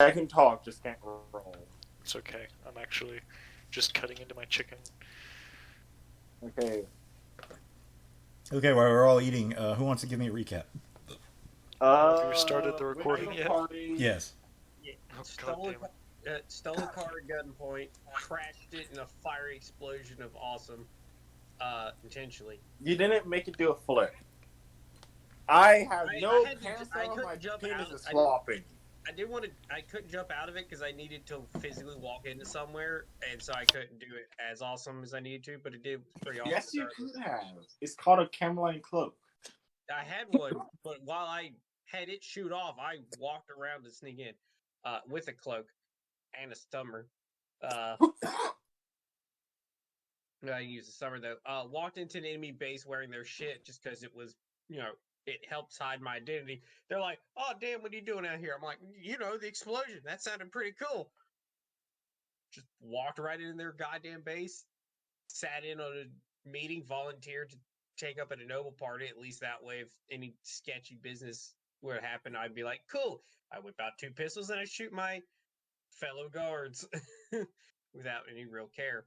I can talk, just can't roll. It's okay. I'm actually just cutting into my chicken. Okay. Okay, while we're all eating, who wants to give me a recap? Have you started the with recording the yet? party, Yes. Yeah, Oh, stole, goddamn. stole a car at gunpoint, crashed it in a fiery explosion of awesome, intentionally. You didn't make it do a flip. I have no I pants I on, couldn't my jump penis out. is flopping. I couldn't jump out of it because I needed to physically walk into somewhere, and so I couldn't do it as awesome as I needed to. But it did pretty awesome. Yes, you could have. It's called a Cameline cloak. I had one, but while I had it shoot off, I walked around to sneak in, with a cloak and a stummer. I used a summer though. Walked into an enemy base wearing their shit just because it was, it helps hide my identity. They're like, "Oh damn, what are you doing out here?" I'm like, the explosion. That sounded pretty cool. Just walked right into their goddamn base, sat in on a meeting, volunteered to take up at a noble party. At least that way, if any sketchy business were to happen, I'd be like, "Cool." I whip out 2 pistols and I shoot my fellow guards without any real care.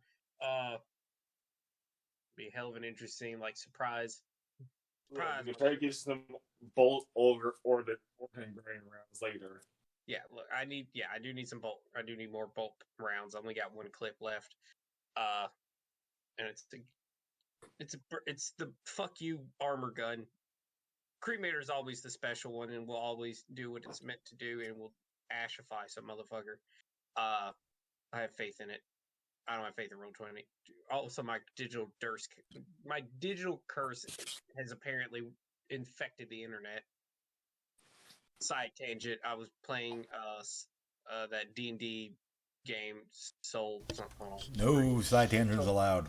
Be a hell of an interesting surprise. You try to get some bolt over or the grain rounds later. Yeah, look, I do need some bolt. I do need more bolt rounds. I only got 1 clip left. And it's the fuck you armor gun. Cremator is always the special one and will always do what it's meant to do and will ashify some motherfucker. I have faith in it. I don't have faith in Roll20. Also, my digital curse has apparently infected the internet. Side tangent. I was playing that D&D game, Soul something. No side tangents allowed.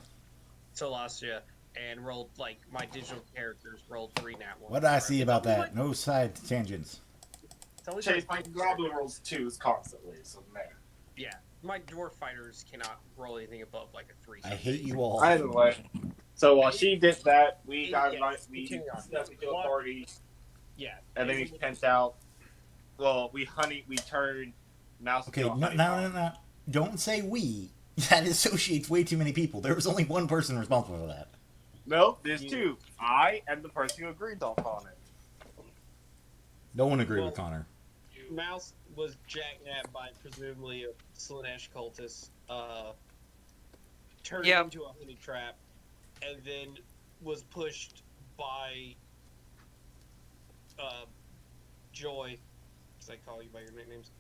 Solastia, and rolled my digital characters rolled 3 nat 1. What did I see about that? No side tangents. Chase, my goblin rolls 2s constantly, so man. Yeah, my dwarf fighters cannot roll anything above a 3. I hate you all. Either way. So while she did that, we got we snuck into a party. Yeah. And then we camped out. Well, we turned mouse. Okay, no. Don't say we. That associates way too many people. There was only one person responsible for that. No, there's 2. I and the person who agreed upon it. No one agreed with Connor. Mouse was jacknapped by presumably a Slaanesh cultist, turned into a honey trap, and then was pushed by Joy. Because I call you by your nicknames.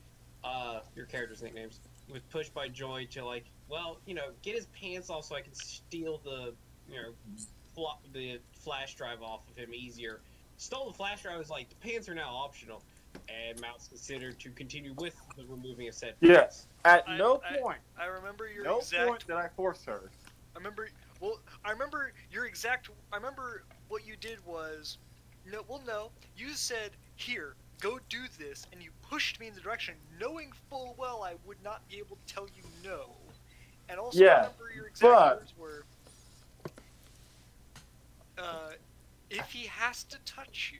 Your character's nicknames. Was pushed by Joy to get his pants off so I can steal the the flash drive off of him easier. Stole the flash drive. I was like, the pants are now optional, and Mouse considered to continue with the removing of said pants. Yes. At no point. I remember your no exact. point did I force her. I remember what you did was. No. You said, "Here, go do this," and you pushed me in the direction, knowing full well I would not be able to tell you no. And also, I remember your exact words were, if he has to touch you,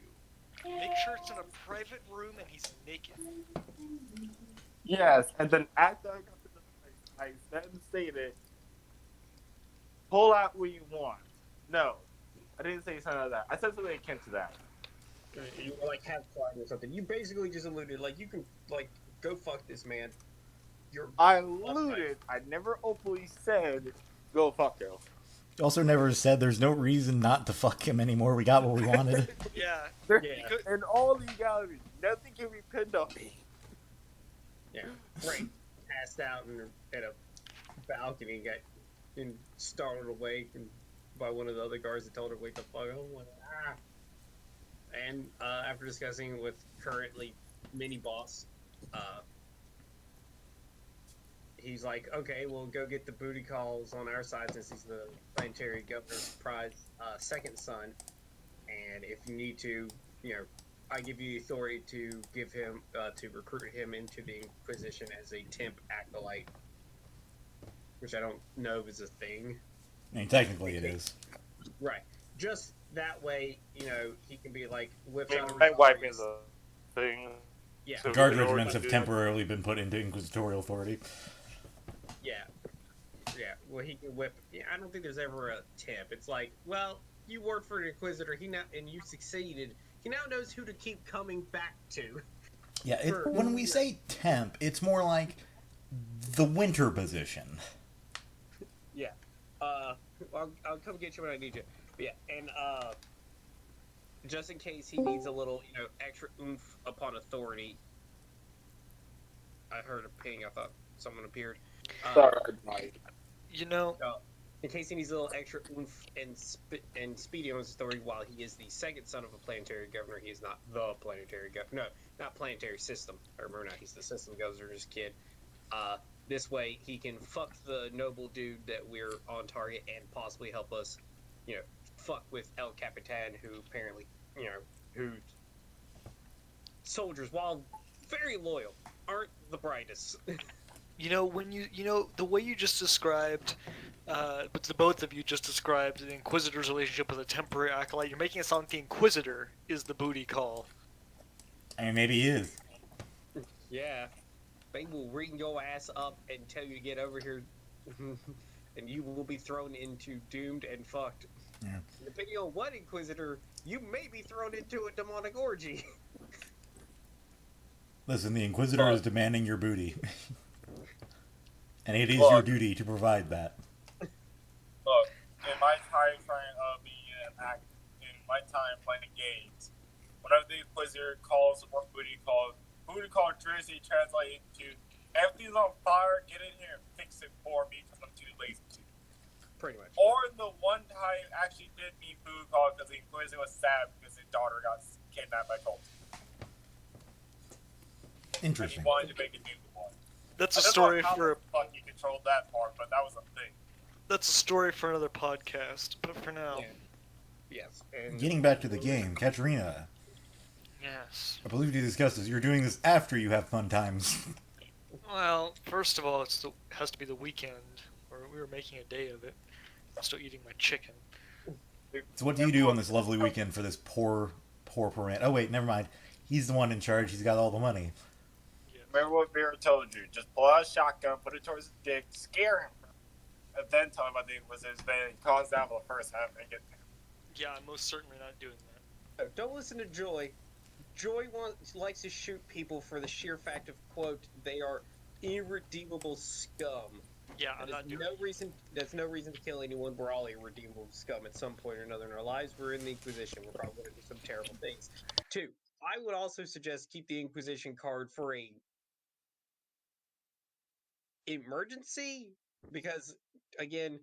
make sure it's in a private room and he's naked. Yes, and then after I got to the place, I then stated, pull out what you want. No, I didn't say something like that. I said something akin to that. You were have flying or something. You basically just alluded, you can, go fuck this man. I alluded. I never openly said, go fuck him. Also never said there's no reason not to fuck him anymore. We got what we wanted. Yeah. In all legality, nothing can be pinned on me. Yeah. Right. Passed out at a balcony, got startled awake by one of the other guards that told her, wake the fuck up. And after discussing with currently mini-boss, he's like, okay, we'll go get the booty calls on our side since he's the planetary governor's prize second son. And if you need to, I give you the authority to give him, to recruit him into the Inquisition as a temp acolyte. Which I don't know if is a thing. I mean, technically it is. Right. Just that way, he can be whipped out. My wife is a thing. Yeah. So Guard in order regiments to have do- temporarily been put into inquisitorial authority. Yeah. Yeah. Well, he can whip. Yeah, I don't think there's ever a temp. It's like, well, you worked for an Inquisitor. He now and you succeeded. He now knows who to keep coming back to. Yeah, For- when we say temp, it's more like the winter position. Yeah. I'll come get you when I need you. But yeah, and just in case he needs a little, extra oomph upon authority. I heard a ping. I thought someone appeared. Sorry, Mike. You know, In case he needs a little extra oomph and speedy on his authority, while he is the second son of a planetary governor, he is not the planetary governor. No, not planetary system. I remember now, he's the system governor's kid. This way, he can fuck the noble dude that we're on target and possibly help us, fuck with El Capitan, who apparently, who soldiers, while very loyal, aren't the brightest. when the way you just described, but the both of you just described the Inquisitor's relationship with a temporary acolyte, you're making it sound like the Inquisitor is the booty call. I mean, maybe he is. Yeah. They will ring your ass up and tell you to get over here, and you will be thrown into doomed and fucked. Yeah. Depending on what Inquisitor, you may be thrown into a demonic orgy. Listen, the Inquisitor is demanding your booty. And it is Look. your duty to provide that. Look, in my time frame of being an act, in my time playing games, whenever the Inquisitor calls or booty call traditionally translate into everything's on fire, get in here and fix it for me because I'm too lazy to. Pretty much. Or the one time actually did me booty call because the Inquisitor was sad because his daughter got kidnapped by cults. And he Interesting. wanted to make a new one. That's a I don't story know how for the fuck he controlled that part, but that was a thing. that's a story for another podcast. But for now, Yeah. Yes. And Getting back to the game, Katarina, yes. I believe you discussed this. You're doing this after you have fun times. Well, first of all, it has to be the weekend, or we were making a day of it. I'm still eating my chicken. So what do you do on this lovely weekend for this poor parent? Oh wait, never mind. He's the one in charge. He's got all the money. Remember what Vera told you. Just pull out a shotgun, put it towards his dick, scare him, and then tell him I think was his van, cause down for the first half, and get him. Yeah, I'm most certainly not doing that. don't listen to Joy. Joy likes to shoot people for the sheer fact of, quote, they are irredeemable scum. Yeah, I'm not doing That's no reason to kill anyone. We're all irredeemable scum at some point or another in our lives. We're in the Inquisition. We're probably going to do some terrible things. 2, I would also suggest keep the Inquisition card for a emergency, because, again,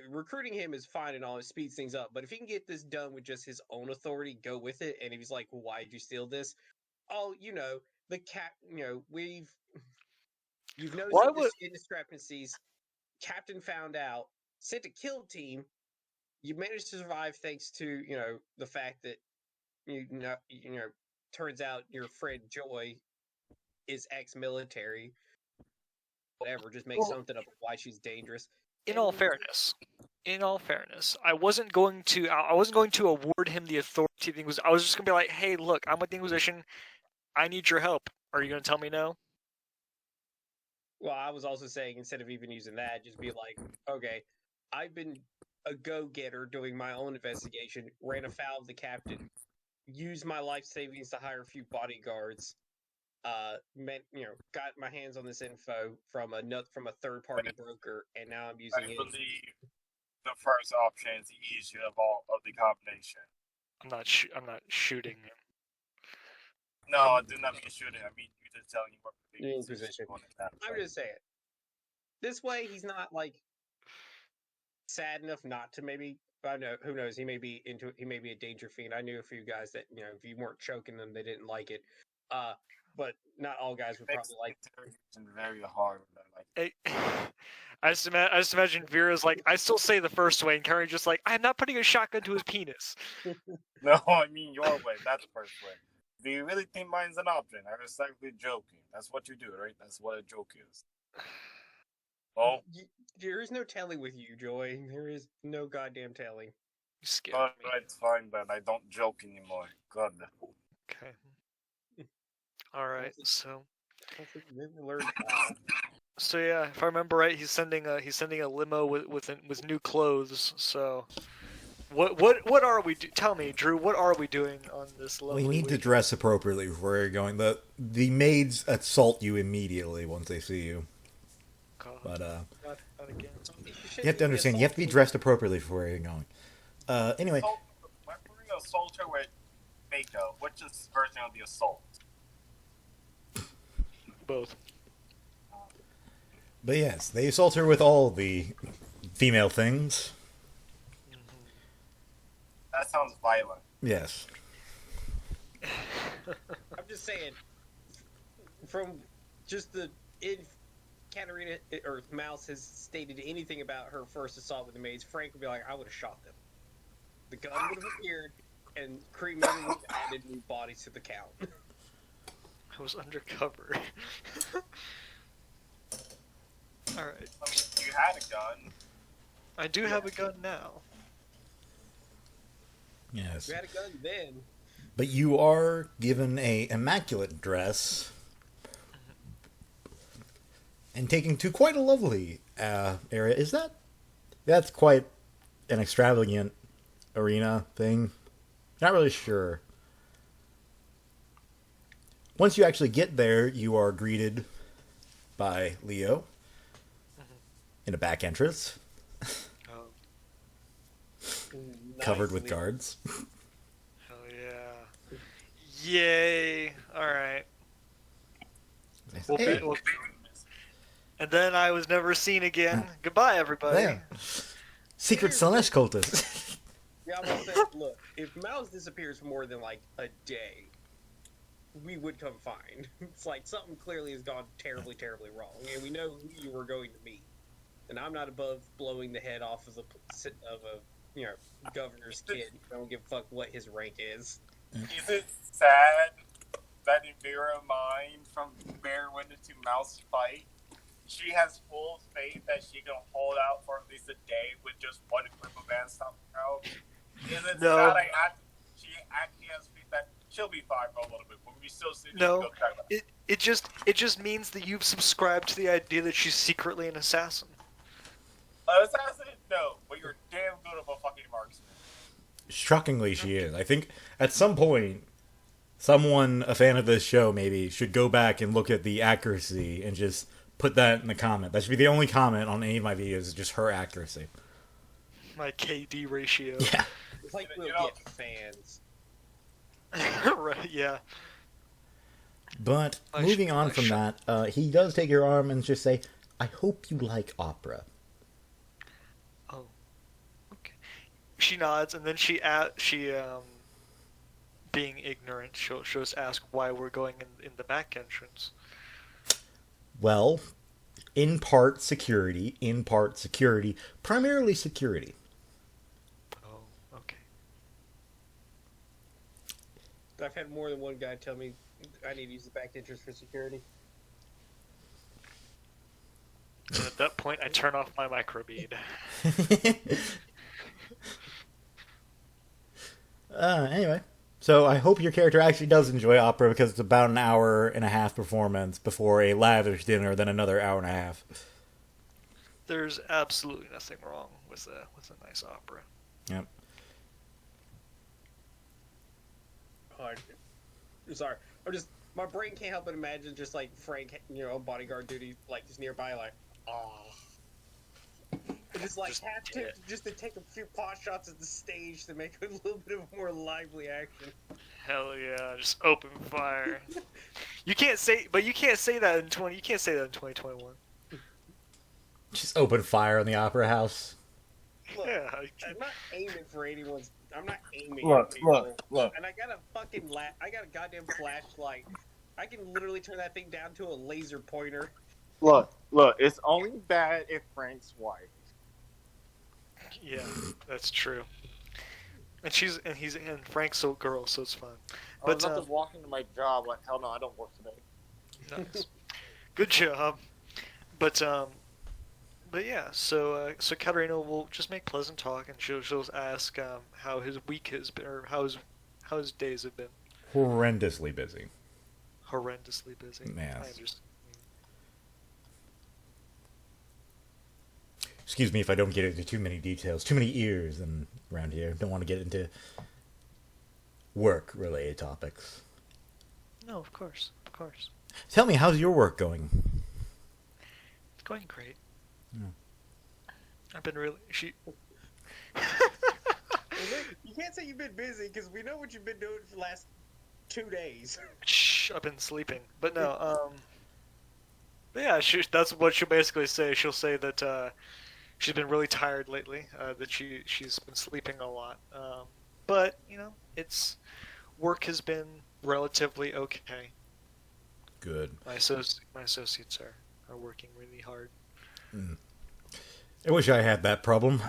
recruiting him is fine and all, it speeds things up, but if he can get this done with just his own authority, go with it, and if he's like, why'd you steal this? Oh, the cat, you've noticed Why would- indiscrepancies, Captain found out, sent a kill team, you managed to survive thanks to, the fact that, turns out your friend Joy is ex-military, whatever, just make Well- something up of why she's dangerous. In all fairness, I wasn't going to award him the authority thing. I was just gonna be like, hey, look, I'm with the Inquisition. I need your help. Are you gonna tell me no? Well, I was also saying, instead of even using that, just be like, okay, I've been a go-getter doing my own investigation, ran afoul of the captain, used my life savings to hire a few bodyguards, got my hands on this info from a third-party broker, and now I'm using I it. believe the first option is the easier of all of the combination. I'm not shooting him. No, I do not mean shooting. I mean you just telling you what The Inquisition. I'm just saying. This way, he's not sad enough not to maybe. I know, who knows? He may be a danger fiend. I knew a few guys that if you weren't choking them, they didn't like it. But not all guys would probably like. Very hard. I just imagine Vera's like, I still say the first way, and Carrie just like, I'm not putting a shotgun to his penis. No, I mean your way. That's the first way. Do you really think mine's an option? I was simply joking. That's what you do, right? That's what a joke is. Well, There is no telling with you, Joy. There is no goddamn telling. You scared me. it's fine, but I don't joke anymore. God. Okay. All right. So yeah, if I remember right, he's sending a limo with new clothes. So what are we tell me, Drew, what are we doing on this lovely We need to weekend? dress appropriately before you're going. The maids assault you immediately once they see you. God, But not again. you have to understand, you have to be dressed appropriately before you're going. Anyway, Why were you assault her with makeup? What's this version of the assault? Both. but yes, they assault her with all the female things. That sounds violent. Yes. I'm just saying, from just if Katarina or Mouse has stated anything about her first assault with the maids, Frank would be like, I would have shot them. The gun would have appeared, and cremated would have added new bodies to the count. I was undercover. All right. I mean, you had a gun. I do have a gun now. Yes. You had a gun then. But you are given a immaculate dress and taken to quite a lovely area. That's quite an extravagant arena thing? Not really sure. Once you actually get there, you are greeted by Leo in a back entrance, covered with Nicely. guards. Hell yeah. Yay. Alright. Hey. And then I was never seen again. Goodbye, everybody. There. Secret Slanesh cultist. Yeah, I'm gonna say, look, if Mouse disappears for more than like a day, we would come find. It's like something clearly has gone terribly, terribly wrong, and we know who you were going to meet. And I'm not above blowing the head off of a governor's kid. I don't give a fuck what his rank is. Is it sad that in Vera Mind from Bear Window to Mouse fight, she has full faith that she can hold out for at least a day with just one equipment band stomping out? Is it No. sad she actually has faith that she'll be fine for a little bit, but we still see No. go back. It just means that you've subscribed to the idea that she's secretly an assassin. Assassin? No, but you're damn good of a fucking marksman. Shockingly, she is. I think at some point, someone, a fan of this show, maybe, should go back and look at the accuracy and just put that in the comment. That should be the only comment on any of my videos, is just her accuracy. My KD ratio. Yeah. It's like You we'll know- get fans. Right, yeah. But I moving sh- on I from sh- that, he does take your arm and just say, I hope you like opera. Oh. Okay. She nods, and then she being ignorant, she'll just ask why we're going in the back entrance. Well, in part security, primarily security. Oh, okay. I've had more than one guy tell me I need to use the back entrance for security. And at that point, I turn off my microbead. Anyway, so I hope your character actually does enjoy opera, because it's about an hour and a half performance before a lavish dinner, then another hour and a half. There's absolutely nothing wrong with a nice opera. Yep. Sorry, my brain can't help but imagine just like Frank, on bodyguard duty, like just nearby, like, and just like half tempted just to take a few pot shots at the stage to make it a little bit of more lively action. Hell yeah, just open fire. You can't say that in 2021. Just open fire on the opera house. Look, Yeah. I'm not aiming for anyone's. I'm not aiming. Look, at people. look. And I got a goddamn flashlight. I can literally turn that thing down to a laser pointer. Look, it's only bad if Frank's wife. Yeah, that's true. And Frank's a girl, so it's fine. I was But about to walk into my job like, hell no, I don't work today. nice. Good job. But yeah, so Katarina will just make pleasant talk, and she'll ask how his week has been, or how his days have been. horrendously busy. Horrendously busy. Yes. I understand. Excuse me if I don't get into too many details. Too many ears around here. Don't want to get into work-related topics. No, of course. Of course. Tell me, how's your work going? It's going great. Yeah. I've been really... You can't say you've been busy because we know what you've been doing for the last 2 days. Shh, I've been sleeping. But no, but yeah, that's what she'll basically say. She'll say that she's been really tired lately, that she's been sleeping a lot. But, work has been relatively okay. Good. My associates are working really hard. I wish I had that problem.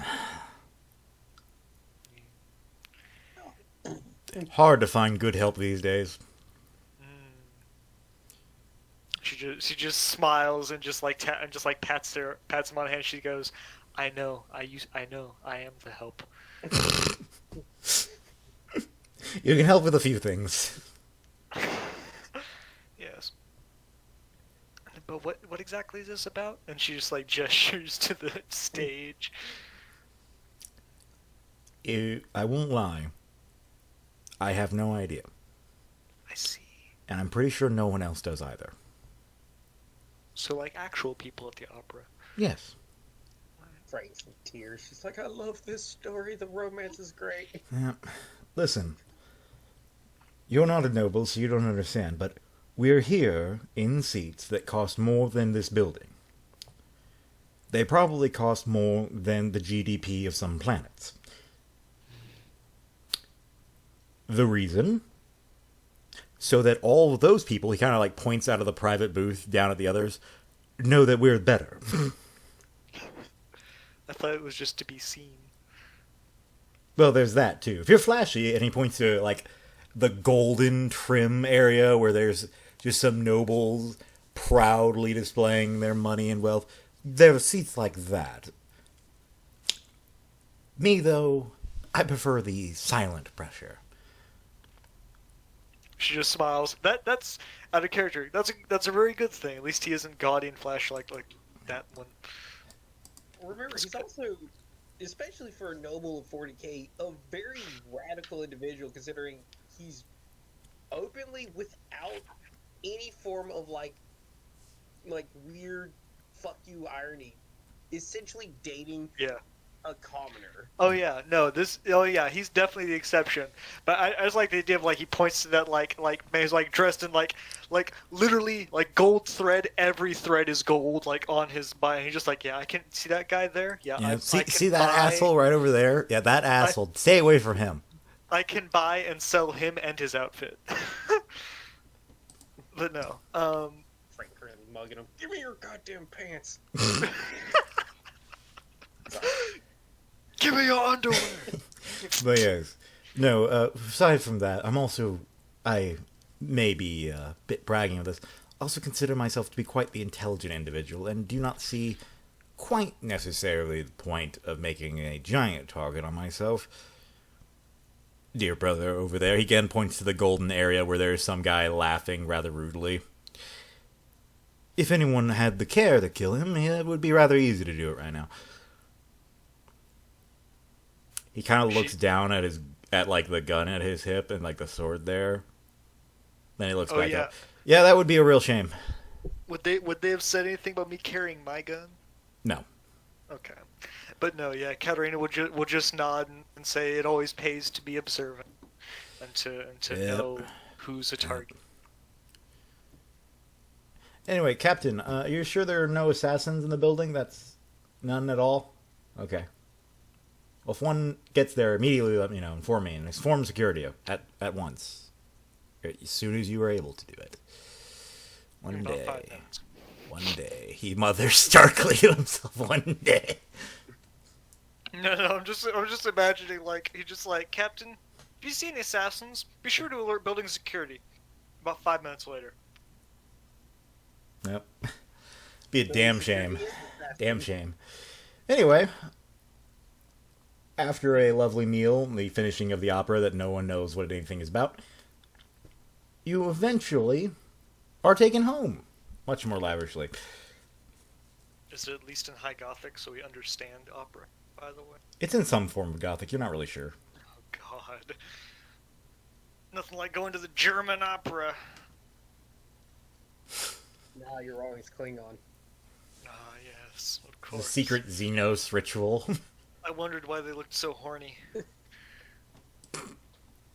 Hard to find good help these days. She just smiles and just like pats him on the hand. She goes, "I know, I am the help." You can help with a few things. Yes. But what exactly is this about? And she just like gestures to the stage. I won't lie. I have no idea. I see. And I'm pretty sure no one else does either. So like actual people at the opera. Yes. Frank's in tears. She's like, I love this story. The romance is great. Yeah. Listen. You're not a noble, so you don't understand, but we're here in seats that cost more than this building. They probably cost more than the GDP of some planets. The reason? So that all of those people, he kind of like points out of the private booth down at the others, know that we're better. I thought it was just to be seen. Well, there's that too. If you're flashy, and he points to like the golden trim area where there's just some nobles proudly displaying their money and wealth, there are seats like that. Me, though, I prefer the silent pressure. She just smiles. That's out of character. That's a very good thing. At least he isn't gaudy and flashy like that one. Remember, he's also, especially for a noble of 40k, a very radical individual, considering he's openly, without any form of like weird fuck you irony, essentially dating a commoner. Oh yeah, no, he's definitely the exception. But I just like the idea of like he points to that like he's like dressed in like literally like gold thread. Every thread is gold like on his body. And he's just like, yeah, I can see that guy there. Yeah, Yeah, I see can that asshole right over there? Yeah, that asshole. Stay away from him. I can buy and sell him and his outfit. But no, Frank currently mugging him. Give me your goddamn pants. give me your underwear. But yes. No, aside from that, I may be a bit bragging of this, also consider myself to be quite the intelligent individual, and do not see quite necessarily the point of making a giant target on myself. Dear brother over there, he again points to the golden area where there is some guy laughing rather rudely. If anyone had the care to kill him, it would be rather easy to do it right now. He kind of looks down at like the gun at his hip and like the sword there. Then he looks back up. Yeah, that would be a real shame. Would they have said anything about me carrying my gun? No. Okay. But no, yeah, Katarina will just nod and say it always pays to be observant and to know who's a target. Anyway, Captain, you're sure there are no assassins in the building? That's none at all? Okay. Well, if one gets there, immediately let me know. Inform me and inform security at once. As soon as you are able to do it. One About 5 day. minutes. One day. He mutters starkly to himself, one day. No, I'm just imagining like he's just like, Captain, if you see any assassins, be sure to alert building security. About 5 minutes later. Yep. Be a damn shame. Damn shame. Anyway, after a lovely meal, the finishing of the opera that no one knows what anything is about, you eventually are taken home, much more lavishly. Is it at least in High Gothic so we understand opera, by the way? It's in some form of Gothic. You're not really sure. Oh, God. Nothing like going to the German opera. Nah, you're wrong. It's Klingon. Ah, yes, of The course. secret Xenos ritual. I wondered why they looked so horny.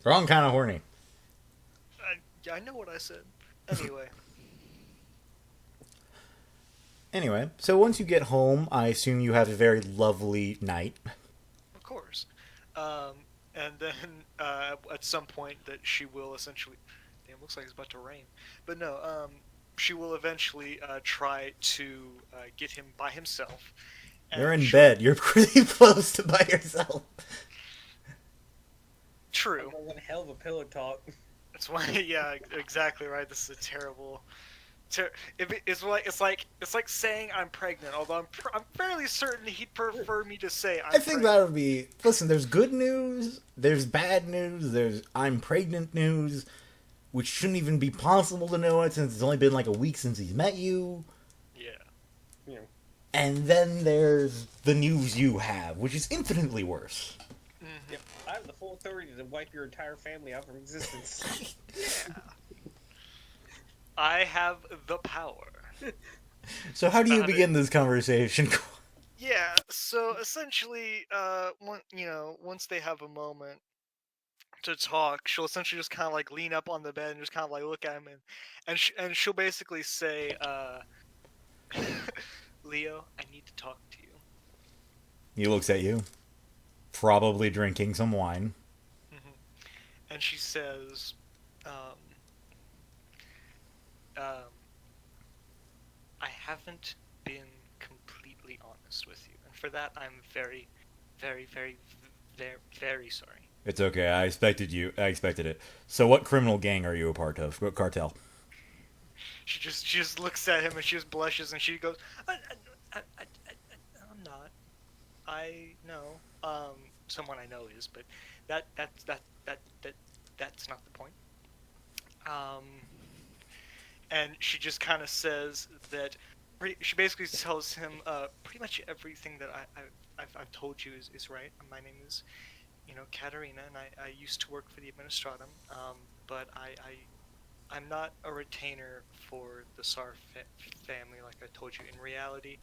Wrong kind of horny. I know what I said. Anyway. Anyway, so once you get home, I assume you have a very lovely night. Of course. And then at some point that she will essentially... Damn, looks like it's about to rain. But no, she will eventually try to get him by himself. And You're in bed. You're pretty close to by yourself. True. I'm one hell of a pillow talk. That's why, yeah, exactly right. This is a terrible... It's like saying I'm pregnant, although I'm fairly certain he'd prefer me to say I'm I think pregnant. that would be... Listen, there's good news, there's bad news, there's I'm pregnant news, which shouldn't even be possible to know it since it's only been like a week since he's met you. Yeah. You know, And then there's the news you have, which is infinitely worse. yep, I have the full authority to wipe your entire family out from existence. Yeah. I have the power. So how do you Got begin this conversation? Yeah, so essentially, once they have a moment to talk, she'll essentially just kind of like lean up on the bed and just kind of like look at him, and she'll basically say, Leo, I need to talk to you. He looks at you, probably drinking some wine. And she says, I haven't been completely honest with you, and for that I'm very, very, very, very, very sorry. It's okay. I expected it. So what criminal gang are you a part of? What cartel? She just looks at him and she just blushes and she goes, I'm not. I know. Someone I know is, but that's not the point. And she just kind of says that. She basically tells him pretty much everything that I've told you is right. My name is, Katerina, and I used to work for the Administratum. But I'm not a retainer for the Tsar family, like I told you in reality.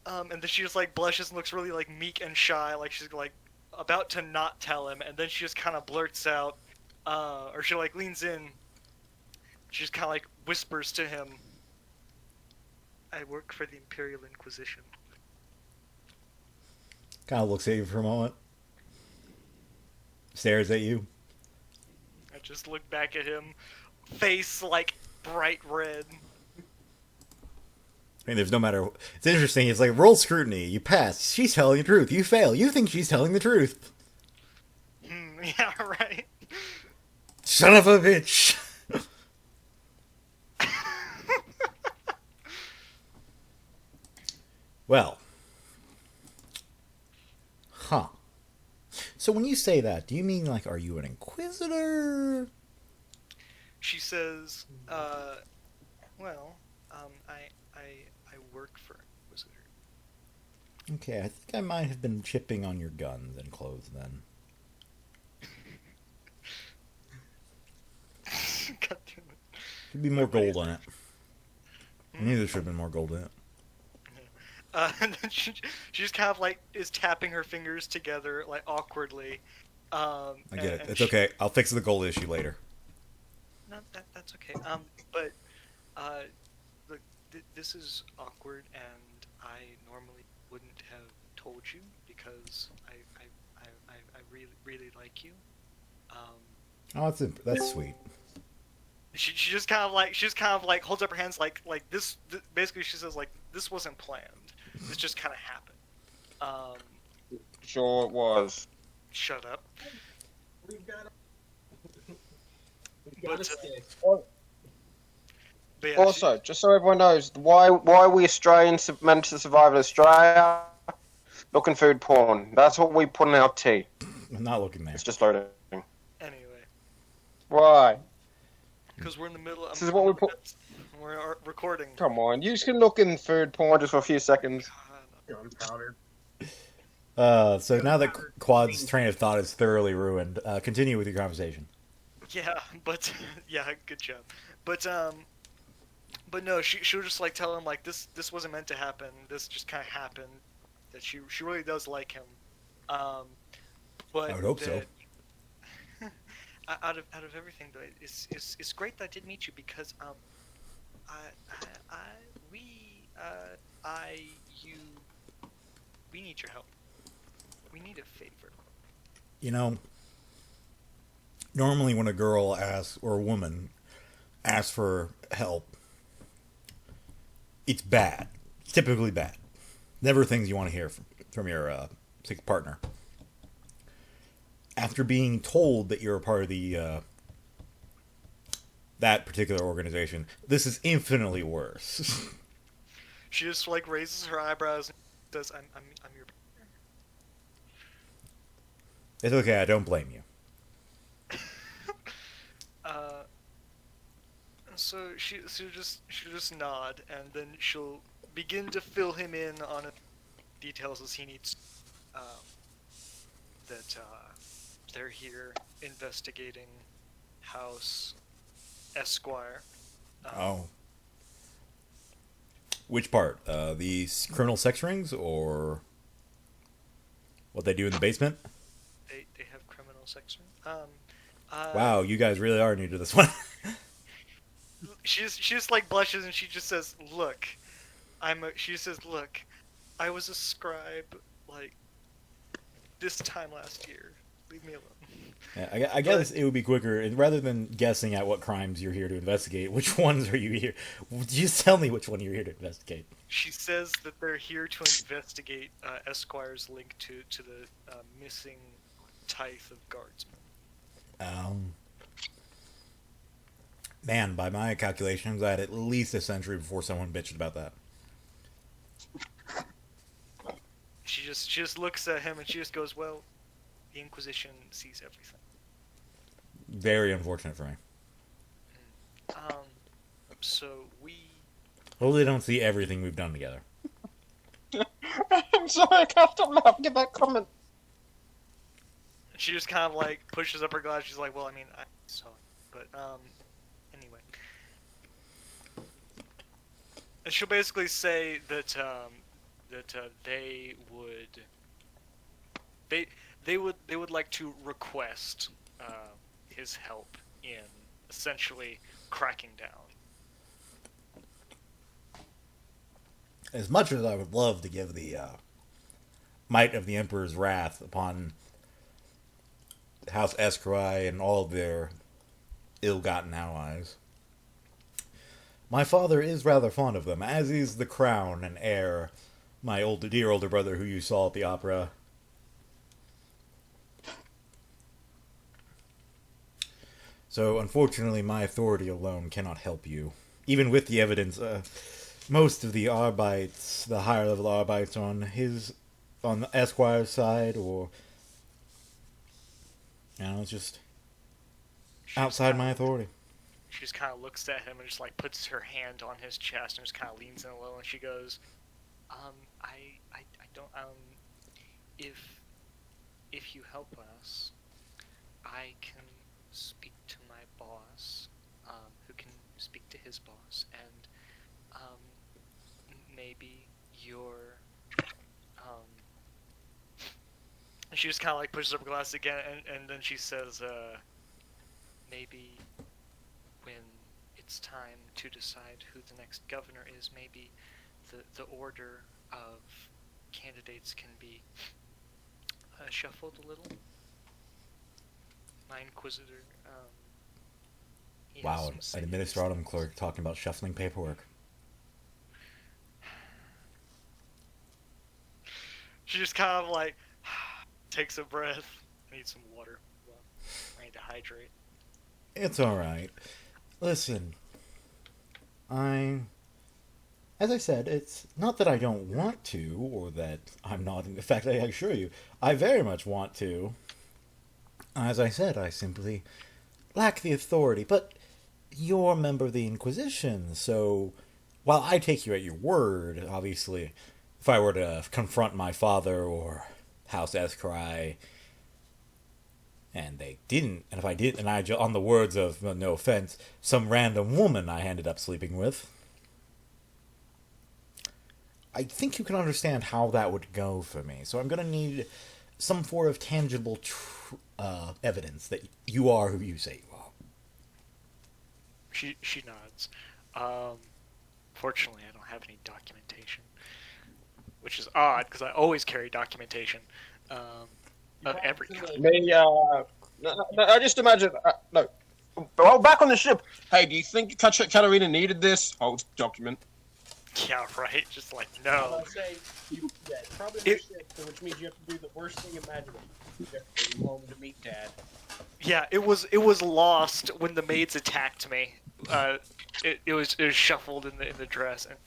And then she just like blushes and looks really like meek and shy, like she's like about to not tell him, and then she just kind of blurts out, or she like leans in. She just kind of like whispers to him, "I work for the Imperial Inquisition." Kind of looks at you for a moment. Stares at you. I just look back at him, face like bright red. I mean, there's no matter... It's interesting. It's like, roll scrutiny. You pass. She's telling the truth. You fail. You think she's telling the truth. Yeah, right. Son of a bitch. Well. Huh. So when you say that, do you mean, like, are you an inquisitor? She says, well, I work for Inquisitor. Okay, I think I might have been chipping on your guns and clothes then. God damn it. Should be more gold on it. I knew there should have been more gold in it. And then she just kind of like is tapping her fingers together like awkwardly. I get it. and It's she- okay. I'll fix the gold issue later. No, that's okay. But look, this is awkward, and I normally wouldn't have told you because I really like you. Oh, that's sweet. She just kind of like holds up her hands like this. Basically, she says like this wasn't planned. This just kind of happened. Sure it was. Shut up. We've got But, a stick. But yeah, Also, just so everyone knows, why we Australians meant to survive in Australia? Looking food porn. That's what we put in our tea. I'm not looking there. It's just loading. anyway, Why? Because we're in the middle. This is what we put. We're recording. Come on, you just can look in food porn just for a few seconds. Gunpowder. So now that Quad's train of thought is thoroughly ruined, continue with your conversation. Yeah, but yeah, good job. But no, she'll just like tell him like this wasn't meant to happen. This just kind of happened. That she really does like him. But I would hope so. Out of everything though, it's great that I did meet you because we need your help. We need a favor. You know, normally when a girl asks, or a woman asks for help, it's bad. It's typically bad. Never things you want to hear from your partner. After being told that you're a part of the that particular organization, this is infinitely worse. She just like raises her eyebrows and says, "I'm your." It's okay. I don't blame you. So she'll just nod, and then she'll begin to fill him in on details as he needs. That they're here investigating House Esquire. Oh. Which part? The criminal sex rings, or what they do in the basement? They have criminal sex rings. Wow, you guys really are new to this one. She just like blushes and she just says, "Look, she says, look, I was a scribe like this time last year. Leave me alone." Yeah, I guess it would be quicker, rather than guessing at what crimes you're here to investigate. Which ones are you here? Just tell me which one you're here to investigate. She says that they're here to investigate Esquire's link to the missing tithe of guardsmen. Man, by my calculations, I had at least a century before someone bitched about that. She just looks at him and she just goes, "Well, the Inquisition sees everything." Very unfortunate for me. So we. Hopefully, they don't see everything we've done together. I'm sorry, I can't stop laughing at that comment. She just kind of like pushes up her glass. She's like, "Well, I mean, I saw it, but anyway." And she'll basically say that they would like to request his help in essentially cracking down. As much as I would love to give the might of the Emperor's wrath upon House Esquire and all of their ill-gotten allies, my father is rather fond of them, as is the crown and heir, my dear older brother who you saw at the opera. So, unfortunately, my authority alone cannot help you. Even with the evidence, most of the Arbites, the higher level Arbites on the Esquire's side, or, it's just outside my authority. She just kind of looks at him and just like puts her hand on his chest and just kind of leans in a little, and she goes, I don't, if you help us, I can speak to my boss, who can speak to his boss, and, maybe your, she just kind of like pushes up her glass again, and then she says, maybe when it's time to decide who the next governor is, maybe the order of candidates can be shuffled a little. My Inquisitor, he has Wow, some an say- administratum clerk talking about shuffling paperwork. She just kind of like takes a breath. I need some water. I need to hydrate. It's alright. Listen, as I said, it's not that I don't want to, or that I'm not. In fact, I assure you, I very much want to. As I said, I simply lack the authority. But you're a member of the Inquisition, so while I take you at your word, obviously, if I were to confront my father or House Escry, and they didn't, and if I did, and on the words of, well, no offense, some random woman I ended up sleeping with, I think you can understand how that would go for me. So I'm going to need some form of tangible evidence that you are who you say you are. She nods. Fortunately, I don't have any documentation, which is odd because I always carry documentation of every kind. I just imagine. No. Well, back on the ship. Hey, do you think Katarina needed this? Oh, it's document. Yeah, right. Just like I no. would say probably no shit, which means you have to do the worst thing imaginable. You have to go home to meet Dad. Yeah, it was lost when the maids attacked me. It was shuffled in the dress, and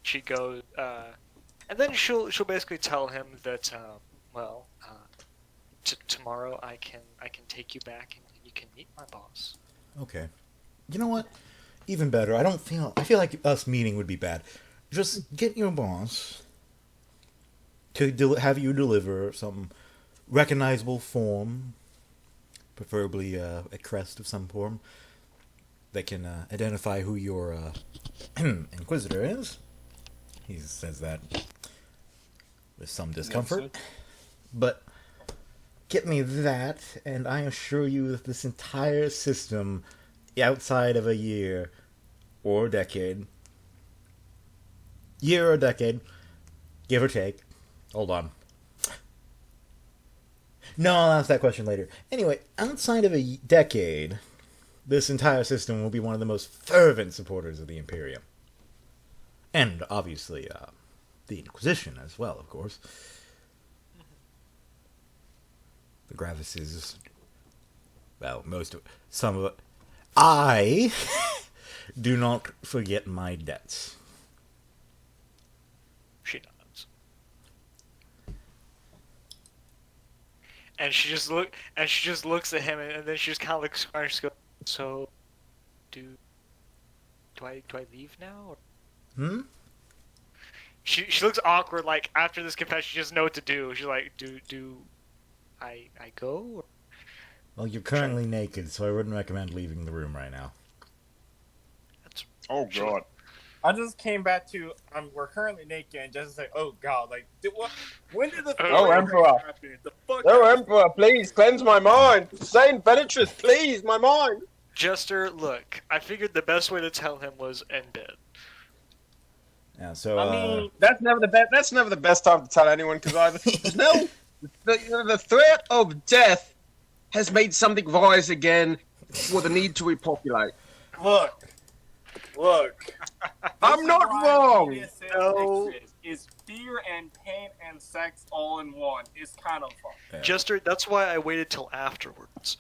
she goes, and then she'll basically tell him that tomorrow I can take you back and you can meet my boss. Okay. You know what? Even better. I feel like us meeting would be bad. Just get your boss to have you deliver some recognizable form, preferably a crest of some form, that can identify who your Inquisitor is. He says that with some discomfort. But get me that, and I assure you that this entire system, outside of a year or decade, give or take. Hold on. No, I'll ask that question later. Anyway, outside of a decade, this entire system will be one of the most fervent supporters of the Imperium. And, obviously, the Inquisition as well, of course. The Gravises, well, some of it. I do not forget my debts. She nods. And she just looks at him, and then she just kind of looks and she goes, "So, do I leave now?" Or? Hmm? She looks awkward. Like after this confession, she doesn't know what to do. She's like, "Do I go?" Or? Well, you're currently naked, so I wouldn't recommend leaving the room right now. Oh God. I just came back to we're currently naked and just like, oh God, like what? When did the Oh, Emperor. happen? The fuck? No, Emperor, please cleanse my mind. Saint Beatrice, please, my mind. Jester, look, I figured the best way to tell him was in bed. Yeah, so, I mean, that's never the best. That's never the best time to tell anyone because the threat of death has made something rise again for the need to repopulate. Look. I'm not wrong. No. Is fear and pain and sex all in one? It's kind of fun. yeah. Jester, that's why I waited till afterwards.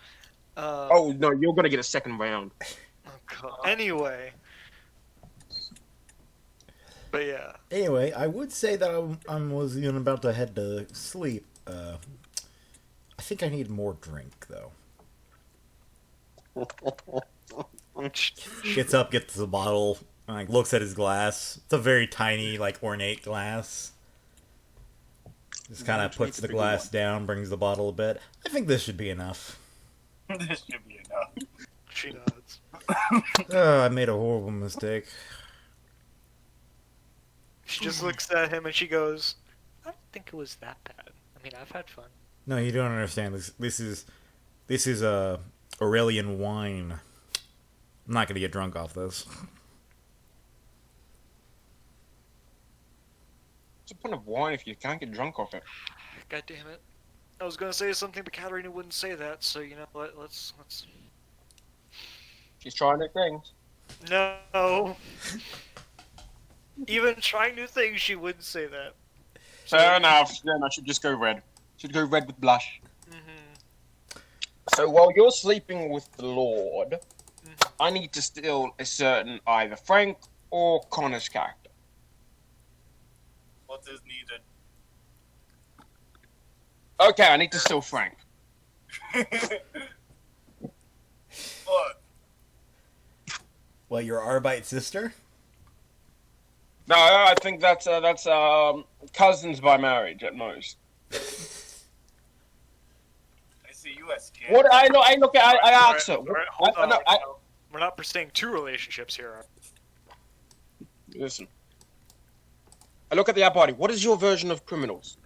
Oh no, you're gonna get a second round. Oh, God. Anyway. But yeah. Anyway, I would say that I was even about to head to sleep. I think I need more drink, though. Gets up, gets the bottle, and, like, looks at his glass. It's a very tiny, like, ornate glass. Just kind of puts the glass down, brings the bottle a bit. I think this should be enough. This should be enough. She nods. I made a horrible mistake. She just looks at him and she goes, "I don't think it was that bad. I mean, I've had fun." No, you don't understand. This is Aurelian wine. I'm not gonna get drunk off this. What's the point of wine if you can't get drunk off it? God damn it. I was gonna say something, but Katarina wouldn't say that, so you know what, let's... She's trying new things. No. Even trying new things, she wouldn't say that. Fair enough. Then I should just go red. Should go red with blush. Mm-hmm. So while you're sleeping with the Lord, I need to steal a certain either Frank or Connor's character. What is needed? Okay, I need to steal Frank. Look. What, your Arbite sister? No, I think that's cousins by marriage at most. I see you as kid. What I know, I look at, I ask her. Alright, hold on. No, We're not pursuing two relationships here. listen. I look at the body. What is your version of criminals?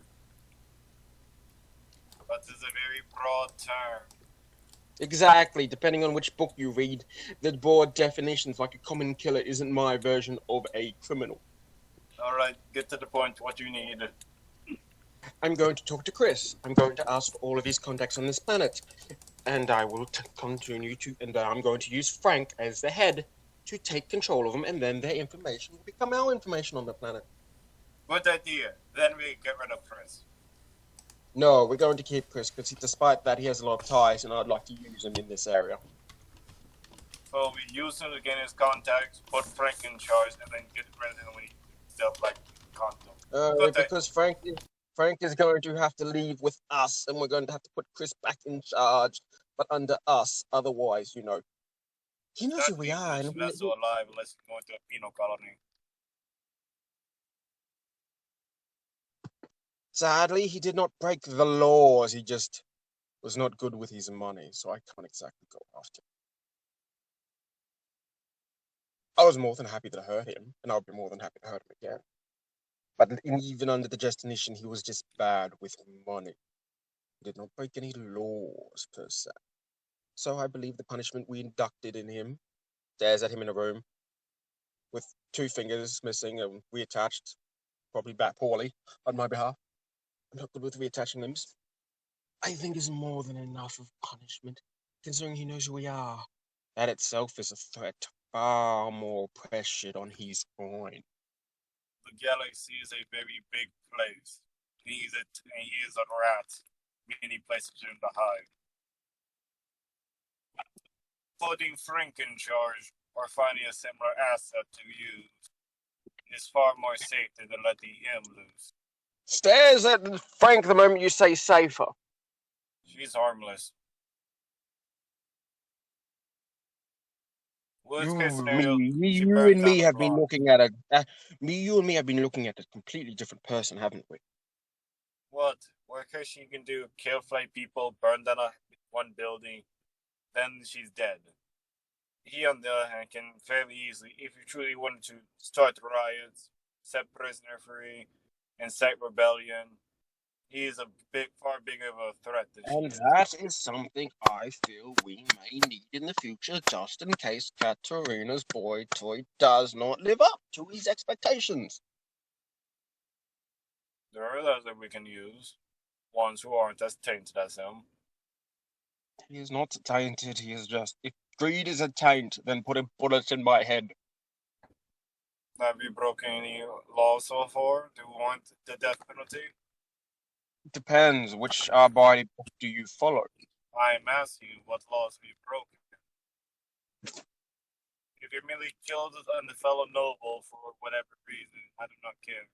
But it's a very broad term. Exactly. Depending on which book you read, the broad definitions, like a common killer, isn't my version of a criminal. Alright, get to the point. What you need. I'm going to talk to Chris. I'm going to ask for all of his contacts on this planet. And I will continue to, and I'm going to use Frank as the head to take control of them, and then their information will become our information on the planet. Good idea. Then we get rid of Chris. No, we're going to keep Chris, because despite that, he has a lot of ties, and I'd like to use him in this area. So we use him to get his contacts, put Frank in charge, and then get rid of him when he stuff like contact. Because Frank is going to have to leave with us, and we're going to have to put Chris back in charge, but under us. Otherwise, he knows who we are. And That's so alive unless you go into a penal colony. sadly, he did not break the laws. He just was not good with his money, so I can't exactly go after him. I was more than happy to hurt him, and I would be more than happy to hurt him again. But even under the destination, he was just bad with money. He did not break any laws, per se. So I believe the punishment we inducted in him, stares at him in a room, with 2 fingers missing and reattached, probably back poorly on my behalf. I'm not good with reattaching limbs. I think is more than enough of punishment, considering he knows who we are. That itself is a threat far more pressured on his coin. The galaxy is a very big place. He is a rat. Many places for him to hide. Putting Frank in charge or finding a similar asset to use is far more safe than letting him loose. Stares at Frank the moment you say safer. She's harmless. Worst case scenario, You and me have been looking at a completely different person, haven't we? What? Worst case she can do, kill 5 people, burn down one building, then she's dead. He, on the other hand, can fairly easily, if you truly wanted to, start riots, set prisoner free, incite rebellion. He is far bigger of a threat than she And is. that is something I feel we may need in the future, just in case Katarina's boy toy does not live up to his expectations. There are others that we can use. Ones who aren't as tainted as him. He is not tainted, he is just... If greed is a taint, then put a bullet in my head. Have you broken any laws so far? Do you want the death penalty? Depends, which body do you follow? I am asking you what laws have you broken? If you merely killed a fellow noble for whatever reason, I do not care.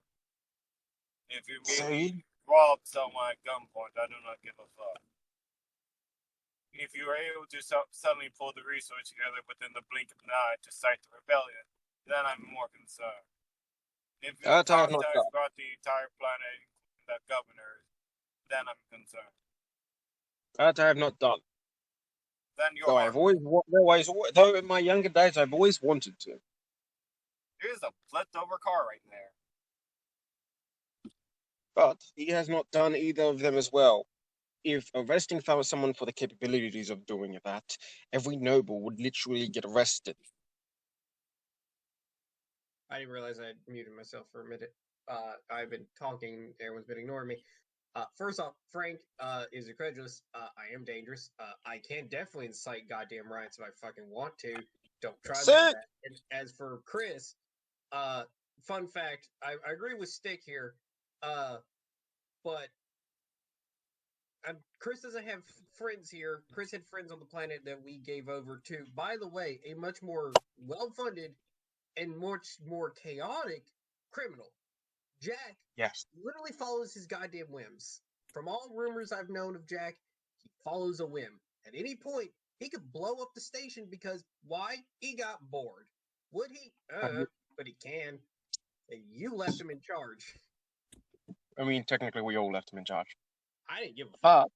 If you merely robbed someone at gunpoint, I do not give a fuck. If you are able to suddenly pull the resource together within the blink of an eye to cite the rebellion, then I'm more concerned. If you got the entire planet, including the governors, then I'm concerned. That I have not done. Then you're. Though I've though in my younger days, I've always wanted to. There's a flipped over car right there. But he has not done either of them as well. If arresting someone for the capabilities of doing that, every noble would literally get arrested. I didn't realize I muted myself for a minute. I've been talking, everyone's been ignoring me. First off, Frank is incredulous. I am dangerous. I can definitely incite goddamn riots if I fucking want to. Don't try me with that. And as for Chris, fun fact, I agree with Stick here, but Chris doesn't have friends here. Chris had friends on the planet that we gave over to, by the way, a much more well-funded and much more chaotic criminal. Jack literally follows his goddamn whims. From all rumors I've known of Jack, he follows a whim. At any point, he could blow up the station because, why? He got bored. Would he? But he can. And you left him in charge. I mean, technically, we all left him in charge. I didn't give a fuck. But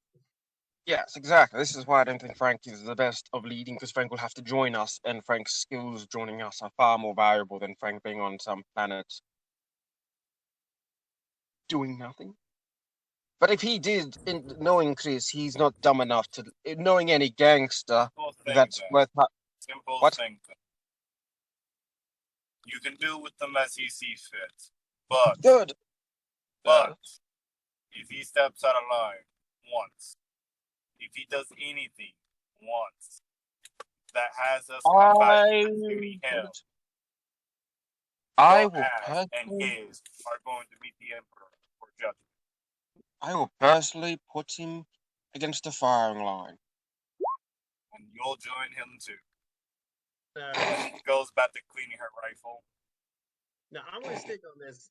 yes, exactly. This is why I don't think Frank is the best of leading, because Frank will have to join us, and Frank's skills joining us are far more valuable than Frank being on some planet doing nothing. But if he did, knowing Chris, he's not dumb enough to knowing any gangster that's worth. Simple What? thing. You can do with them as he sees fit, but Good. if he steps out of line once, if he does anything once that has us fighting him, I your will ass and personally, his are going to meet the Emperor for judgment. I will personally put him against the firing line. And you'll join him too. Uh, She goes back to cleaning her rifle. no, I'm gonna stick on this.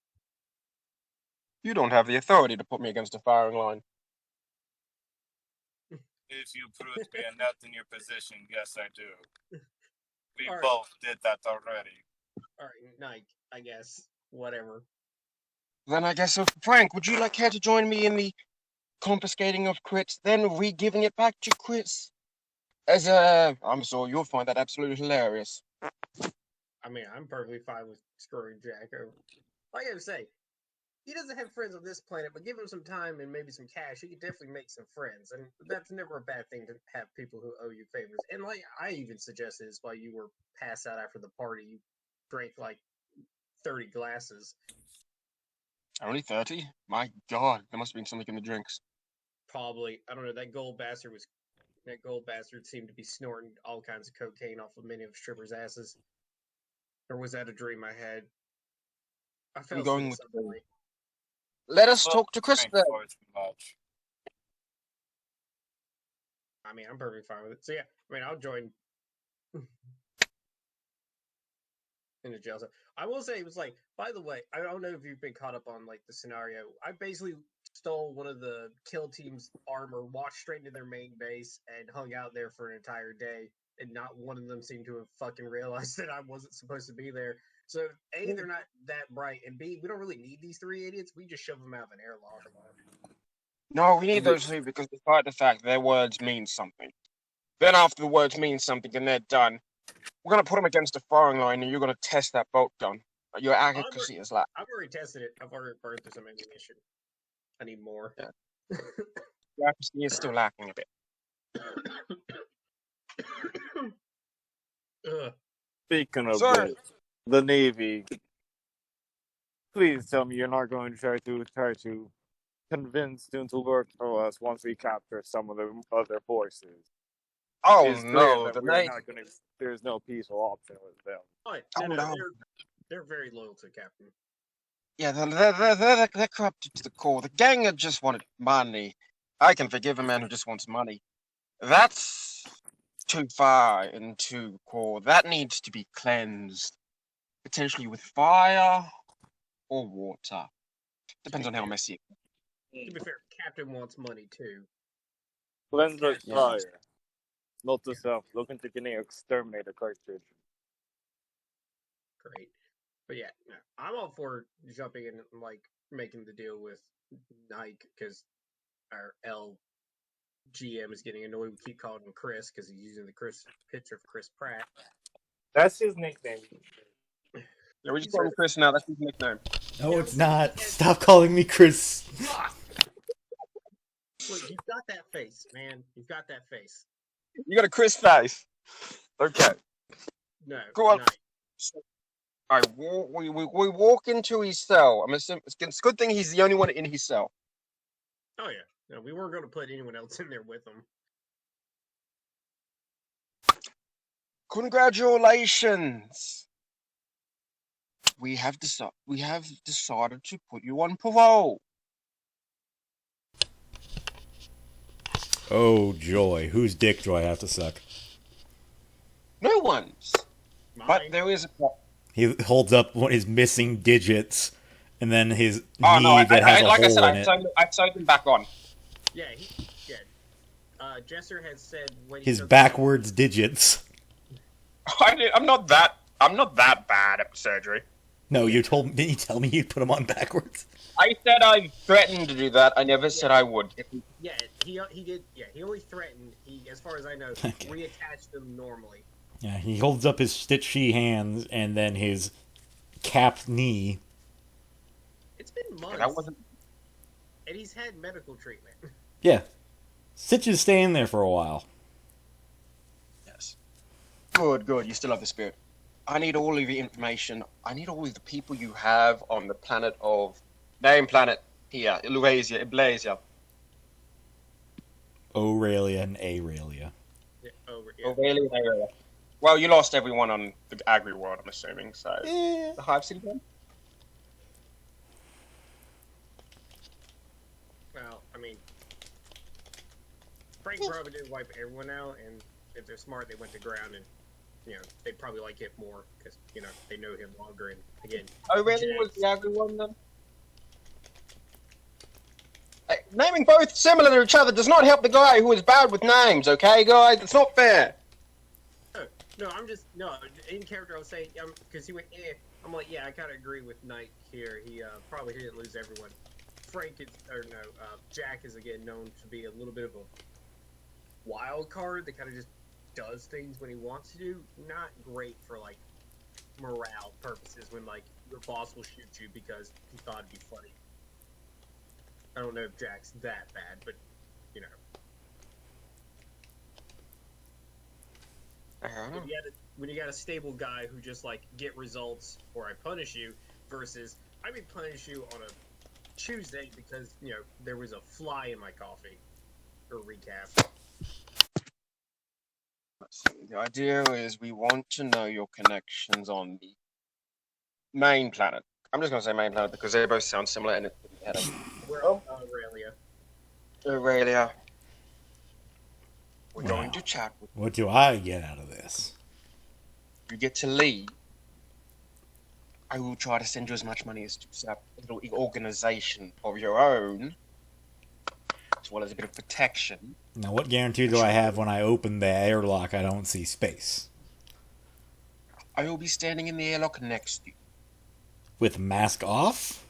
You don't have the authority to put me against the firing line. If you prove to be inept in your position, yes, I do. We All right. both did that already. All right, Nike, I guess. Whatever. Then I guess, Frank, would you like care to join me in the confiscating of Chris, then re-giving it back to Chris? As I'm sure you'll find that absolutely hilarious. I mean, I'm perfectly fine with screwing Jack over. Like I say, he doesn't have friends on this planet, but give him some time and maybe some cash, he could definitely make some friends. And that's never a bad thing to have people who owe you favors. And like I even suggested this while you were passed out after the party, you drank like 30 glasses. Only 30? My God, there must have been something in the drinks. Probably, I don't know, that gold bastard seemed to be snorting all kinds of cocaine off of many of strippers' asses. Or was that a dream I had? I fell going asleep with suddenly. Let us Well, talk to Chris thank then. you too much. I mean, I'm perfectly fine with it. So yeah, I mean, I'll join in the jail cell. I will say, it was like, by the way, I don't know if you've been caught up on like the scenario. I basically stole one of the kill team's armor, walked straight into their main base, and hung out there for an entire day. And not one of them seemed to have fucking realized that I wasn't supposed to be there. So A, they're not that bright, and B, we don't really need these three idiots. We just shove them out of an airlock. No, we need those three because despite the fact their words mean something. Then after the words mean something and they're done, we're going to put them against a firing line and you're going to test that bolt gun. Your accuracy is lacking. I've already tested it. I've already burned through some ammunition. I need more. Yeah. Your accuracy is still lacking a bit. Ugh. Speaking of Sir. which, the Navy. Please tell me you're not going to try to convince them to work for us once we capture some of the other forces. Oh It's clear no, that the we're Navy. not gonna. There's no peaceful option with them. Oh, no, no. they're very loyal to Captain. Yeah, they're corrupted to the core. The gang had just wanted money. I can forgive a man who just wants money. That's too far and too core. That needs to be cleansed. Potentially with fire or water. Depends on how messy. To be fair, Captain wants money too. Cleanse the Yeah. fire. Not the self. Looking to getting exterminate a cartridge. Great. But yeah, no, I'm all for jumping in and like making the deal with Nike because our LGM is getting annoyed. We keep calling him Chris because he's using the picture of Chris Pratt. That's his nickname. Yeah, we just call him Chris now. That's his nickname. No, it's not. Stop calling me Chris. Look, you've got that face, man. You've got that face. You got a Chris face. Okay. No, Go on. Nike. Alright, we walk into his cell. I'm assuming it's a good thing he's the only one in his cell. Oh yeah. No, we weren't going to put anyone else in there with him. Congratulations. We have decided to put you on parole. Oh, joy. Whose dick do I have to suck? No one's. Mine. But there is a problem. He holds up his missing digits, and then his Oh knee no! that has a like I hole said, in it. I sewed him back on. Yeah, Jesser had said when he His took- backwards digits. I'm not that I'm not that bad at surgery. No, didn't you tell me you'd put him on backwards? I said I threatened to do that. I never said I would. Yeah, he did. Yeah, he only threatened. He, as far as I know, Okay. reattached them normally. Yeah, he holds up his stitchy hands and then his capped knee. It's been months, That wasn't. and he's had medical treatment. Yeah. Stitch is staying there for a while. Yes. Good, good. You still have the spirit. I need all of the information. I need all of the people you have on the planet of... Name planet here. Illuasia, Iblasia. Aurelia and Aurelia. Yeah, over. Yeah. Aurelia, Aurelia. Well, you lost everyone on the Agri world, I'm assuming, so... Eh. The Hive City then? Well, I mean, Frank probably did wipe everyone out, and if they're smart, they went to ground, and they probably like it more because they know him longer. And again, Aurelia was the Agri one then? Naming both similar to each other does not help the guy who is bad with names, okay, guys? It's not fair. No, I'm just in character. I'll say because he went. I'm like, yeah, I kind of agree with Knight here. He probably didn't lose everyone. Frank is, Jack is again known to be a little bit of a wild card that kind of just does things when he wants to do. Not great for like morale purposes when like your boss will shoot you because he thought it'd be funny. I don't know if Jack's that bad, but when you got a stable guy who just like get results or I punish you versus I may punish you on a Tuesday because there was a fly in my coffee. Or recap. The idea is we want to know your connections on the main planet. I'm just going to say main planet because they both sound similar and it's We're on Aurelia. Aurelia. We're Wow. going to chat with What do I get out of this? you. Get to leave. I will try to send you as much money as to set up a little organization of your own, as well as a bit of protection. Now, what guarantee do I have when I open the airlock I don't see space? I will be standing in the airlock next to you With mask off?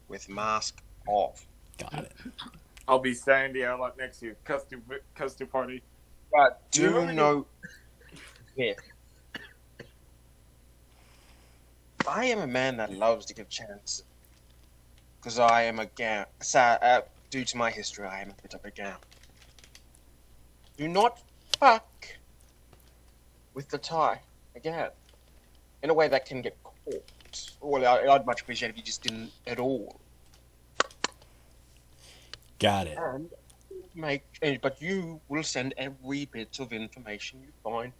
with mask off. Got it. I'll be standing there like next to you. Custom party. But Do you do remember know this. I am a man that loves to give chances. Because I am a gown. Due to my history, I am a bit of a gown. Do not fuck with the tie again. In a way that can get caught. Well, I'd much appreciate if you just didn't at all. Got it. But you will send every bit of information you find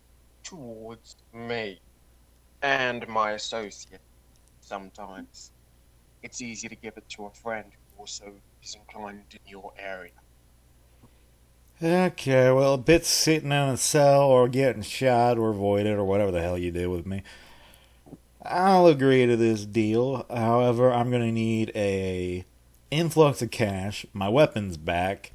towards me and my associate. Sometimes it's easy to give it to a friend who also is inclined in your area. Okay, well, a bit's sitting in a cell or getting shot or voided or whatever the hell you did with me. I'll agree to this deal. However, I'm going to need a influx of cash, my weapons back,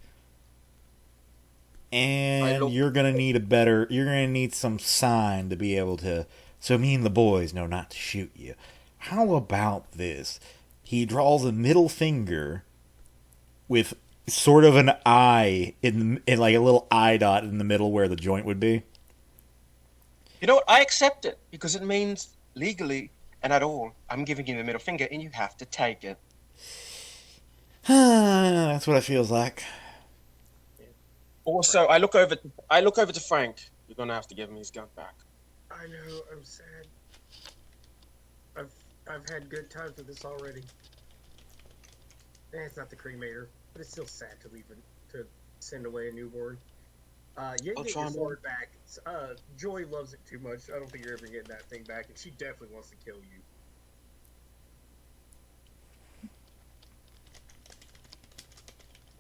and you're going to need some sign to be able to, so me and the boys know not to shoot you. How about this? He draws a middle finger with sort of an eye in like a little eye dot in the middle where the joint would be. You know what? I accept it because it means legally and at all, I'm giving you the middle finger and you have to take it. That's what it feels like. Also, I look over to Frank. You're gonna have to give him his gun back. I know. I'm sad. I've had good times with this already. It's not the cremator, but it's still sad to leave it, to send away a newborn. You can get your sword back. Joy loves it too much. I don't think you're ever getting that thing back, and she definitely wants to kill you.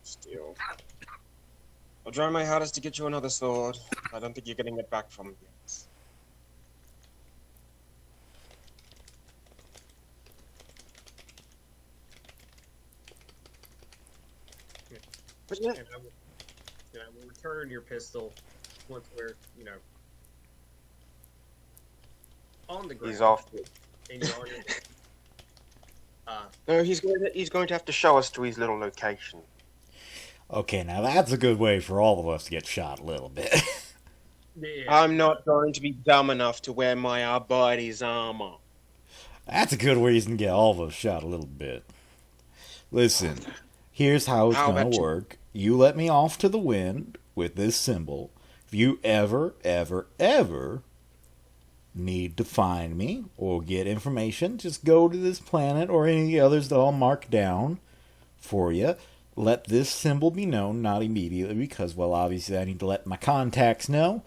Still. I'll try my hardest to get you another sword. I don't think you're getting it back from me. But yeah. And I will return your pistol once we're, on the ground. He's off. And you are. No, he's going to have to show us to his little location. Okay, now that's a good way for all of us to get shot a little bit. Yeah. I'm not going to be dumb enough to wear my Arbites armor. That's a good reason to get all of us shot a little bit. Listen, here's how it's How gonna about you? work. You let me off to the wind with this symbol. If you ever need to find me or get information, just go to this planet or any of the others that I'll mark down for you. Let this symbol be known, not immediately, because, well, obviously I need to let my contacts know.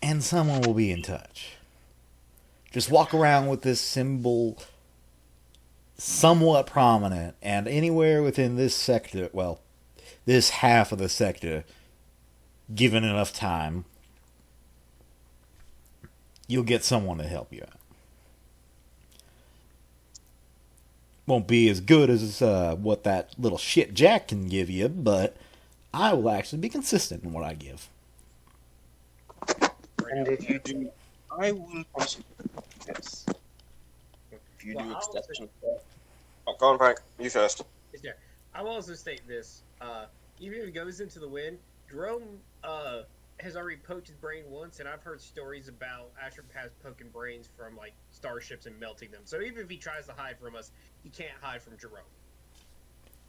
And someone will be in touch. Just walk around with this symbol somewhat prominent, and anywhere within this sector, well, this half of the sector, given enough time, you'll get someone to help you out. Won't be as good as what that little shit Jack can give you, but I will actually be consistent in what I give. And if you do, I will possibly yes. If you Well, do I'll exception. Oh, go on, Frank. You first. Yeah. I will also state this. Even if he goes into the wind, Jerome has already poked his brain once, and I've heard stories about Asher Pass poking brains from like starships and melting them. So even if he tries to hide from us, he can't hide from Jerome.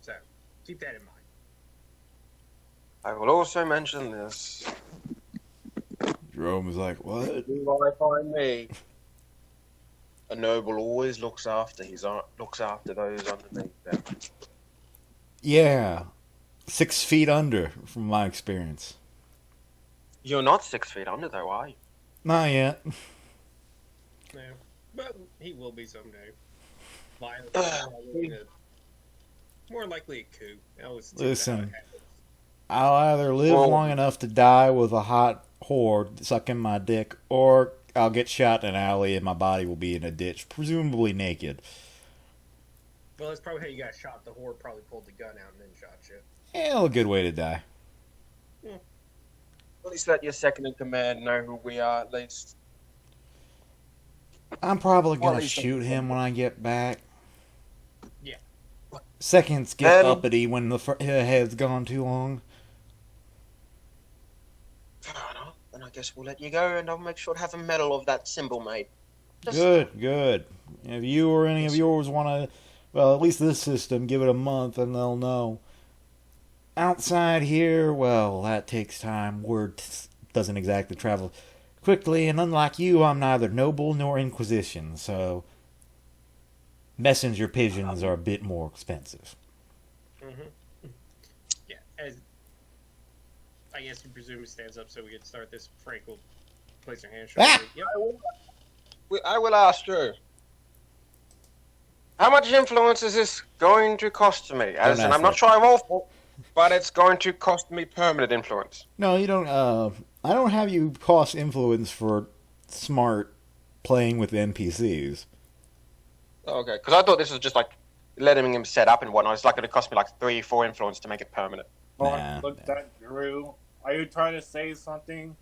So keep that in mind. I will also mention this. Jerome was like, what? Do I find me? A noble always looks after those underneath them. Yeah. 6 feet under, from my experience. You're not 6 feet under, though, are you? Not yet. No, but he will be someday. More likely a coup. That was too Listen. bad. I'll either live Well- long enough to die with a hot whore sucking my dick, or I'll get shot in an alley and my body will be in a ditch, presumably naked. Well, that's probably how you got shot. The whore probably pulled the gun out and then shot you. Yeah, a good way to die. At least let your second in command know who we are, at least. I'm probably Well, gonna he's- shoot him when I get back. Yeah. Seconds get Um, uppity when the head's gone too long. Fair enough. Then I guess we'll let you go, and I'll make sure to have a medal of that symbol made. Just- Good. If you or any of yours want to, well, at least this system, give it a month and they'll know. Outside here, well, that takes time. Word doesn't exactly travel quickly, and unlike you, I'm neither noble nor inquisition, so messenger pigeons are a bit more expensive. Mm-hmm. Yeah, as I guess you presume it stands up, so we can start this. Frank will place her hand. Ah! Yep. I will ask you. How much influence is this going to cost me? As Don't in, ask I'm not that. sure I'm awful, but it's going to cost me permanent influence. No, you don't. I don't have you cost influence for smart playing with NPCs. Okay, because I thought this was just like letting him set up and whatnot. It's like going to cost me like 3-4 influence to make it permanent. Nah, Look, that Drew. Are you trying to say something?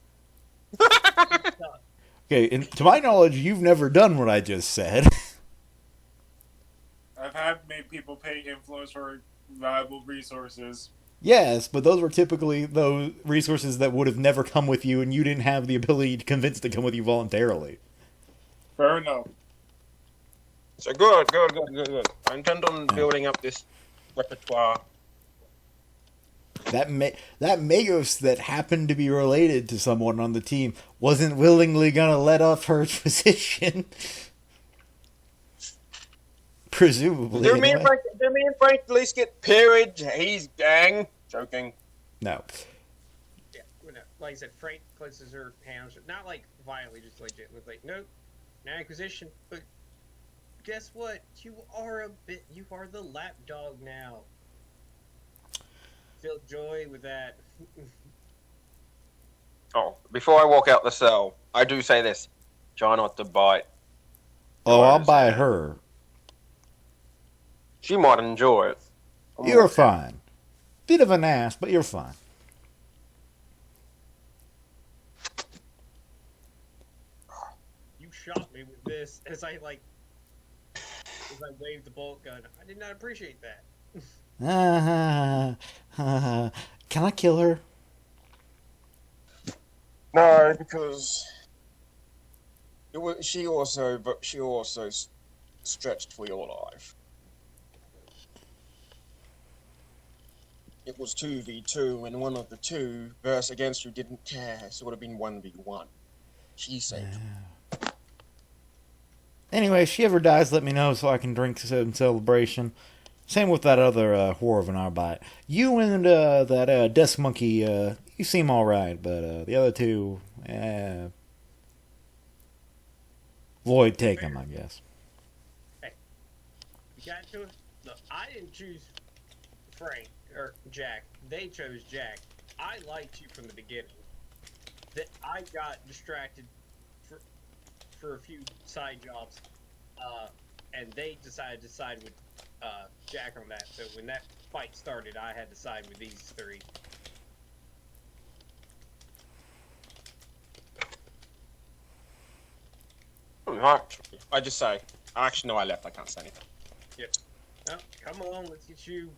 Okay, and to my knowledge, you've never done what I just said. I've had made people pay influence for valuable resources. Yes, but those were typically those resources that would have never come with you, and you didn't have the ability to convince to come with you voluntarily. Fair enough. So good. I intend on building up this repertoire. That Magos that happened to be related to someone on the team wasn't willingly gonna let up her position. Presumably. Do me and anyway. Frank at least get peerage? He's gang. Joking. No. Yeah. Well, no, like I said, Frank places her hand. Not like violently, just like gently. Like, nope, no acquisition. But guess what? You are the lapdog now. Feel joy with that. Oh, before I walk out the cell, I do say this. Try not to bite. Oh, I'll Doors, buy man. her. She might enjoy it. You're fine. Bit of an ass, but you're fine. You this as I waved the bolt gun. I did not appreciate that. Can I kill her? No, because she also stretched for your life. It was 2v2, and one of the two verse against you didn't care, so it would have been 1v1. She saved. Anyway, if she ever dies, let me know so I can drink in celebration. Same with that other whore of an Arbite. You and that desk monkey, you seem alright, but the other two, Lloyd, take them, I guess. Hey, you got to it? Look, I didn't choose Frank or Jack. They chose Jack. I liked you from the beginning. That I got distracted for a few side jobs, and they decided to side with Jack on that. So when that fight started, I had to side with these three. I just say, actually, no, I left. I can't say anything. Yep. Well, come on, let's get you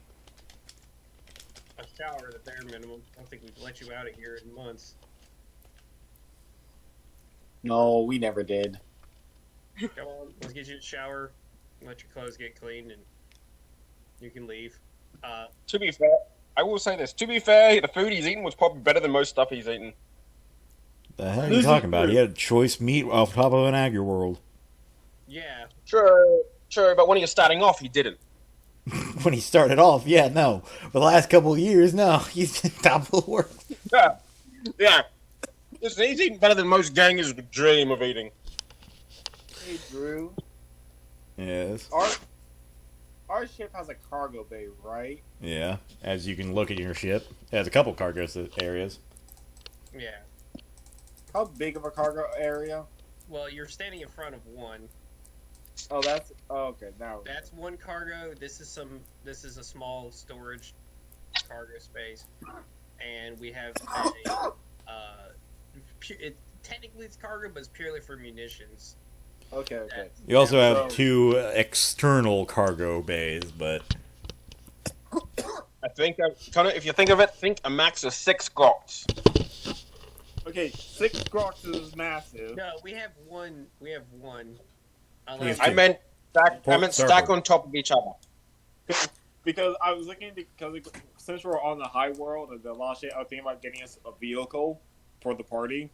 a shower at the bare minimum. I don't think we've let you out of here in months. No, we never did. Come on, let's get you a shower, let your clothes get cleaned, and you can leave. To be fair, I will say this. To be fair, the food he's eaten was probably better than most stuff he's eaten. The hell are you talking about? He had choice meat off top of an Agger World. Yeah. Sure, but when he was starting off, he didn't. When he started off, yeah, no. The last couple of years, no. He's been top of the world. Yeah. Listen, he's eating better than most gangers would dream of eating. Hey, Drew. Yes. Our ship has a cargo bay, right? Yeah, as you can look at your ship. It has a couple cargo areas. Yeah. How big of a cargo area? Well, you're standing in front of one. Oh, that's okay. Now That's one cargo. This is a small storage cargo space, and we have technically it's cargo, but it's purely for munitions. okay. You also have two external cargo bays, but I think, if you think of it, think a max of 6 Glocks. Okay, 6 Grox is massive. No, we have one. We have one. Yes, I meant stack Starboard. on top of each other. Because I was looking because since we're on the high world and the last shit, I was thinking about getting us a vehicle for the party.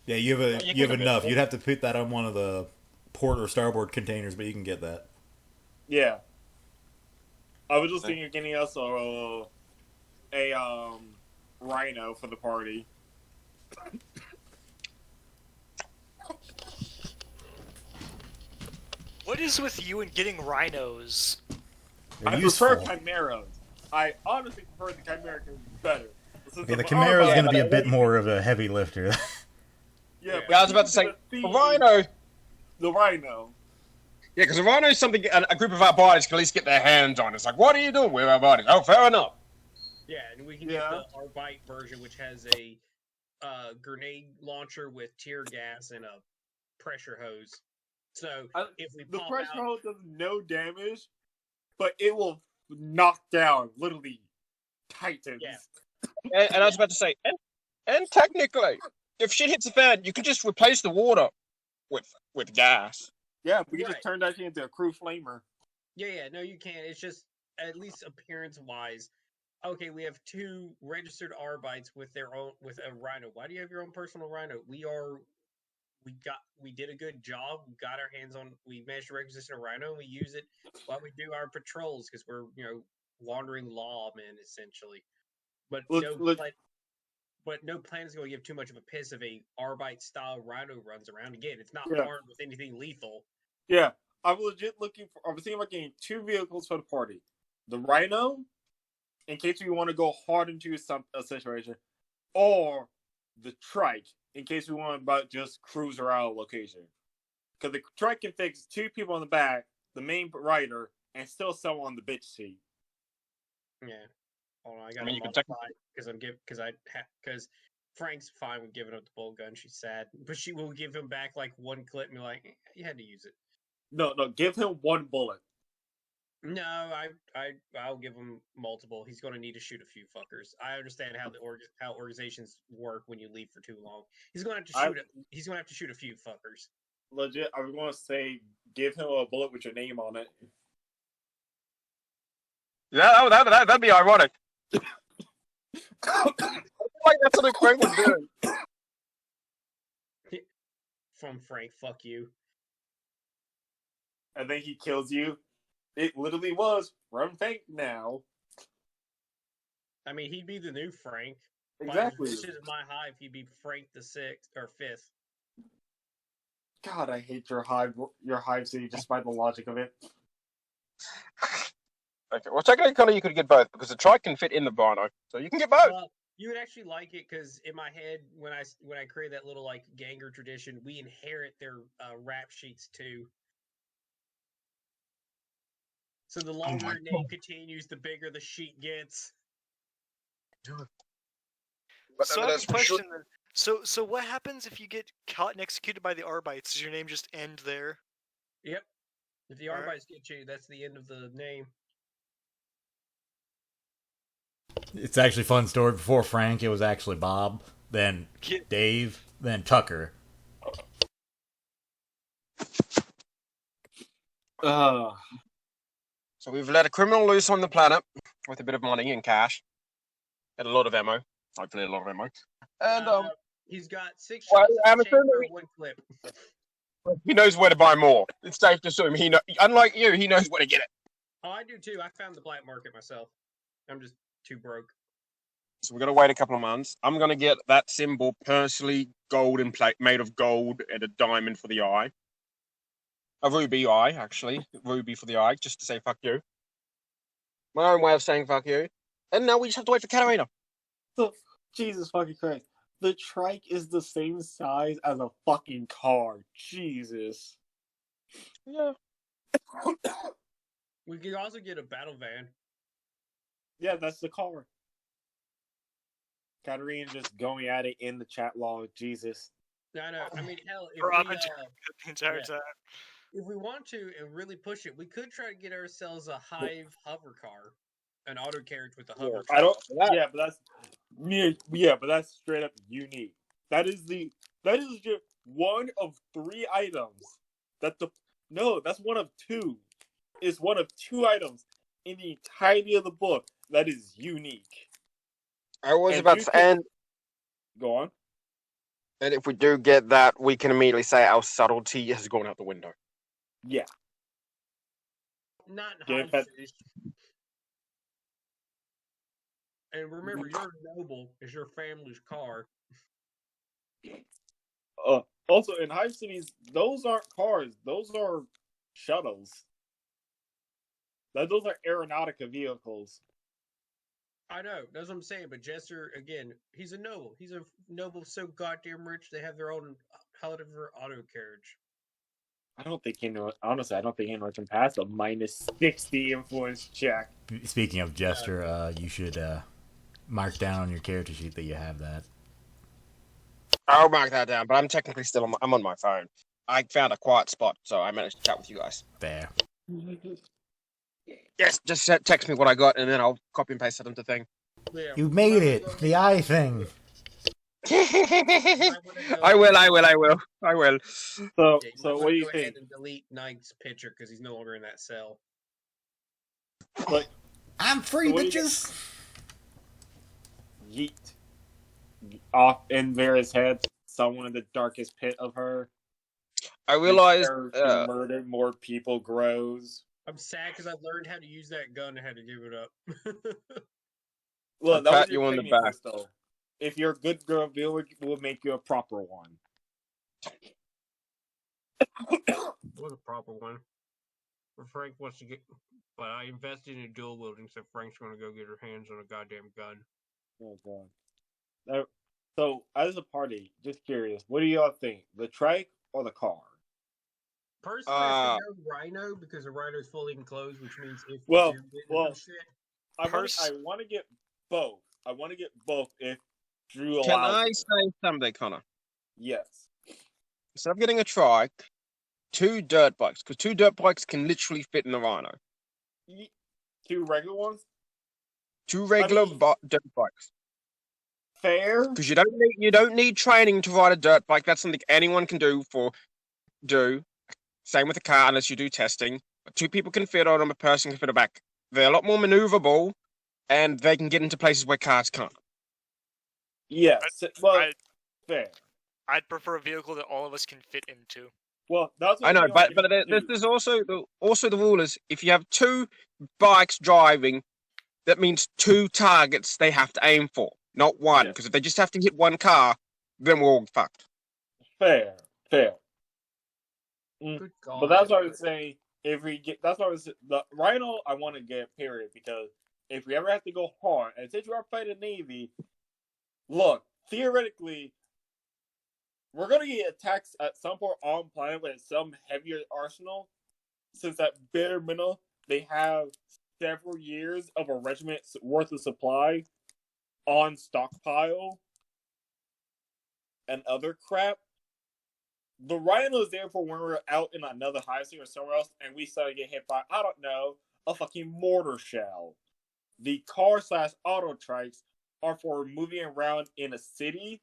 yeah, you have You you have can- enough. You'd have to put that on one of the port or starboard containers, but you can get that. Yeah. I was just thinking of getting us a Rhino for the party. What is with you and getting rhinos? They're I useful. prefer Chimeras. I honestly prefer the Chimera better. Yeah, the Chimera is going to be a bit more of a heavy lifter. Yeah, Yeah, I was about to say, a Rhino. The Rhino. Yeah, because a Rhino is something a group of our bodies can at least get their hands on. It's like, what are you doing with our bodies? Oh, fair enough. Yeah, and we can Yeah. get the Arbite version, which has a grenade launcher with tear gas and a pressure hose. So if we The pop pressure out, hose does no damage, but it will knock down literally titans. Yeah. And I was about to say, and technically, if shit hits the fan, you could just replace the water with gas. Yeah, we can Right. just turn that shit into a crew flamer. yeah, no, you can't. It's just at least appearance-wise. Okay, we have 2 registered Arbites with a Rhino. Why do you have your own personal Rhino? We did a good job. We got our hands on. We managed to requisition a Rhino. And we use it while we do our patrols because we're wandering lawmen essentially. But no plan is going to give too much of a piss if a Arbite style Rhino runs around. Again, it's not Yeah. armed with anything lethal. Yeah, I was legit I was thinking about getting 2 vehicles for the party. The Rhino, in case we want to go hard into a situation, or the Trike, in case we want to just cruise around a location. Because the Trike can fix 2 people in the back, the main rider, and still someone on the bitch seat. Yeah. Hold on, I got mean, to you can modify because Frank's fine with giving up the bolt gun. She's sad, but she will give him back like one clip and be like, "You had to use it." No, give him one bullet. No, I'll give him multiple. He's going to need to shoot a few fuckers. I understand how how organizations work when you leave for too long. He's going to have to shoot. He's going to have to shoot a few fuckers. Legit, I was going to say, give him a bullet with your name on it. Yeah, that'd be ironic. Like that's what Frank would do. From Frank, fuck you. And then he kills you. It literally was from Frank now. I mean, he'd be the new Frank. Exactly. This is my hive. He'd be Frank the 6th or 5th. God, I hate your hive city just by the logic of it. Okay, well, technically, Connor, you could get both because the trike can fit in the Rhino, so you can get both. Well, you would actually like it because in my head, when I create that little like Ganger tradition, we inherit their rap sheets too. So the longer your name continues, the bigger the sheet gets. But So I have that's a for sure. question then. So what happens if you get caught and executed by the Arbites? Does your name just end there? Yep. If the Alright. Arbites get you, that's the end of the name. It's actually a fun story. Before Frank, it was actually Bob, then Yeah. Dave, then Tucker. So we've let a criminal loose on the planet with a bit of money and cash, and a lot of ammo. Hopefully, a lot of ammo. And He's got 6 well, shots I'm in the chamber, assuming- 1 clip. he knows where to buy more. It's safe to assume he unlike you, he knows where to get it. Oh, I do too. I found the black market myself. I'm just too broke. So we're gonna wait a couple of months. I'm gonna get that symbol personally gold and plate made of gold and a diamond for the eye. A ruby eye, actually. Ruby for the eye, just to say fuck you. My own way of saying fuck you. And now we just have to wait for Katarina. Jesus fucking Christ. The trike is the same size as a fucking car. Jesus. Yeah. We could also get a battle van. Yeah, that's the car. Katarina just going at it in the chat log. Jesus. I know. I mean, hell, Robin the entire yeah. time. if we want to and really push it, we could try to get ourselves a Hive hover car, an auto carriage with a hover. I don't. That- Yeah, but that's straight up unique. That is just one of 3 items. That's one of 2. It's one of 2 items in the entirety of the book that is unique. I was And about you to, can- and Go on. if we do get that, we can immediately say our subtlety has gone out the window. Yeah. Not in Yeah, Hive but- City. And remember, your noble is your family's car. Also, in Hive Cities, those aren't cars. Those are shuttles. Those are aeronautica vehicles. I know, that's what I'm saying. But Jester, again, he's a noble. He's a noble so goddamn rich they have their own hover auto carriage. I don't think anyone can pass a minus 60 influence check. Speaking of Jester, you should mark down on your character sheet that you have that. I'll mark that down, but I'm technically still I'm on my phone. I found a quiet spot, so I managed to chat with you guys. There. Yes, just text me what I got, and then I'll copy and paste it into thing. Yeah, You made it! The eye thing! I will. So Yeah, what do you go think? ahead and delete Knight's picture because he's no longer in that cell. Like, I'm free, What do you- bitches! yeet. Off in Vera's head, someone in the darkest pit of her. I realized. To murder more people grows. I'm sad because I learned how to use that gun and had to give it up. Look, I'll that pat was your you on the training back. pistol. If you're a good girl, we'll make you a proper one. Was a proper one. But Frank wants to get. But I invested in dual wielding, so Frank's going to go get her hands on a goddamn gun. Oh god. So, as a party, just curious, what do y'all think? The trike or the car? Personally, I say go Rhino because the Rhino is fully enclosed, which means if you do get into shit, I want to get both. I want to get both if Drew Can allows I it. say something, Connor? Yes. Instead of getting a trike, 2 dirt bikes, because 2 dirt bikes can literally fit in the Rhino. 2 regular ones? 2 regular mean- dirt bikes. Fair. Because you don't need training to ride a dirt bike. That's something anyone can do. Same with a car, unless you do testing. But 2 people can fit on them. A person can fit a back. They're a lot more maneuverable, and they can get into places where cars can't. Yes. Well, I- fair. I'd prefer a vehicle that all of us can fit into. Well, that's what I know, we but don't do. there's also the rule is if you have 2 bikes driving, that means 2 targets they have to aim for, not 1. Yeah. Because if they just have to hit 1 car, then we're all fucked. Fair. Good God. But that's what I was saying. That's what I was the Rhino. I want to get period because if we ever have to go hard, and since we are playing the Navy, look theoretically, we're gonna get attacked at some point on planet with some heavier arsenal. Since at bare minimum they have several years of a regiment's worth of supply on stockpile and other crap. The Rhino is there for when we're out in another high sea or somewhere else and we start to get hit by, I don't know, a fucking mortar shell. The car/auto trikes are for moving around in a city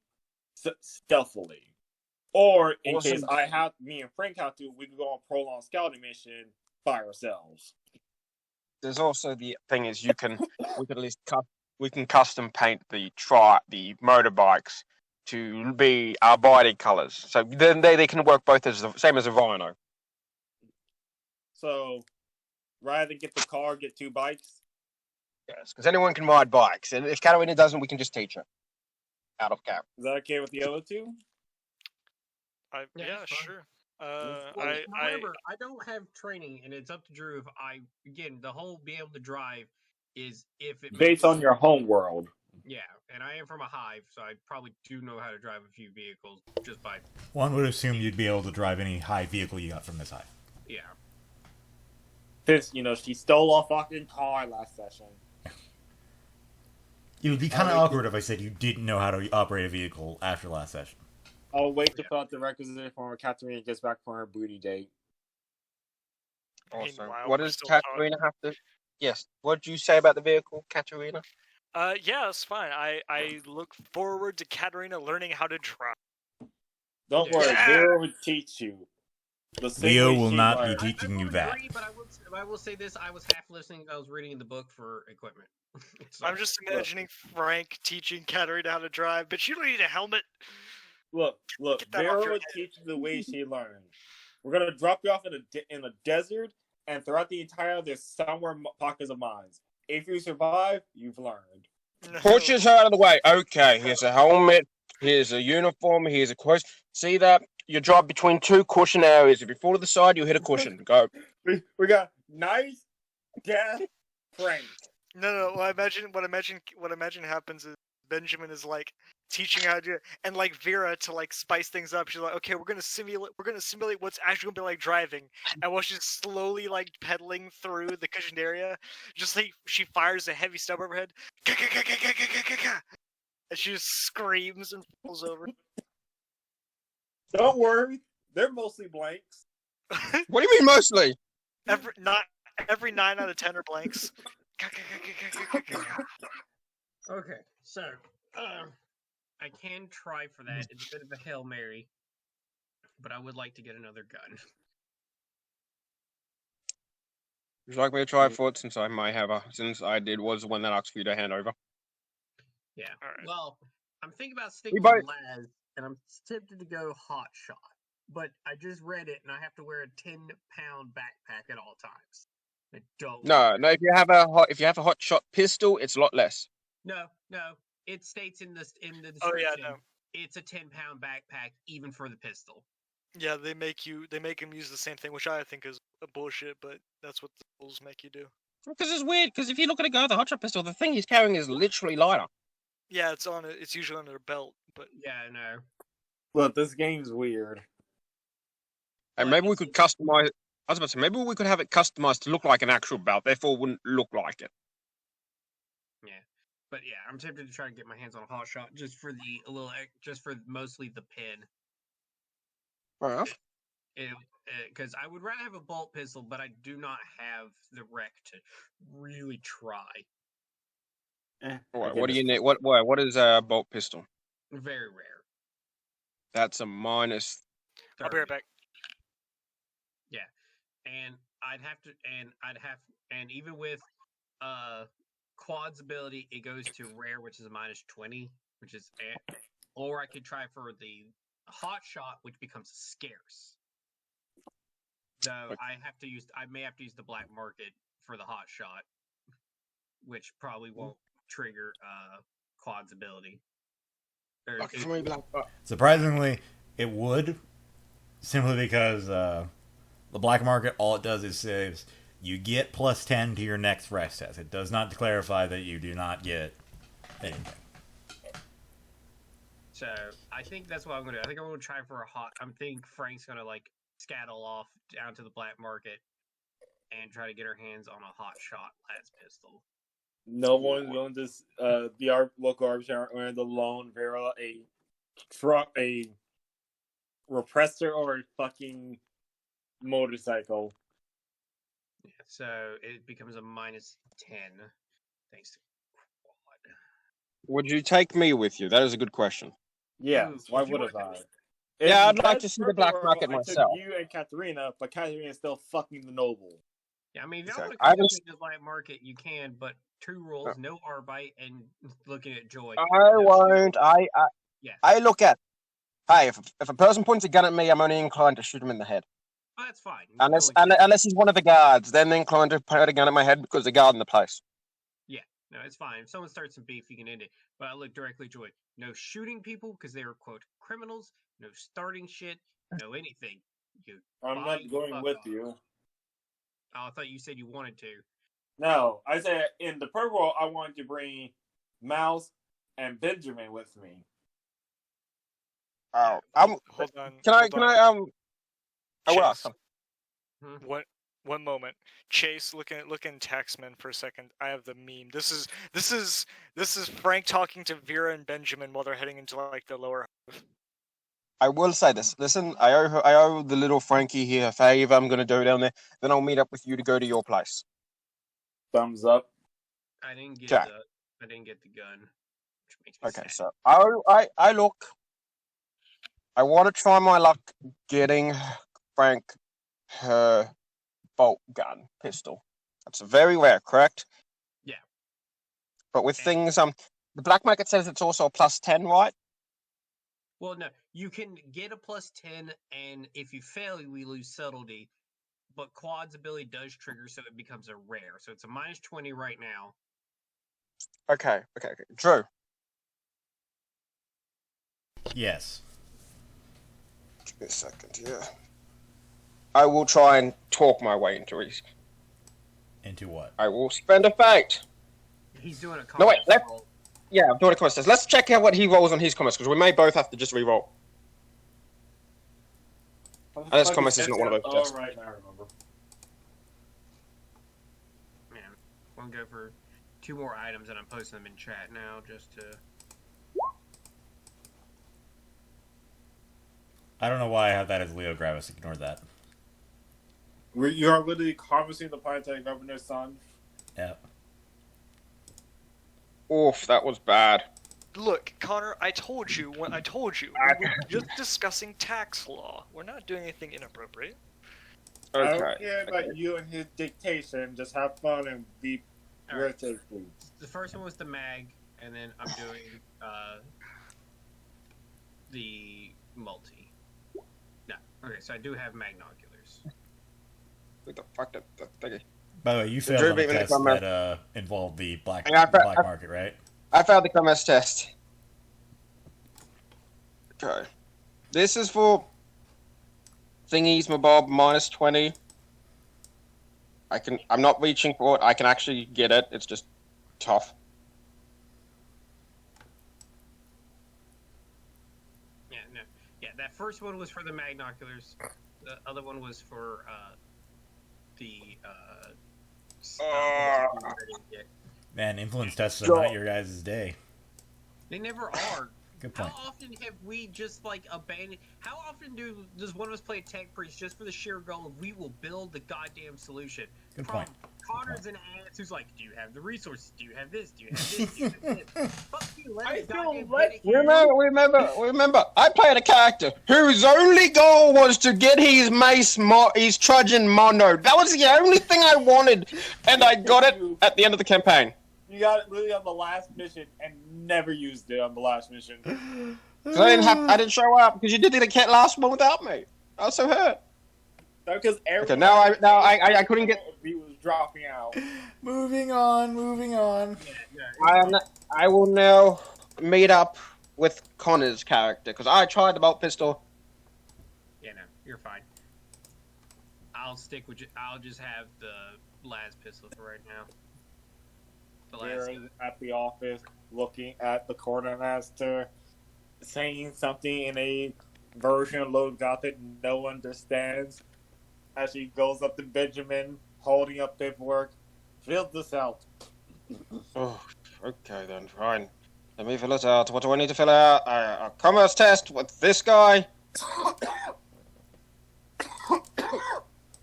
stealthily. Or in Also- case me and Frank have to, we can go on a prolonged scouting mission by ourselves. There's also the thing is we can at least we can custom paint the motorbikes to be our body colors. So then they can work both as the same as a Rhino. So, rather than get the car, get 2 bikes. Yes, because anyone can ride bikes, and if Katarina doesn't, we can just teach her. Out of cap. Is that okay with the other 2? Yeah, Yeah, that's fine. sure. Well, remember, I don't have training, and it's up to Drew if the whole being able to drive is if it Based on your home world. Yeah, and I am from a hive, so I probably do know how to drive a few vehicles just by One would assume you'd be able to drive any high vehicle you got from this hive. yeah. Since, she stole a fucking car last session. It would be kind of awkward if I said you didn't know how to operate a vehicle after last session. I'll wait to fill out the requisite for when Katarina gets back from her booty date. Also, Meanwhile, what we're does still talking. Katarina have to? Yes. What did you say about the vehicle, Katarina? Yeah, it's fine. I look forward to Katarina learning how to drive. Don't worry, Yeah. Vera will teach you. The same Leo way will she not be learned. teaching I you will that. agree, but I will say this: I was half listening. I was reading the book for equipment. So, I'm just imagining Frank teaching Katarina how to drive, but you don't need a helmet. Look, Get that off Vera your will head. teach you the way she learned. We're gonna drop you off in a desert, and throughout the entire, there's somewhere pockets of mines. If you survive, you've learned. Torches are out of the way. Okay, here's a helmet. Here's a uniform. Here's a cushion. See that? You drop between 2 cushion areas. If you fall to the side, you hit a cushion. Go. We got nice, death, Frank. No. What I imagine happens is Benjamin is like teaching how to do it, and like Vera to like spice things up. She's like, okay, we're gonna simulate what's actually gonna be like driving, and while she's slowly like pedaling through the cushioned area, just like she fires a heavy stub over her head, and she just screams and falls over. Don't worry, they're mostly blanks. What do you mean mostly? Every 9 out of 10 are blanks. okay, so I can try for that. It's a bit of a Hail Mary, but I would like to get another gun. Would you like me to try for it since I might have since I did was the one that asked for you to hand over? Yeah. Alright. Well, I'm thinking about sticking both- with Laz, and I'm tempted to go Hot Shot. But I just read it, and I have to wear a 10-pound backpack at all times. I don't. No. If you have a hot shot pistol, it's a lot less. No. It states in the description. Oh yeah, no. It's a 10-pound backpack, even for the pistol. Yeah, they make him use the same thing, which I think is a bullshit, but that's what the rules make you do. Because it's weird. Because if you look at a guy with a hot shot pistol, the thing he's carrying is literally lighter. Yeah, it's usually on their belt, but Yeah, I know. Look, this game's weird. And Well, maybe we it's- could customize. I was about to say maybe we could have it customized to look like an actual belt, therefore wouldn't look like it. But yeah, I'm tempted to try to get my hands on a hot shot just for just for mostly the pin. Fair enough. Because I would rather have a bolt pistol, but I do not have the rec to really try. What do you need? What is a bolt pistol? Very rare. That's a minus. I'll be right back. Yeah, and and even with Quad's ability, it goes to rare, which is a -20, which is, or I could try for the hot shot, which becomes scarce. Though I may have to use the black market for the hot shot, which probably won't trigger Quad's ability. Surprisingly, it would, simply because the black market, all it does is says you get +10 to your next rest test. It does not clarify that you do not get anything. So I think that's what I'm gonna do. I think I'm gonna try for a hot. I think Frank's gonna like scuttle off down to the black market and try to get her hands on a hot shot las pistol. No one's going to be our local arbitrator or the lone Vera a repressor or a fucking motorcycle. Yeah, so it becomes a -10 thanks to Quad. Would you take me with you? That is a good question. Yes, why if you would have want- I? Yeah, I'd If like that's to see the black purple, market I myself. took you and Katarina, but Katarina is still fucking the noble. Yeah, I mean, if y'all Exactly. want to I come just- to the black market, you can, but two rules: no Arbite and looking at Joy. I No- won't. Yes. I look at. Hey, if a person points a gun at me, I'm only inclined to shoot him in the head. Oh, that's fine. You Unless totally can. unless he's one of the guards, then inclined to point a gun at my head because they're guarding the place. No, it's fine. If someone starts some beef, you can end it. But I look directly at Joy. No shooting people because they are, quote, criminals. No starting shit. No anything. You. I'm buy not the going fuck with off. you. Oh, I thought you said you wanted to. No, I said in the purple, I wanted to bring Mouse and Benjamin with me. Oh, Hold on. Can I? Oh, well, Chase, Hmm? one moment. Chase, look in Taxman for a second. I have the meme. This is Frank talking to Vera and Benjamin while they're heading into like the lower. I will say this. Listen, I owe the little Frankie here a favor. I'm gonna do down there. Then I'll meet up with you to go to your place. Thumbs up. I didn't get Okay. the gun, which makes me Okay, sad. so I look. I want to try my luck getting Frank her bolt gun pistol. That's very rare, correct? Yeah. But with And- things, the black market says it's also a +10, right? Well, no, you can get a +10, and if you fail, we lose subtlety. But Quad's ability does trigger, so it becomes a rare. So it's a -20 right now. Okay. Drew, Yes. give me a second here. I will try and talk my way into it. Into what? I will spend a fate. He's doing a No, wait, combat roll. Yeah, I'm doing a commerce test. Let's check out what he rolls on his commerce, because we may both have to just re-roll. Unless commerce is not one of those tests. Oh, right, now I remember. Man, we'll go for 2 more items, and I'm posting them in chat now, just to. I don't know why I have that as Leo Gravis. Ignore that. You are literally harvesting the planetary governor's son. Yeah. Oof, that was bad. Look, Connor, I told you we were just discussing tax law. We're not doing anything inappropriate. I Okay. don't care about you and his dictation. Just have fun and be All right. irritated, please. The first one was the mag, and then I'm doing the multi. No, okay, so I do have magnoculars. What the fuck? That thingy. By the way, you Drew failed on the beat me in the test combat. that involved the black Yeah, black market, right? I failed the commerce test. Okay. This is for thingies, my bob, -20. I'm not reaching for it. I can actually get it. It's just tough. Yeah, that first one was for the magnoculars. The other one was for the. Man, influence tests are Sure. not your guys' day. They never are. Good How point. often have we just like abandoned? How often does one of us play a tech priest just for the sheer goal of we will build the goddamn solution? Good From point. Connor's an ass who's like, do you have the resources? Do you have this? Do you have this? Do you have this? Fuck you, let I me feel goddamn like- get it here. Remember, I played a character whose only goal was to get his his trudging mono. That was the only thing I wanted, and I got it at the end of the campaign. You got it literally on the last mission and never used it on the last mission. 'Cause I didn't show up because you did the last one without me. I was so hurt. Because Okay, now I couldn't get. He was dropping out. Moving on, moving on. I will now meet up with Connor's character because I tried the bolt pistol. Yeah, no, you're fine. I'll stick with you. I'll just have the last pistol for right now. The last. We're at the office looking at the quartermaster, saying something in a version of Low Gothic no one understands. As she goes up to Benjamin, holding up paperwork. Fill this out. Oh, okay then, fine. Let me fill it out. What do I need to fill out? A commerce test with this guy.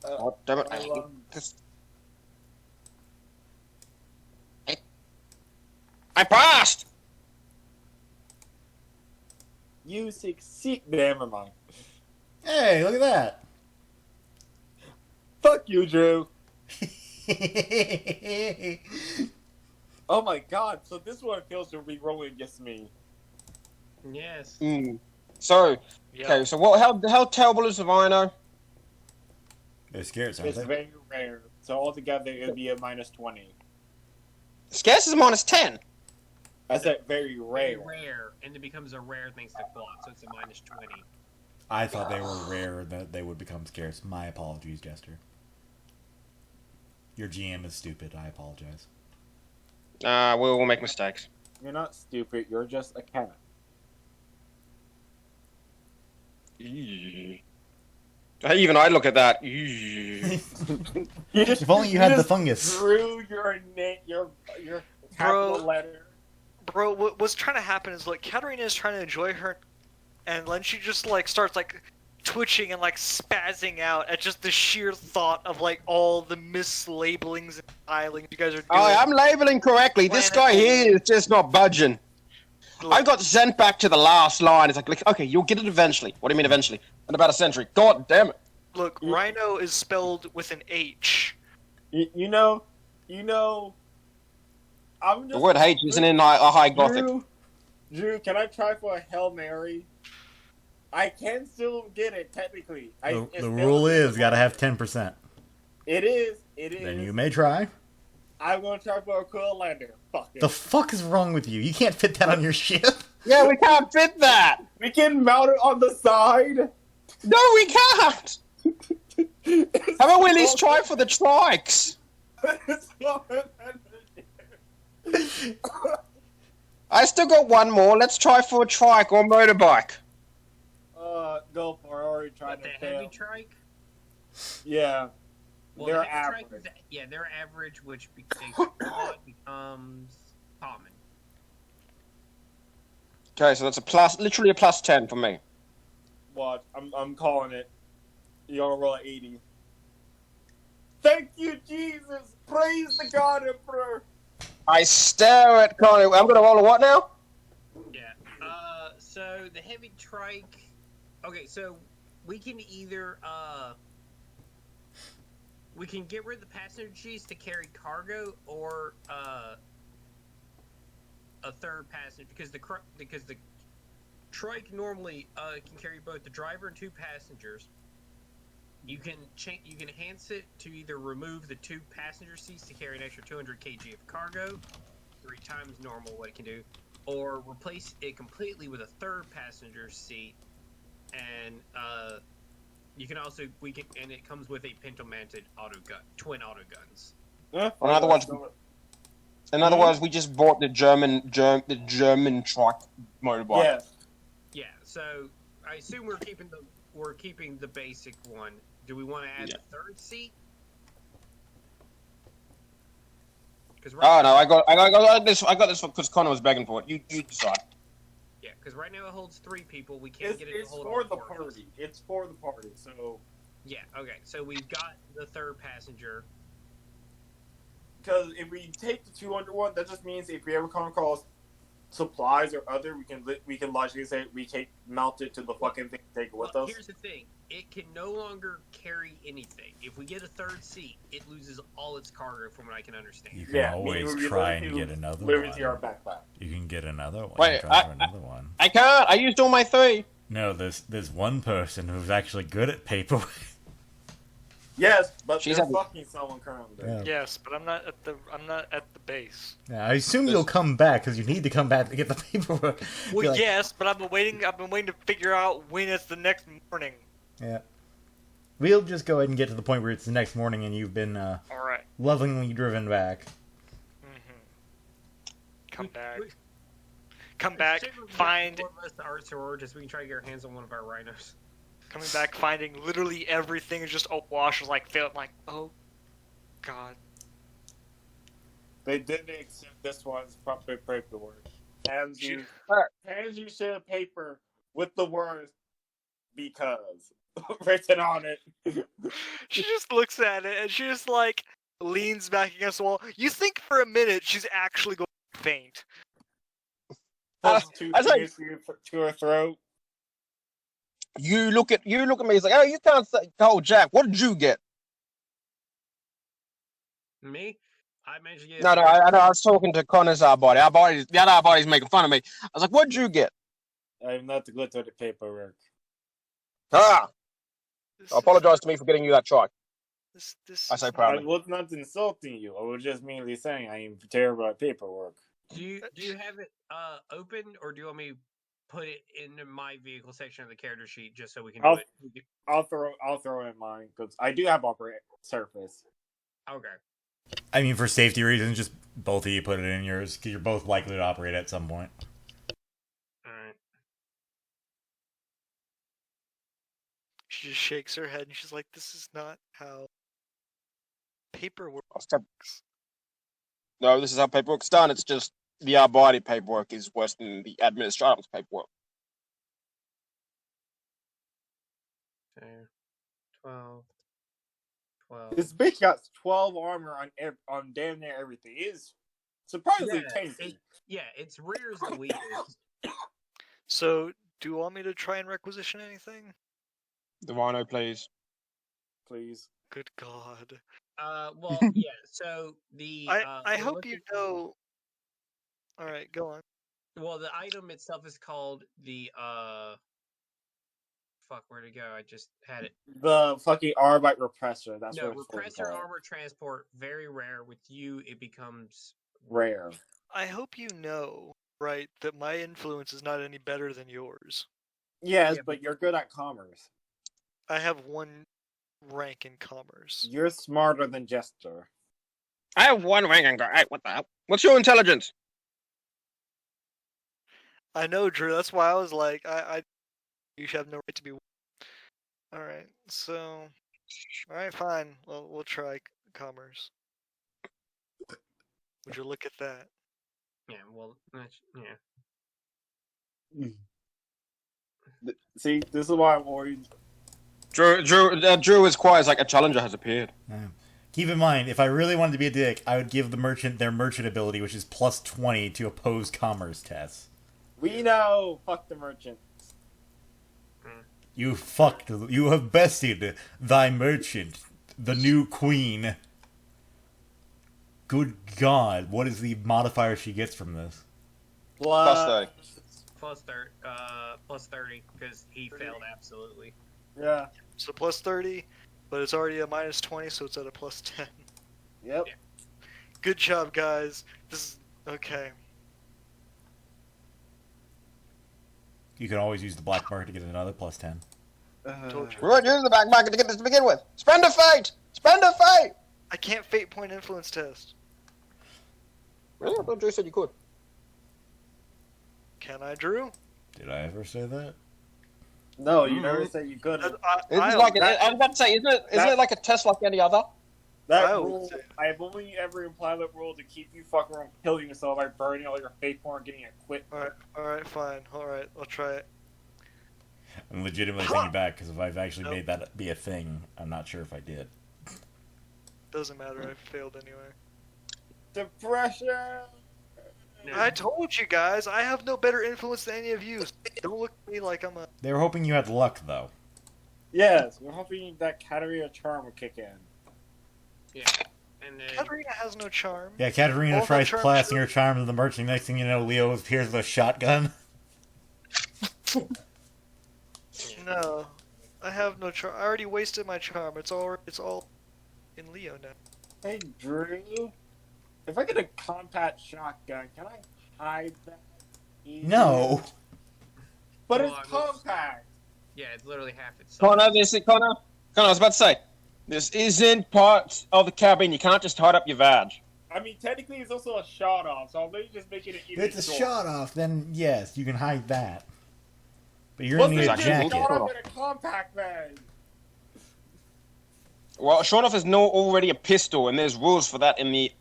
Oh, damn it. I hate this. I passed! You succeed. Never mind. Hey, look at that. Fuck you, Drew. Oh my god, so this one feels to be rolling against me. Yes. So, Yeah. okay, so how terrible is the Rhino? They're scared, aren't It's they? very rare. So altogether, it would be a -20. Scarce is -10. I said very Very rare. rare, and it becomes a rare thanks to plot, so it's a -20. I thought they were rare that they would become scarce. My apologies, Jester. Your GM is stupid. I apologize. We'll make mistakes. You're not stupid, you're just a cat. Even I look at that. If only you had the fungus. Drew your capital Bro. letter. Bro, what's trying to happen is like Katarina is trying to enjoy her, and then she just like starts like twitching and like spazzing out at just the sheer thought of like all the mislabelings and filings you guys are doing. Oh, I'm labeling correctly. This guy here is just not budging. I got sent back to the last line. It's like, okay, you'll get it eventually. What do you mean eventually? In about a century. God damn it. Look, Rhino is spelled with an H. You know, I'm just... The word H isn't in a high Gothic. Drew, can I try for a Hail Mary? I can still get it, technically. The rule is gotta have 10%. It is. Then you may try. I'm gonna try for a Quill Lander. Fuck it. The fuck is wrong with you? You can't fit that on your ship. Yeah, we can't fit that. We can mount it on the side. No, we can't. How about we at least try for the trikes? I still got one more. Let's try for a trike or motorbike. Go for it. I already tried But to the heavy fail. trike? Yeah. Well, They're the heavy trike average. they're average, which becomes common. Okay, so that's a plus, literally a +10 for me. Watch, I'm calling it. You're gonna roll at 80. Thank you, Jesus! Praise the God, Emperor! I stare at Connie. I'm gonna roll a what now? Yeah. So the heavy trike. Okay, so we can either we can get rid of the passenger seats to carry cargo, or a third passenger because the trike normally can carry both the driver and 2 passengers. You can enhance it to either remove the 2 passenger seats to carry an extra 200 kg of cargo, 3 times normal what it can do, or replace it completely with a third passenger seat, and you can also and it comes with a pinto-mounted twin auto guns. Huh? In other words, we just bought the German truck motorbike. Yes. Yeah, so I assume we're keeping the basic one. Do we want to add Yeah. the third seat? Because Oh no, I got this. I got this because Connor was begging for it. You decide. Yeah, because right now it holds 3 people. We can't get it to It's hold for all the 4 of us. party. It's for the party. So Yeah, okay. So we've got the 3rd passenger. because if we take the 200 one, that just means if we ever come across supplies or other, we can logically say we can mount it to the fucking thing, take it with Well, us. here's the thing. It can no longer carry anything. If we get a 3rd seat, it loses all its cargo from what I can understand. You can Yeah, always we try literally and get another literally our one. backpack. You can get another one. Wait, Try for another one. I can't. I used all my 3. No, there's one person who's actually good at paperwork. Yes, but She's they're having- fucking someone currently. Yeah. Yes, but I'm not at the base. Yeah, I assume you'll come back because you need to come back to get the paperwork. Well, Be like, yes, but I've been waiting to figure out when it's the next morning. Yeah. We'll just go ahead and get to the point where it's the next morning and you've been All right. lovingly driven back. Come back. We- Come back. Shit, we Find. get 4 of us to our soror just so we can try to get our hands on one of our rhinos. Coming back. Finding literally everything is just awash. Like feel like, oh, God. They didn't accept this one's proper paperwork. Hands you sheet of paper with the words "because" written on it. She just looks at it and she just like leans back against the wall. You think for a minute she's actually going to faint. Plus 2 I was like- fingers to her throat. You look at me. He's like, oh, you can't say. Oh, Jack, what did you get? Me? I managed to get. No, I know. I was talking to Connor's body. The other body's making fun of me. I was like, what did you get? I have not to go to the paperwork. Ah, This apologize to me for getting you that truck. This I say is- I proudly. was not insulting you. I was just merely saying I am terrible at paperwork. Do you have it open, or do you want me to put it in my vehicle section of the character sheet just so we can do I'll- it? I'll throw in mine because I do have operate surface. Okay. I mean, for safety reasons, just both of you put it in yours because you're both likely to operate at some point. Alright. She just shakes her head and she's like, "This is not how paperwork I'll step- works." No, this is how paperwork's done. It's just the body paperwork is worse than the administrator's paperwork. 10, 12. This bitch got 12 armor on damn near everything. It is surprisingly Yeah, tasty. It's rare as the weed is. So, do you want me to try and requisition anything? The rhino, please. Please. Good God. Well, yeah. So the I we're hope you looking for- know. All right, go on. Well, the item itself is called the Fuck, where'd it go? I just had it. The fucking Arbite repressor. That's No, what it's repressor called. armor transport, very rare. With you, it becomes Rare. I hope you know, right, that my influence is not any better than yours. Yes, Yeah, but you're good at commerce. I have 1 rank in commerce. You're smarter than Jester. I have 1 rank and go. Hey, what the hell? What's your intelligence? I know, Drew. That's why I was like, you should have no right to be. All right, so, all right, fine. Well, we'll try commerce. Would you look at that? yeah. Well, that's, yeah. See, this is why I'm worried. Drew is quiet like a challenger has appeared. Yeah. Keep in mind, if I really wanted to be a dick, I would give the merchant their merchant ability, which is plus 20 to oppose commerce tests. We know. Fuck the merchant. You have bested thy merchant, the new queen. Good God, what is the modifier she gets from this? Plus 30. Plus 30 because he failed absolutely. Yeah. So plus 30, but it's already a minus 20, so it's at a plus 10. Yep. Yeah. Good job, guys. This is okay. You can always use the black market to get another plus 10. Told you. We won't use the back market to get this to begin with. Spend a fate! Spend a fate! I can't fate point influence test. Really? I thought Drew said you could. Can I, Drew? Did I ever say that? No, you never said you couldn't. Isn't it like I was about to say, isn't it like a test like any other? That I would rule, say- I have only ever implied that rule to keep you fucking from killing yourself by burning all your paperwork and getting it quit. Alright, fine. Alright, I'll try it. I'm legitimately taking it back because if I've actually Nope. made that be a thing, I'm not sure if I did. Doesn't matter, I failed anyway. Depression! I told you guys, I have no better influence than any of you. Don't look at me like I'm a... They were hoping you had luck, though. Yes, we're hoping that Katarina charm will kick in. Yeah. And then Katarina has no charm. Yeah, Katerina All that tries charm blasting should- her charm to the merchant. Next thing you know, Leo appears with a shotgun. No. I have no charm. I already wasted my charm. It's all in Leo now. Hey, Drew. If I get a compact shotgun, can I hide that? easily? No. But Well, it's I will- compact. yeah, it's literally half its size. Connor, I was about to say, this isn't part of the cabin. You can't just hide up your vag. I mean, technically, it's also a shot off, so I'm maybe just making it even If it's a shorter. shot off, then yes, you can hide that. But you're What's gonna the need a actually difference? jacket. Shot off in a compact bag. Well, short off is no already a pistol, and there's rules for that in the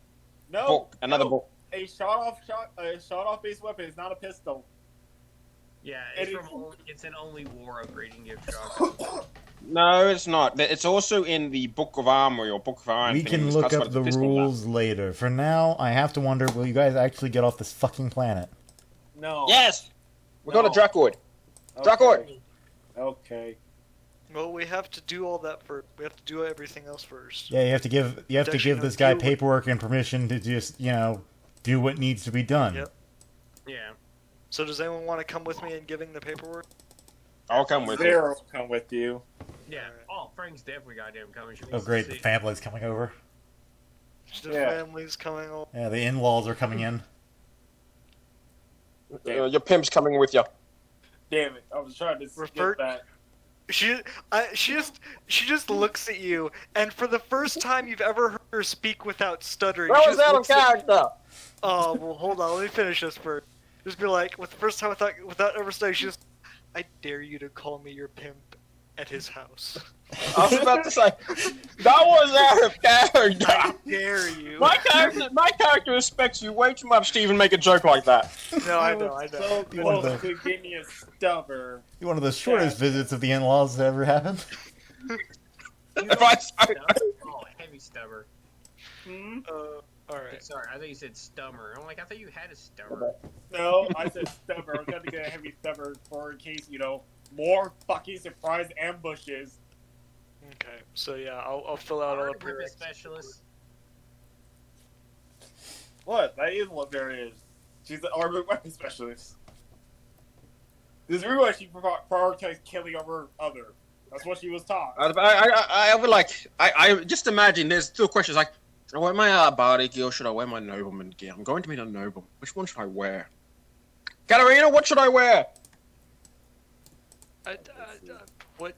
No, book. Another no. book. A shot-off based weapon is not a pistol. Yeah, It it's an only war upgrading gift shotgun. No, it's not. It's also in the Book of Armory or Book of Iron. We thing, can which look talks up about the pistol now. rules later. For now, I have to wonder, will you guys actually get off this fucking planet? No. Yes! We No. got a Dracoid. Okay. Dracoid! Okay. Well, we have to do all that first. We have to do everything else first. Yeah, you have to give Actually, no, this guy do- paperwork and permission to just, do what needs to be done. Yep. Yeah. So does anyone want to come with me in giving the paperwork? I'll come with you. Zero will come with you. Yeah. Oh, Frank's definitely goddamn coming. She Oh needs to great, the see- family's coming over. The Yeah. family's coming all. Yeah, the in-laws are coming in. Your pimp's coming with you. Damn it! I was trying to skip Revert- that. She just looks at you, and for the first time you've ever heard her speak without stuttering, That she was just out of looks at- character! Oh well, hold on. Let me finish this first. Just be like, with the first time without ever stuttering, she just, I dare you to call me your pimp at his house. I was about to say, that was out of character! I dare you. My character respects you way too much to even make a joke like that. No, I You know, were I know. So You wanted close to- to getting me a stubber. One of the shortest visits of the in-laws that ever happened. If I, Oh, heavy stubber. Hmm? Alright. Sorry, I thought you said stummer. I'm like, I thought you had a stubber. No, I said stubber. I was going to get a heavy stubber for in case, more fucking surprise ambushes. Okay, so yeah, I'll fill out all the Armored weapon prereqs. specialist. What? That is what there is. She's an armored weapon specialist. This is why she prioritized killing over other. That's what she was taught. I would like, I just imagine there's two questions like, should I wear my bardic gear or should I wear my nobleman gear? I'm going to meet a nobleman. Which one should I wear? Katarina, what should I wear?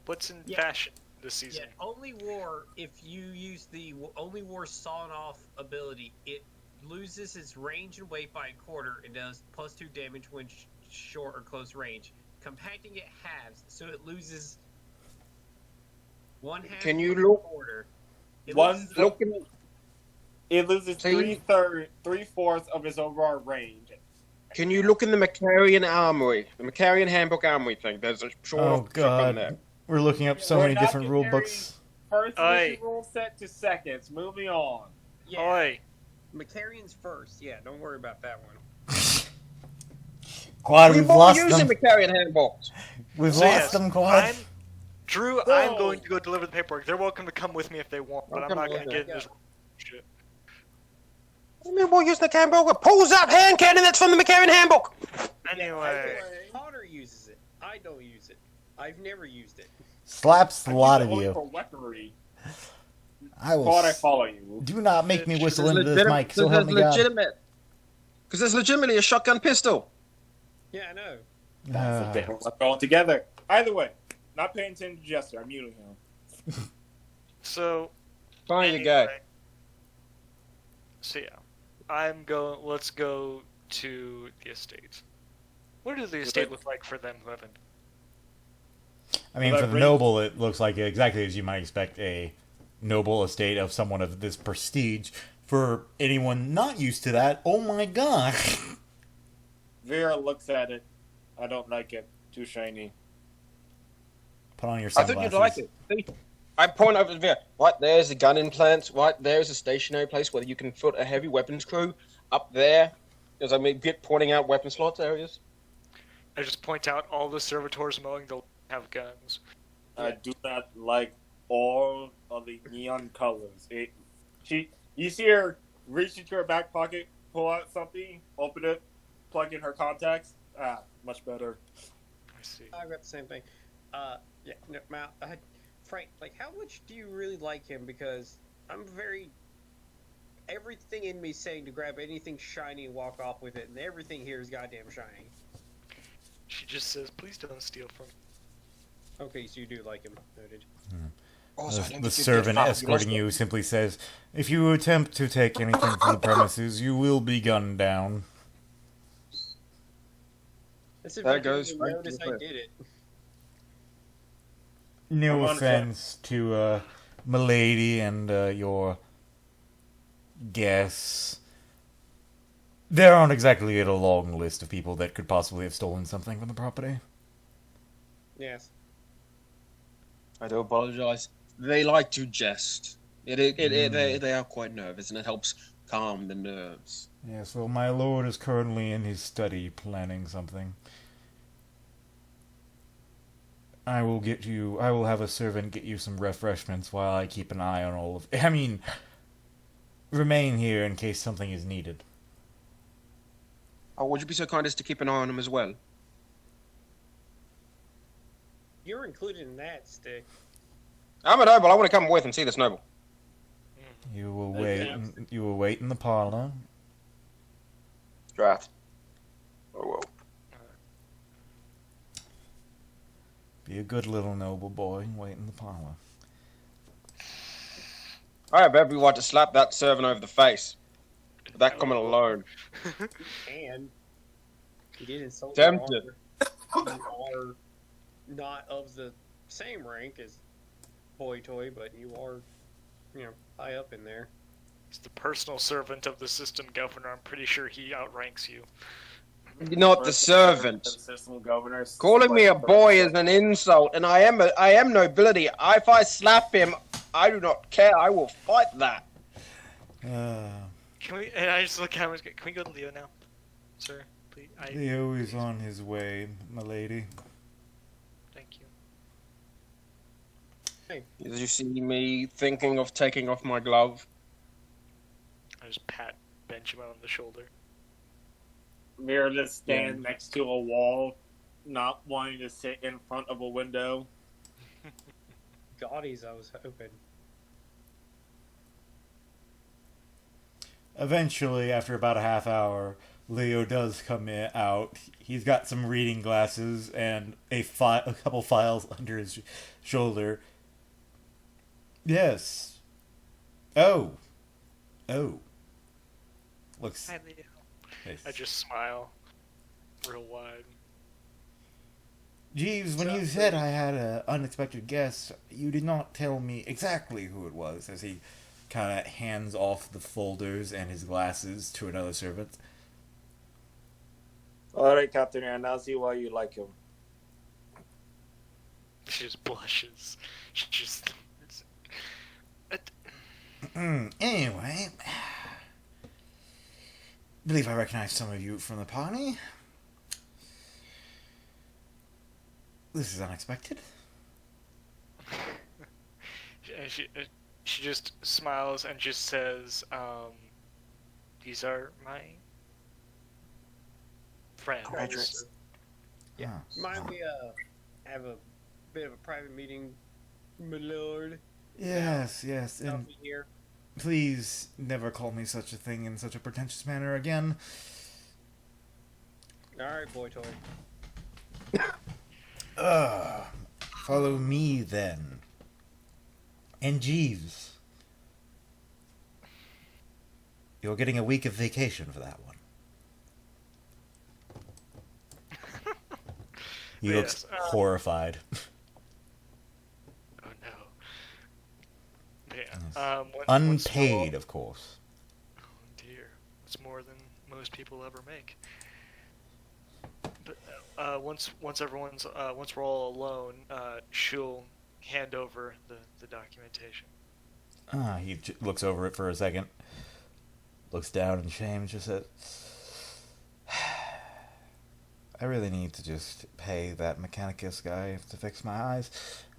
What's in Yeah. fashion this season? Yeah, only war, if you use the only war sawing off ability, it loses its range and weight by a quarter and does +2 damage when short or close range. Compacting it halves, so it loses one half. Can you or look- quarter. It One loses- Look in, It loses See? 3/4 of its overall range. can you look in the Macarian Armory? The Macarian Handbook Armory thing. There's a short Oh off shotgun god. there. We're looking up so We're many not different rule comparing- books. First Aye. edition rule set to seconds. Moving on. Yeah, Oi, Macarian's first. Yeah, don't worry about that one. Quad, we've We've all lost used the them. Macarian Handbooks. We've So lost yes, them, Quad. Drew, No. I'm going to go deliver the paperwork. They're welcome to come with me if they want, but I'm Welcome not going to with get them. in this shit. What do you mean we'll use the handbook? Pulls out hand cannon that's from the Macarian Handbook. Anyway, Connor uses it. I don't use it. I've never used it. Slaps a I lot use of it only you. For weaponry. I will. Thought I follow you. Do not make me whistle into this mic. So There's help me God. legitimate. Because there's legitimately a shotgun pistol. Yeah, I know. Ah. Let's go together. Either way, not paying attention to Jester. I'm muting him. so Fine, you go. anyway. So yeah, I'm going. Let's go to the estate. What does the estate look like for them who haven't? I mean, Well, for that the brings- noble, it looks like exactly as you might expect a noble estate of someone of this prestige. For anyone not used to that, oh my god. Vera looks at it. I don't like it. Too shiny. Put on your I sunglasses. thought you'd like it. See? I point over to Vera. Right there's a gun implant. Right there's a stationary place where you can put a heavy weapons crew. Up there, as I get pointing out weapon slots areas. I just point out all the servitors mowing the have guns. I do not like all of the neon colors. You see her reach into her back pocket, pull out something, open it, plug in her contacts. Much better. I see. I've got the same thing. Yeah, no, Frank, like, how much do you really like him? Because I'm everything in me saying to grab anything shiny and walk off with it, and everything here is goddamn shiny. She just says, "Please don't steal from me." Okay, so you do like him. Noted. Also, The servant escorting you simply says, "If you attempt to take anything from the premises, you will be gunned down." That's if There you goes didn't Frank notice to the I did it. No I'm on offense to Milady and your guests. There aren't exactly a long list of people that could possibly have stolen something from the property. Yes. I do apologize. They like to jest. They are quite nervous, and it helps calm the nerves. Yes, well, my lord is currently in his study planning something. I will have a servant get you some refreshments while I keep an eye on all of... remain here in case something is needed. Oh, would you be so kind as to keep an eye on them as well? You're included in that, Stick. I'm a noble. I want to come with and see this noble. You will Okay. wait in the parlor. Draft. Oh, well. Be a good little noble boy and wait in the parlor. I have every right to slap that servant over the face. For that comment alone. And you did insult Tempted. You are not of the same rank as Boy Toy, but you are, high up in there. He's the personal servant of the system governor. I'm pretty sure he outranks you. Not the servant. System governors. Calling me a boy is an insult, and I am nobility. If I slap him, I do not care. I will fight that. Can we? And I just look at him. Can we go to Leo now, sir? Please. Leo is on his way, milady. Thank you. Did you see me thinking of taking off my glove? I just pat Benjamin on the shoulder. Mira just stand next to a wall, not wanting to sit in front of a window. Gaudies, I was hoping. Eventually, after about a half hour, Leo does come out. He's got some reading glasses and a couple files under his shoulder. Yes. Oh. Looks. Hi, Leo. Nice. I just smile, real wide. Jeeves, when you said I had an unexpected guest, you did not tell me exactly who it was, as he kind of hands off the folders and his glasses to another servant. Alright, Captain, and I'll see why you like him. She just blushes. She just. Anyway, believe I recognize some of you from the party. This is unexpected. She just smiles and just says, "These are my friends." Yeah. Oh. Mind we have a bit of a private meeting, my lord. Yes, and Something here. please never call me such a thing in such a pretentious manner again. Alright, Boy Toy. Follow me then. And Jeeves, you're getting a week of vacation for that one. He looks horrified. Oh no. Yeah. Once Unpaid, of course. Oh dear, that's more than most people ever make. But once we're all alone, she'll hand over the documentation. He looks over it for a second, looks down in shame, just says, I really need to just pay that Mechanicus guy to fix my eyes.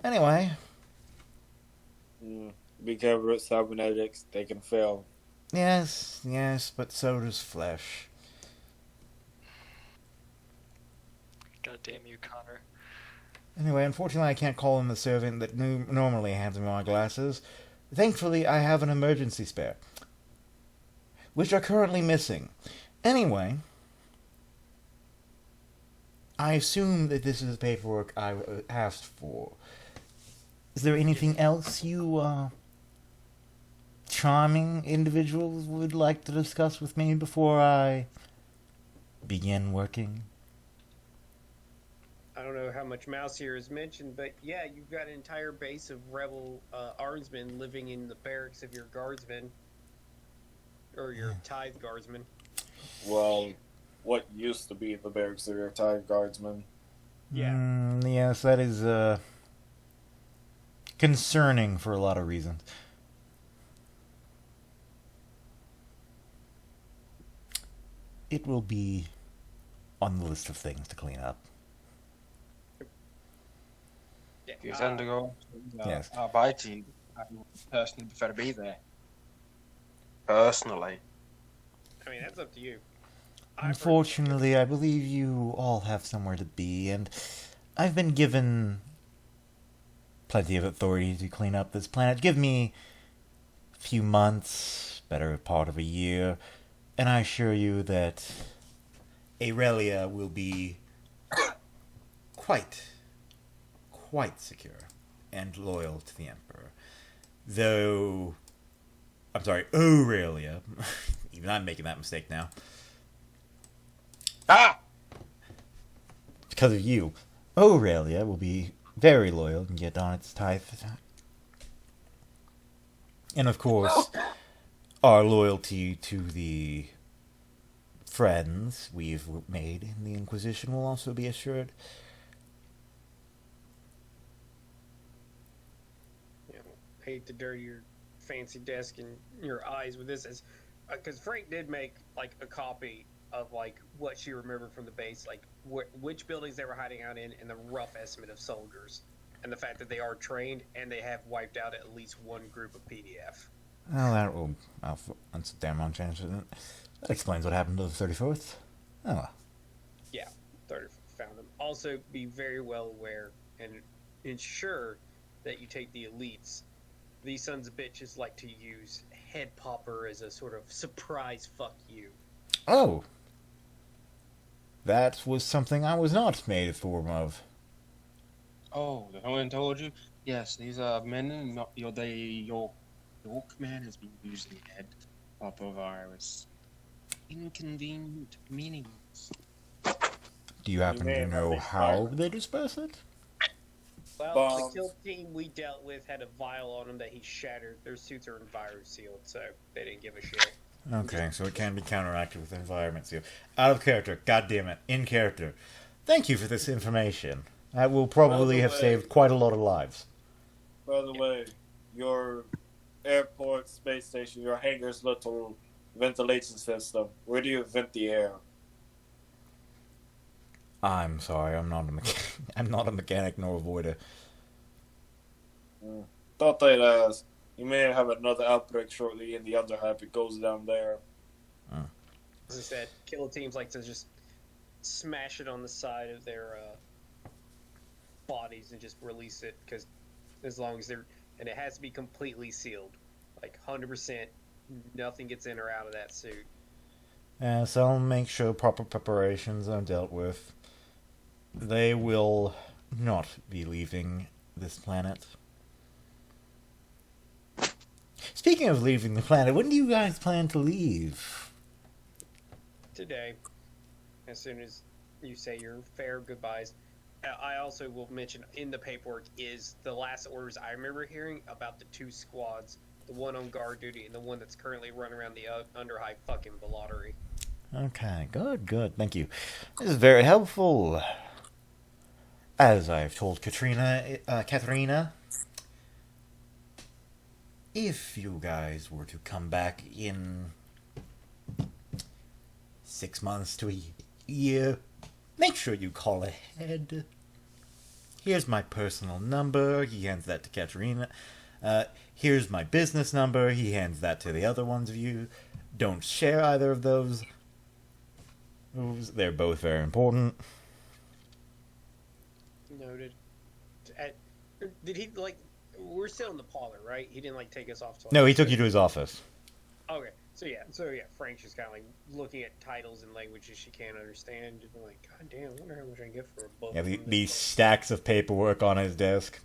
Anyway. Be careful with cybernetics, they can fail. Yes, but so does flesh. God damn you, Connor. Anyway, unfortunately I can't call in the servant that normally hands me my glasses. Thankfully, I have an emergency spare, which are currently missing. Anyway, I assume that this is the paperwork I asked for. Is there anything else you, charming individuals would like to discuss with me before I begin working? I don't know how much Mouse here has mentioned, but yeah, you've got an entire base of rebel armsmen living in the barracks of your guardsmen, or your tithe guardsmen. Well, what used to be the barracks of your tithe guardsmen. Yeah. Yes, that is, concerning for a lot of reasons. It will be on the list of things to clean up. If you tend to go Yes. Arbeiten, I would personally prefer to be there. Personally. I mean, that's up to you. Unfortunately, I believe you all have somewhere to be, and I've been given plenty of authority to clean up this planet. Give me a few months, better part of a year, and I assure you that Aurelia will be quite secure and loyal to the Emperor. Though, I'm sorry, Aurelia. Even I'm making that mistake now. Because of you. Aurelia will be very loyal and get on its tithe. And of course, our loyalty to the friends we've made in the Inquisition will also be assured. Hate to dirty your fancy desk and your eyes with this, as because Frank did make like a copy of like what she remembered from the base, like which buildings they were hiding out in, and the rough estimate of soldiers, and the fact that they are trained and they have wiped out at least one group of PDF. Well, that's a damn on chance, isn't it? That explains what happened to the 34th. Oh well. Yeah, 30 found them. Also, be very well aware and ensure that you take the elites. These sons of bitches like to use Head Popper as a sort of surprise fuck you. Oh. That was something I was not made informed of. Oh, no one told you? Yes, these are men, and your York man has been using Head Popper virus. Inconvenient meanings. Do you happen to know how they disperse it? Well, the kill team we dealt with had a vial on them that he shattered. Their suits are enviro sealed, so they didn't give a shit. Okay, so it can be counteracted with environment seal. Out of character, god damn it, in character. Thank you for this information. That will probably have saved quite a lot of lives. By the way, your airport, space station, your hangar's little ventilation system, where do you vent the air? I'm sorry, I'm not a mechanic nor a voider. Thought they'd ask. You may have another outbreak shortly in the Underhype. It goes down there. As I said, kill teams like to just smash it on the side of their bodies and just release it, because as long as they're, and it has to be completely sealed, like 100%, nothing gets in or out of that suit. So I'll make sure proper preparations are dealt with. They will not be leaving this planet. Speaking of leaving the planet, when do you guys plan to leave? Today, as soon as you say your fair goodbyes. I also will mention in the paperwork is the last orders I remember hearing about the 2 squads the one on guard duty, and the one that's currently running around the Underhigh fucking lottery. Okay, good. Thank you. This is very helpful. As I've told Katharina, if you guys were to come back in 6 months to a year, make sure you call ahead. Here's my personal number. He hands that to Katarina. Here's my business number. He hands that to the other ones of you. Don't share either of those. They're both very important. Noted. Did he, like, we're still in the parlor, right? He didn't, like, take us off to... No, he took you to his office. Okay. So yeah, Frank's just kind of, like, looking at titles and languages she can't understand. Just like, God damn, I wonder how much I can get for a book. Yeah, these stacks of paperwork on his desk.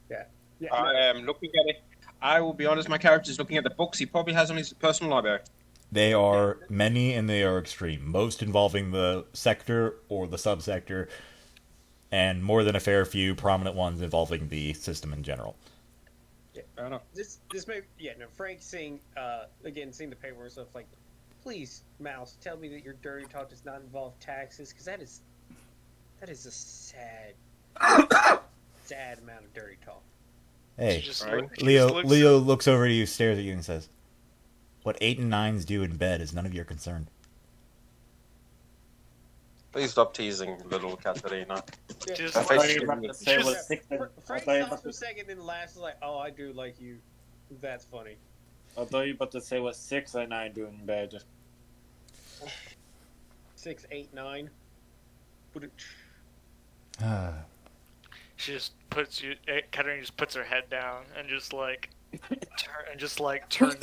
Yeah, I am looking at it. I will be honest, my character's looking at the books he probably has on his personal library. They are many and they are extreme, most involving the sector or the subsector, and more than a fair few prominent ones involving the system in general. Yeah, Fair enough. this may Frank seeing seeing the paperwork stuff, like, please, Mouse, tell me that your dirty talk does not involve taxes, because that is a sad amount of dirty talk. Hey, She just Right. look- she Leo. just looks Leo looks over to you, stares at you, and says, "What 8 and 9s do in bed is none of your concern." Please stop teasing little Katarina. Just Her I face thought is you were about giving to me- say Just- what 6 and Frank I thought you stops about for a to- second, then laughs like, "Oh, I do like you. That's funny." I thought you were about to say what 6 and 9 do in bed. 6, 8, 9. She just puts you. Katarina just puts her head down and just like turns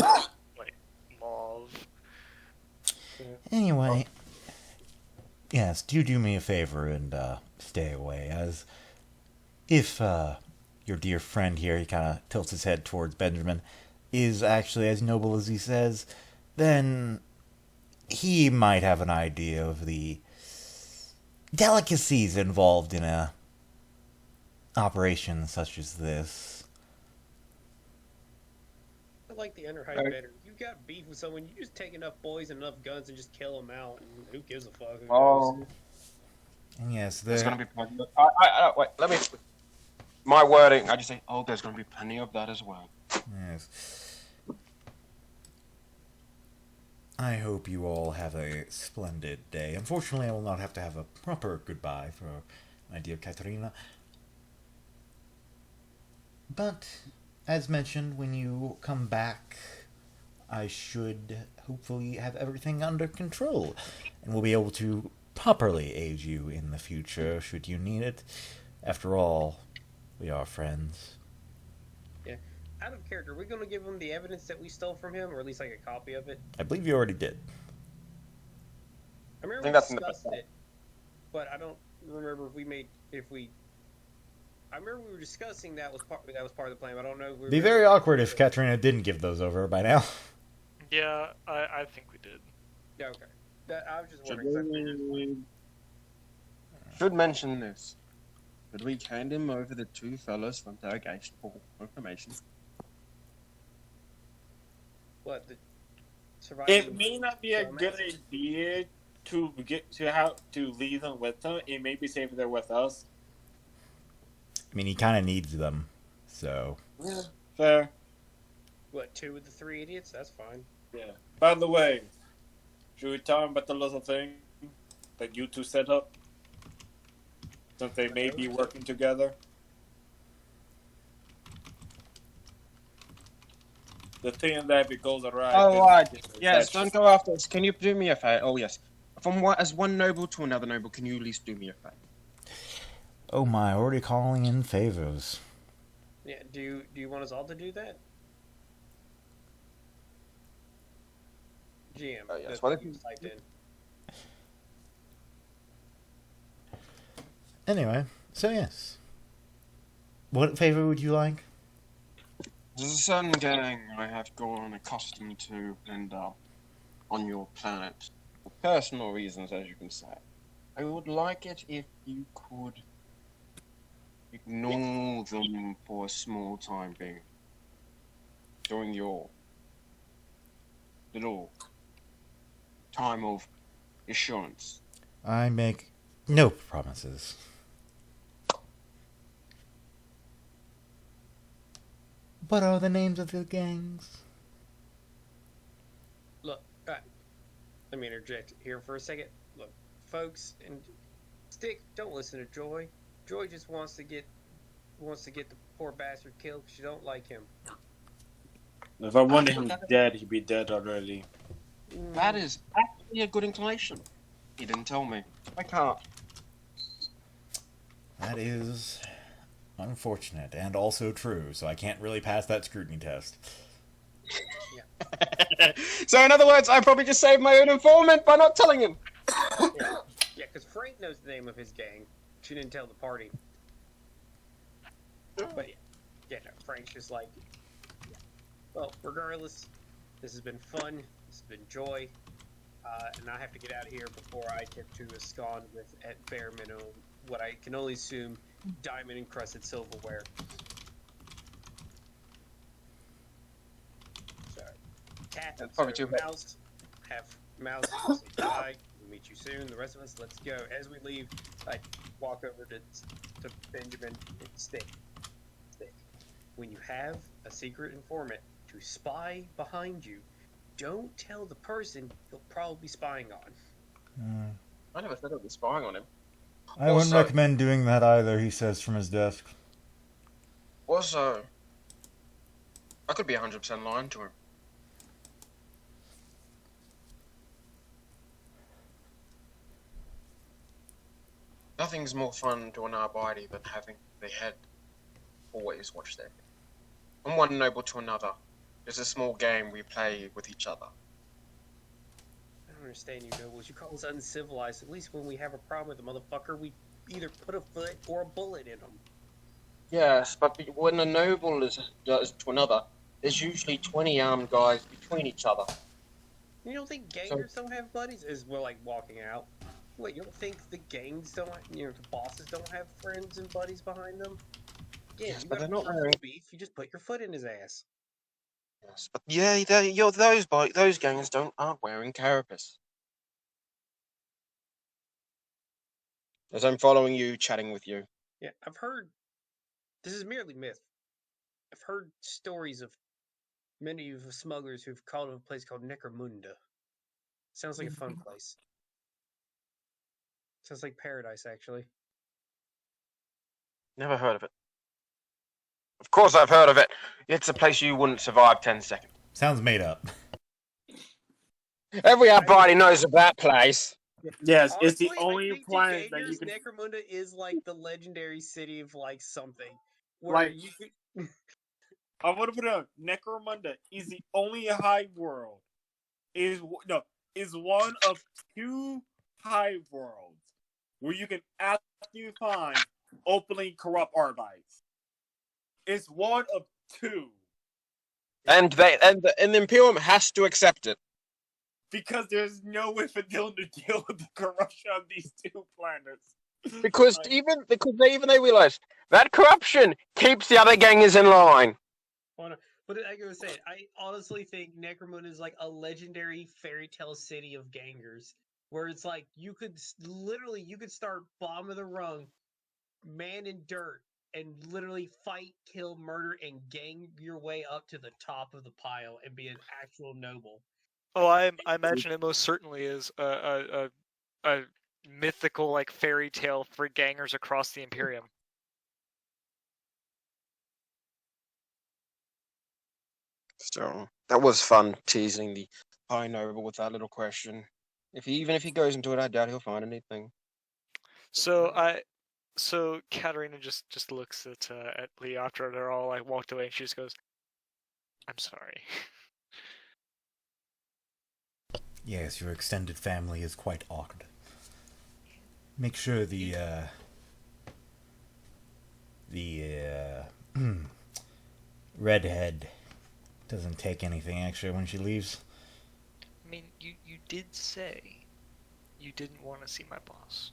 like mauve. Anyway, yes, do me a favor and stay away, as if your dear friend here, he kind of tilts his head towards Benjamin, is actually as noble as he says, then he might have an idea of the delicacies involved in a operation such as this. I like the Underhigh Okay. better. You got beef with someone, you just take enough boys and enough guns and just kill them out. And who gives a fuck? Who Oh, knows? And yes, there's there. going to be plenty of... wait, let me... My wording, I just say, oh, there's going to be plenty of that as well. Yes. I hope you all have a splendid day. Unfortunately, I will not have to have a proper goodbye for my dear Katarina. But, as mentioned, when you come back, I should hopefully have everything under control, and will be able to properly aid you in the future, should you need it. After all, we are friends. Out of character, are we going to give him the evidence that we stole from him, or at least like a copy of it? I believe you already did. I remember think we that's in the discussed back. it, but I don't remember I remember we were discussing that was part of the plan. But I don't know. If we Be very awkward if Katarina didn't give those over by now. Yeah, I think we did. Yeah, okay. I was just Should wondering. Should mention this. Should we hand him over the two fellas for interrogation for information? What the surviving? It may not be a good idea to leave them with them. It may be safer they're with us. I mean, he kind of needs them, so. Yeah, fair. What, 2 of the 3 idiots? That's fine. Yeah. By the way, should we tell them about the little thing that you two set up? Since they may be working together. The thing that if it goes awry. Oh, then right. it's Yes, attached. don't go after us. Can you do me a favor? Oh, yes. As one noble to another noble, can you at least do me a favor? Oh my, already calling in favors. Yeah. Do you want us all to do that? GM. Oh, yes. that's Well, what if you you- typed in. Anyway, so yes. What favor would you like? There's a certain gang I have grown accustomed to and on your planet. For personal reasons, as you can say. I would like it if you could ignore them for a small time being. during your little time of assurance? I make no promises. What are the names of the gangs? Look, let me interject here for a second. Look, folks, and Stick, don't listen to Joy. Joy just wants to get the poor bastard killed because you don't like him. If I wanted him dead, he'd be dead already. That is actually a good inclination. He didn't tell me. I can't. That is unfortunate and also true, so I can't really pass that scrutiny test. So in other words, I probably just saved my own informant by not telling him. Yeah, because Frank knows the name of his gang. She didn't tell the party. But yeah, no, Frank's just like, yeah. Well, regardless, this has been fun. This has been joy. And I have to get out of here before I get to abscond with, at bare minimum, what I can only assume diamond encrusted silverware. So, cat, That's probably too bad. mouse, have mouse say bye. We'll meet you soon. The rest of us, let's go. As we leave, I walk over to Benjamin and Stick. When you have a secret informant to spy behind you, don't tell the person you'll probably be spying on. I never said I'd be spying on him. I wouldn't Also- recommend doing that either, he says from his desk. Also, I could be 100% lying to him. Nothing's more fun to an arbiter than having the head always watch their head. From one noble to another. It's a small game we play with each other. I don't understand you, nobles. You call us uncivilized. At least when we have a problem with a motherfucker, we either put a foot or a bullet in them. Yes, but when a noble does to another, there's usually 20 armed guys between each other. You don't think gangers don't have buddies? As we're like walking out. Wait, you don't think the gangs don't, the bosses don't have friends and buddies behind them? Yeah, Yes, you but got they're not personal wearing- beef. You just put your foot in his ass. Yes, but yeah, those gangs aren't wearing carapace. As I'm following you, chatting with you. Yeah, I've heard. This is merely myth. I've heard stories of many of the smugglers who've called a place called Necromunda. Sounds like a fun place. Sounds like paradise, actually. Never heard of it. Of course I've heard of it. It's a place you wouldn't survive 10 seconds. Sounds made up. Every arbiter knows of that place. Yes, it's the Honestly, I only think to planet that you gangers, can. Necromunda is like the legendary city of like something. Where Like- you could. I want to put it on. Necromunda is the only high world. Is one of two high worlds where you can actually find openly corrupt arbites. It's one of two And the Imperium has to accept it. because there's no way for them to deal with the corruption of these two planets. Because Like- they realize that corruption keeps the other gangers in line. But like I was saying, I honestly think Necromunda is like a legendary fairy tale city of gangers, where it's like you could start Bomb of the Rung, Man in Dirt, and literally fight, kill, murder, and gang your way up to the top of the pile and be an actual noble. Oh, I imagine it most certainly is a mythical like fairy tale for gangers across the Imperium. So that was fun teasing the high noble with that little question. Even if he goes into it, I doubt he'll find anything. So Katarina just looks at Lee after they're all like walked away, and she just goes, "I'm sorry." Yes, your extended family is quite awkward. Make sure the redhead doesn't take anything extra when she leaves. I mean, you did say you didn't want to see my boss,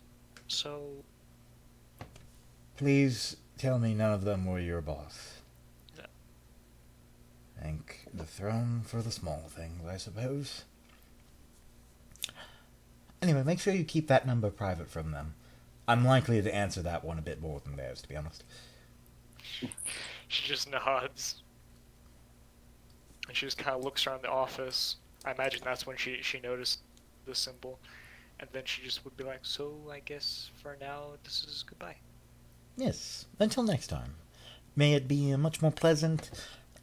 so Please tell me none of them were your boss. No. Thank the throne for the small things, I suppose. Anyway, make sure you keep that number private from them. I'm likely to answer that one a bit more than theirs, to be honest. She just nods. And she just kind of looks around the office. I imagine that's when she noticed the symbol. And then she just would be like, so I guess for now, this is goodbye. Yes, until next time. May it be a much more pleasant,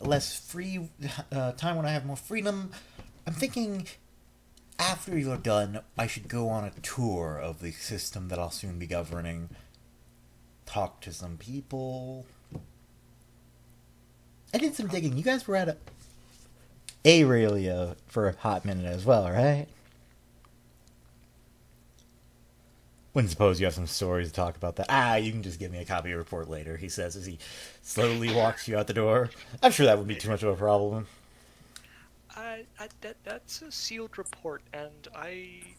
less free time when I have more freedom. I'm thinking after you're done, I should go on a tour of the system that I'll soon be governing. Talk to some people. I did some digging. You guys were at Aurelia for a hot minute as well, right? Wouldn't suppose you have some stories to talk about that. You can just give me a copy of your report later, he says as he slowly walks you out the door. I'm sure that would be too much of a problem. That's a sealed report, and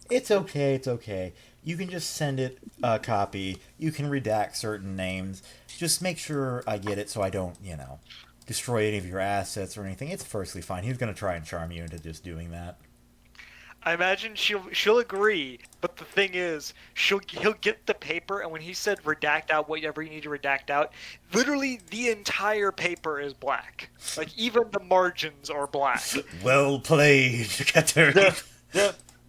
It's okay. You can just send it a copy. You can redact certain names. Just make sure I get it so I don't, destroy any of your assets or anything. It's perfectly fine. He's going to try and charm you into just doing that. I imagine she'll agree, but the thing is, he'll get the paper, and when he said redact out whatever you need to redact out, literally the entire paper is black. Like, even the margins are black. Well played, Keter.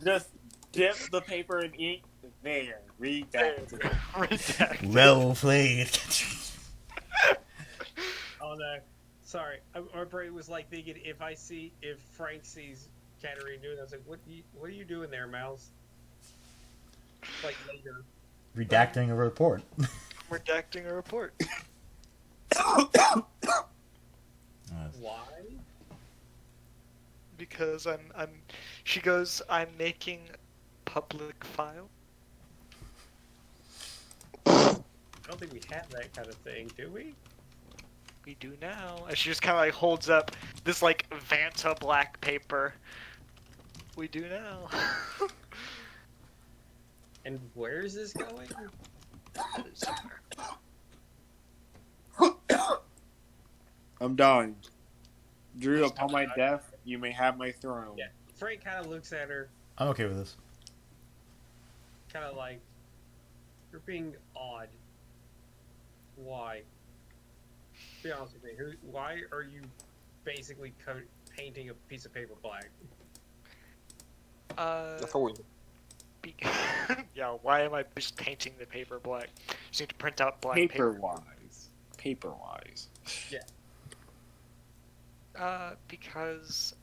Just dip the paper in ink. There, read that. Redact. Well played. Oh no, sorry. My brain was like thinking if Frank sees Katarina doing, I was like, what are you doing there, Mouse? Like later. Redacting a report. Redacting a report. Why? Because she goes, I'm making public file. I don't think we have that kind of thing, do we? We do now. And she just kind of like holds up this like Vanta black paper. We do now. And where is this going? I'm dying. Drew, upon my death, you may have my throne. Yeah. Frank kind of looks at her, I'm okay with this. kind of like, you're being odd. Why? Be honest with me. Why are you basically painting a piece of paper black? That's all we yeah, why am I just painting the paper black? Just need to print out black Paper wise. Because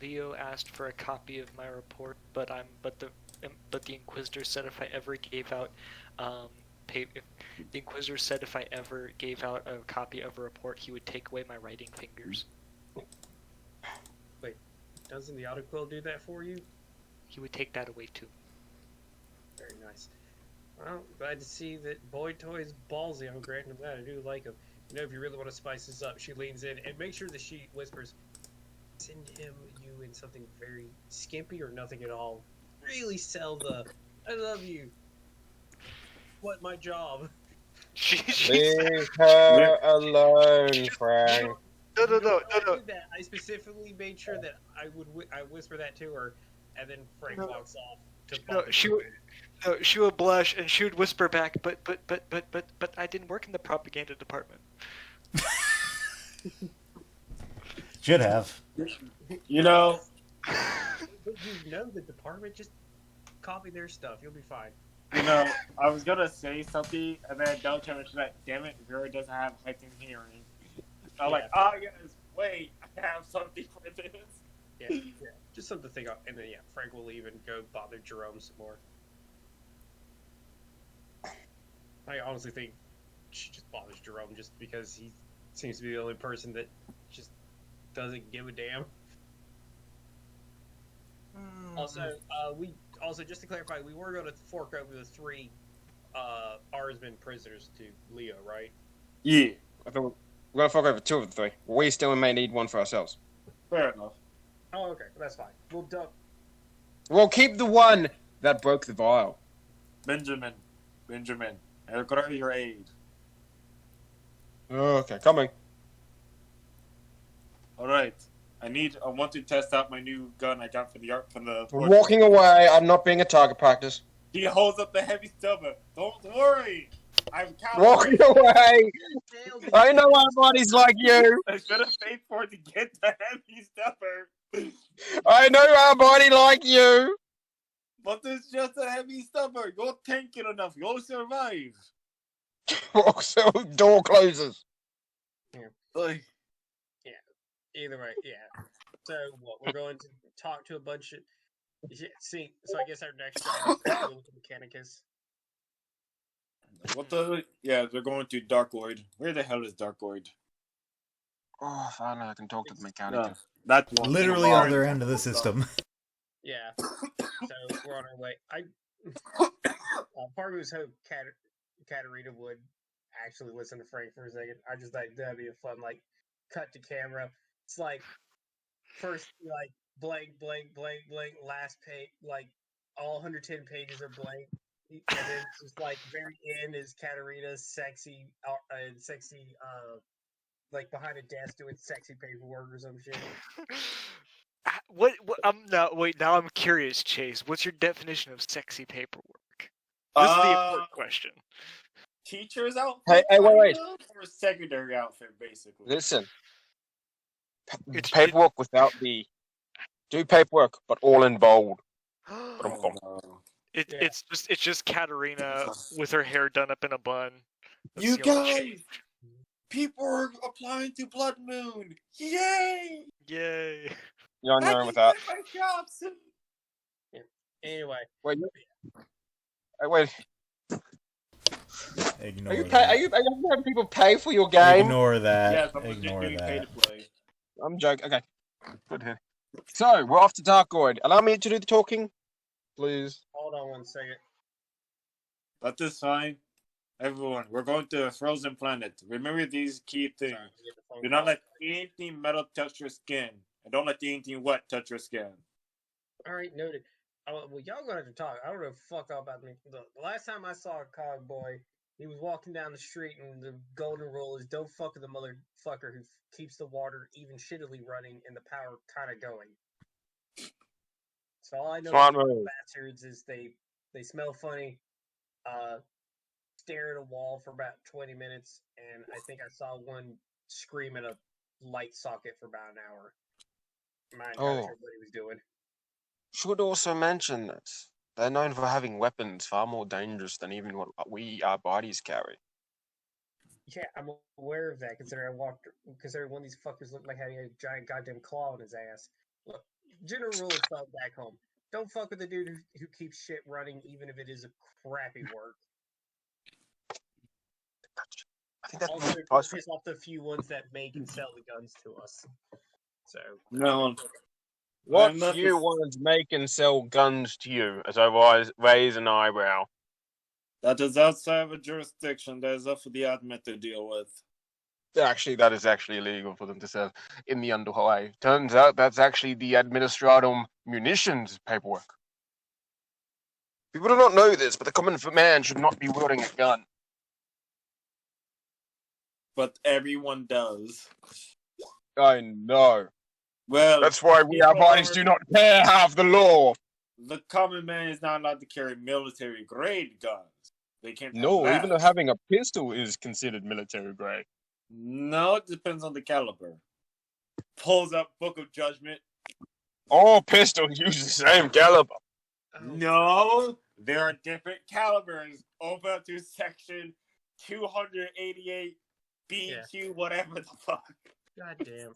Leo asked for a copy of my report, but the Inquisitor said if I ever gave out the Inquisitor said if I ever gave out a copy of a report, he would take away my writing fingers. Wait, doesn't the autoquill do that for you? He would take that away too. Very nice. Well, glad to see that Boy Toy's ballsy. I'm granting him that. I do like him. If you really want to spice this up, she leans in and makes sure that she whispers, send you in something very skimpy or nothing at all. Really sell the, I love you. What, my job? Leave her alone, Frank. No. I did that. I specifically made sure that I whisper that to her, and then Frank walks off to she would blush and she would whisper back, but I didn't work in the propaganda department. Should have. You know, But you know the department, just copy their stuff. You'll be fine. I was gonna say something, and then don't mention that. Damn it, Vera doesn't have heightened hearing. I'm like, yes, wait, I have something for this. Yeah. Just something to think of. And then, Frank will leave and go bother Jerome some more. I honestly think she just bothers Jerome just because he seems to be the only person that just doesn't give a damn. Also, just to clarify, we were going to fork over the 3 Arsman prisoners to Leo, right? Yeah, I thought we're gonna fuck over 2 of the 3. We still may need 1 for ourselves. fair enough. Oh, okay, that's fine. We'll dump. We'll keep the one that broke the vial. Benjamin, I require your aid. Okay, coming. All right. I want to test out my new gun I got from the. Walking away. I'm not being a target practice. He holds up the heavy stubber. Don't worry. I'm Walking calibrated. away. Dale, did I you- know our bodies like you. I should have paid for it to get the heavy stubber. I know our body like you. But it's just a heavy stubber. You're tanking enough. You'll survive. Also, door closes. Like, Either way, yeah. So what? We're going to talk to a bunch of. Yeah, see, so I guess our next job is to with Mechanicus. what the? Yeah, they're going to Darkoid. Where the hell is Darkoid? Oh, finally, I can talk to the mechanic. Yeah, that's one. Literally other end of the system. Yeah. So we're on our way. Part of me was hope Katarina would actually listen to Frank for a second. I just like that'd be a fun cut to camera. It's like first blank, last page, all 110 pages are blank, and then just very end is Katarina's sexy behind a desk doing sexy paperwork or some shit. What? No, wait. Now I'm curious, Chase. What's your definition of sexy paperwork? This is the important question. Teacher's outfit? Hey, wait. Or a secondary outfit, basically. Listen. It's- Paperwork without the. Do paperwork, but all in bold. Oh, no. It's Yeah. it's just Katarina with her hair done up in a bun. That's You the only guys! change. People are applying to Blood Moon! Yay! Yay! You're on I your own can with that. get my job soon! Anyway, Wait. Wait. Ignore Are you that. having people pay for your game? Ignore that. Yes, I'm Ignore getting paid that. to play. I'm joking. Okay. Good here. So we're off to Darkoid. Allow me to do the talking, please. hold on one second. But this fine. Everyone, we're going to a frozen planet. Remember these key things. Sorry, I get the phone Do not call. let anything metal touch your skin. And don't let anything wet touch your skin. All right, noted. Well, y'all gonna have to talk. I don't know fuck all about me. The last time I saw a cog boy, he was walking down the street, and the golden rule is don't fuck with the motherfucker who keeps the water even shittily running and the power kind of going. So all I know Smart about move. bastards is they smell funny, stare at a wall for about 20 minutes, and I think I saw one scream at a light socket for about an hour. I'm not entirely Oh. sure what he was doing. Should also mention that they're known for having weapons far more dangerous than even what our bodies carry. Yeah, I'm aware of that. Considering one of these fuckers looked like he had a giant goddamn claw in his ass. Look, general rule of thumb back home: don't fuck with the dude who keeps shit running, even if it is a crappy work. I think that's Also, really don't piss off the few ones that make and sell the guns to us. So No. What I'm not few the- ones make and sell guns to you? As I raise an eyebrow. That is outside of a jurisdiction that is up for the admin to deal with. Actually, that is actually illegal for them to sell in the underway. Turns out that's actually the Administratum munitions paperwork. People do not know this, but the common man should not be wielding a gun. But everyone does. I know. Well, That's why we, our people bodies are- do not care half the law. the common man is not allowed to carry military grade guns. They can't. have No, that. even though having a pistol is considered military grade. No, it depends on the caliber. Pulls up Book of Judgment. All pistols use the same caliber. No, there are different calibers. Open up to section 288 BQ, whatever the fuck. goddamn.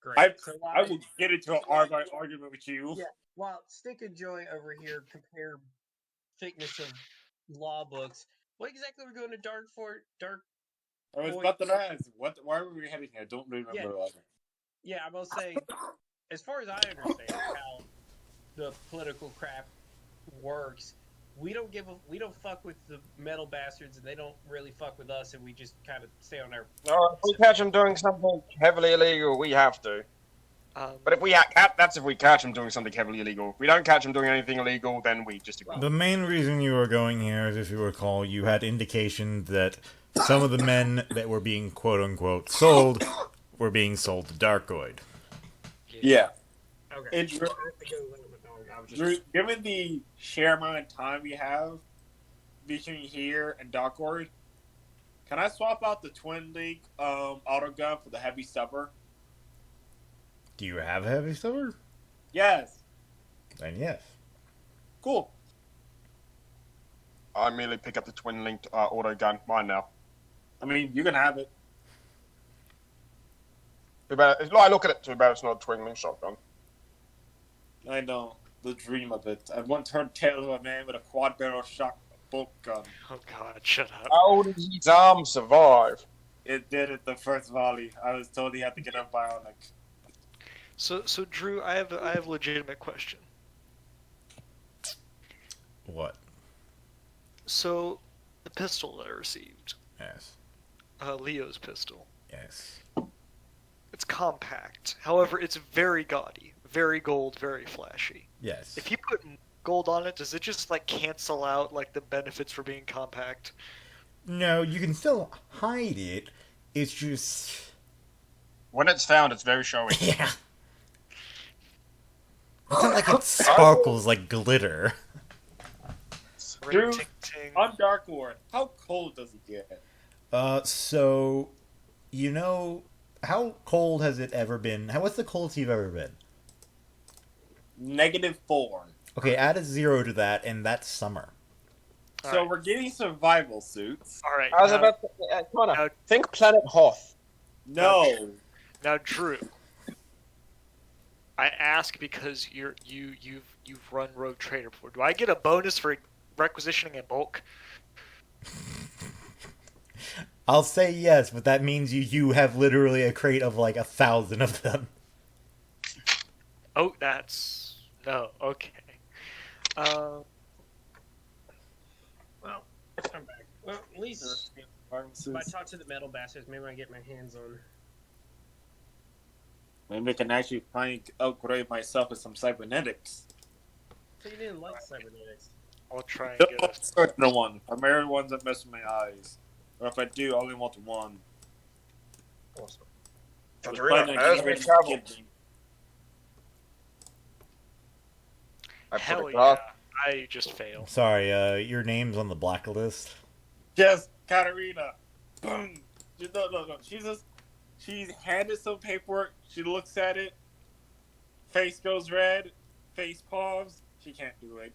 Great. I So will get into an argument with you. Yeah. While Stick and Joy over here compare thickness of law books, what exactly are we going to Dark Fort? Dark. I was Boy. about to ask, why were we heading here? I don't remember. Yeah. Yeah, I will say, as far as I understand how the political crap works, we don't fuck with the metal bastards, and they don't really fuck with us, and we just kind of stay on our. No, if we catch them doing something heavily illegal, we have to. But if we that's if we catch them doing something heavily illegal. If we don't catch them doing anything illegal, then we just ignore. The main reason you were going here is, if you recall, you had indication that some of the men that were being quote-unquote sold were being sold to Darkoid. Yeah. Okay. And Drew, I have to go let him know. I was just Drew, given the sheer amount of time we have between here and Darkord, can I swap out the Twin Link autogun for the heavy stubber? Do you have a heavy stubber? Yes. Then yes. Cool. I immediately pick up the twin linked auto gun. Mine now. I mean, you can have it. Too bad. I look at it. Too bad it's not a twin linked shotgun. I know. The dream of it. I once heard tales of a man with a quad barrel shot bolt gun. Oh God, shut up. How did his arm survive? It did it the first volley. I was told he had to get a bionic. So Drew, I have a legitimate question. What? So, the pistol that I received, Yes. Leo's pistol, Yes. it's compact. However, it's very gaudy, very gold, very flashy. Yes. If you put gold on it, does it just like cancel out like the benefits for being compact? No, you can still hide it. It's just When it's found, it's very showy. yeah. It's not like it sparkles like glitter. Drew, Ring ting ting. on Dark Lord, how cold does it get? So, you know, how cold has it ever been? What's the coldest you've ever been? -4. Okay, add a 0 to that, and that's summer. So Alright. we're getting survival suits. All right. I was now, about to, Connor, now- think Planet Hoth. No. now, Drew. I ask because you've run Rogue Trader before. Do I get a bonus for requisitioning in bulk? I'll say yes, but that means you have literally a crate of like 1,000 of them. Oh, that's no. Okay. well, I'm back. Well, at least if I talk to the metal bastards, maybe I get my hands on. Maybe I can actually upgrade myself with some cybernetics. So you didn't like cybernetics. I'll try and No, get us. certain one. Primarily ones that mess with my eyes. Or if I do, I only want one. Awesome. I was Katarina, planning on as getting we rid of travel, Kidney. I put Hell a yeah! glass. I just failed. Sorry, your name's on the blacklist. Yes, Katarina. Boom. No. She's handed some paperwork. She looks at it. Face goes red. Face palms. She can't do it.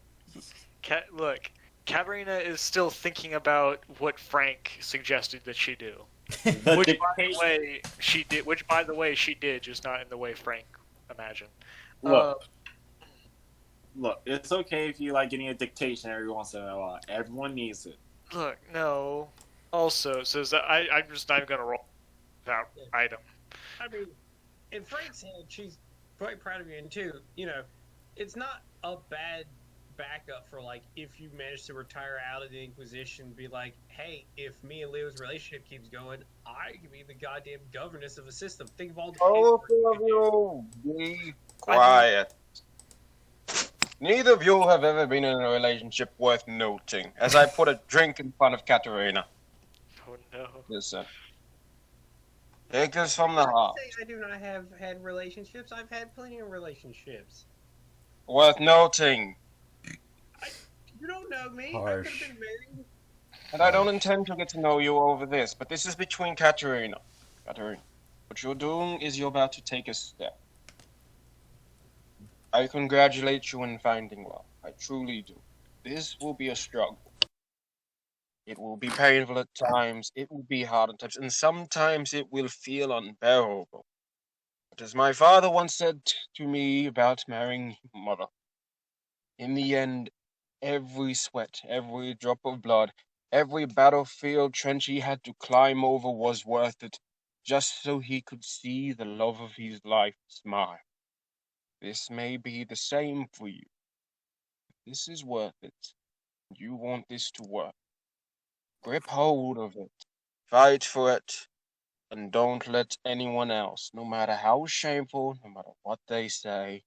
Look, Katarina is still thinking about what Frank suggested that she do. The Which, by the dictation. way, she did. Which, by the way, she did, just not in the way Frank imagined. Look. Look, it's okay if you like getting a dictation every once in a while. Everyone needs it. Look, no. Also, says that I'm just not even gonna roll that item. I mean, in Frank's head, she's quite proud of you, and too, it's not a bad backup for like if you manage to retire out of the Inquisition, be like, hey, if me and Leo's relationship keeps going, I can be the goddamn governess of a system. Think of all the Both paperwork of you you, be quiet. Neither of you have ever been in a relationship worth noting. As I put a drink in front of Katerina. Oh no. Listen. Take this from the do. heart. I do not have had relationships. I've had plenty of relationships. Worth noting. You don't know me. I could Harsh. have been married. And I don't intend to get to know you over this, but this is between Katerina. Katerina, what you're doing is you're about to take a step. I congratulate you in finding love. I truly do. This will be a struggle. It will be painful at times, it will be hard at times, and sometimes it will feel unbearable. But as my father once said to me about marrying your mother, in the end, every sweat, every drop of blood, every battlefield trench he had to climb over was worth it, just so he could see the love of his life smile. This may be the same for you. This is worth it. You want this to work. Grip hold of it. Fight for it. And don't let anyone else, no matter how shameful, no matter what they say,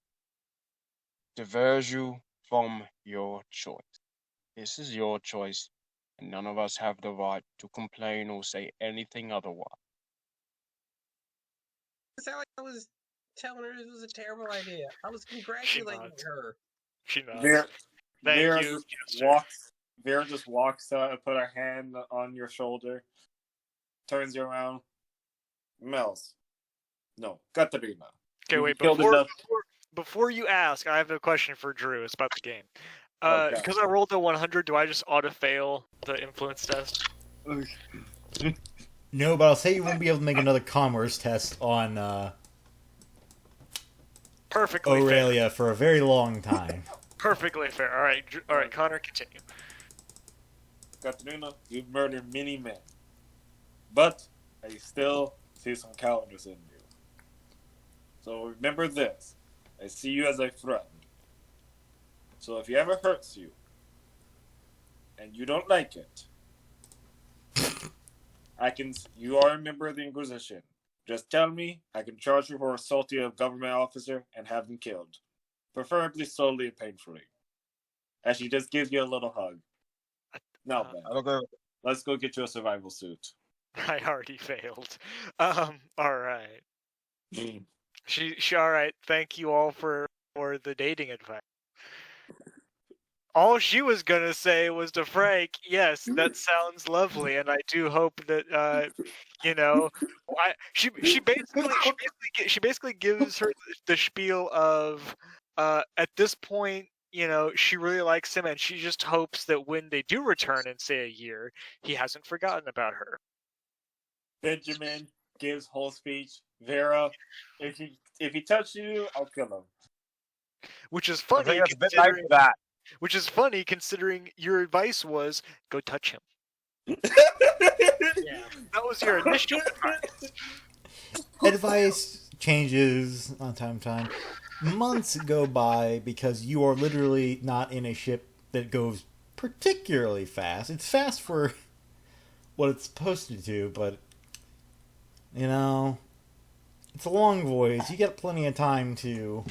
diverge you from your choice. This is your choice, and none of us have the right to complain or say anything otherwise. sound like I was telling her this was a terrible idea. I was congratulating nods. her. She nods. Vera, Thank Vera you. just walks. Vera just walks out and put her hand on your shoulder, turns you around. Mel's. No, Katarina. Okay, You wait. killed Before you ask, I have a question for Drew. It's about the game. Okay. Because I rolled a 100, do I just auto fail the influence test? No, but I'll say you won't be able to make another commerce test on Perfectly fair. Aurelia for a very long time. Perfectly fair. All right, Connor, continue. Katarina, you've murdered many men. But I still see some cowardice in you. So remember this. I see you as a threat. So if he ever hurts you, and you don't like it, you are a member of the Inquisition. Just tell me, I can charge you for assaulting a government officer and have him killed. Preferably slowly and painfully. As she just gives you a little hug. Now then, I'll go. let's go get you a survival suit. I already failed. All right. She all right. Thank you all for the dating advice. All she was gonna say was to Frank, yes, that sounds lovely, and I do hope that she basically gives her the spiel of at this point, she really likes him, and she just hopes that when they do return in say a year, he hasn't forgotten about her. Benjamin gives whole speech. Vera, if he touches you, I'll kill him. Which is I funny. think that's a bit late for that. Which is funny considering your advice was go touch him. Yeah. That was your initial advice. Advice changes on time to time. Months go by because you are literally not in a ship that goes particularly fast. It's fast for what it's supposed to do, but it's a long voyage. You get plenty of time to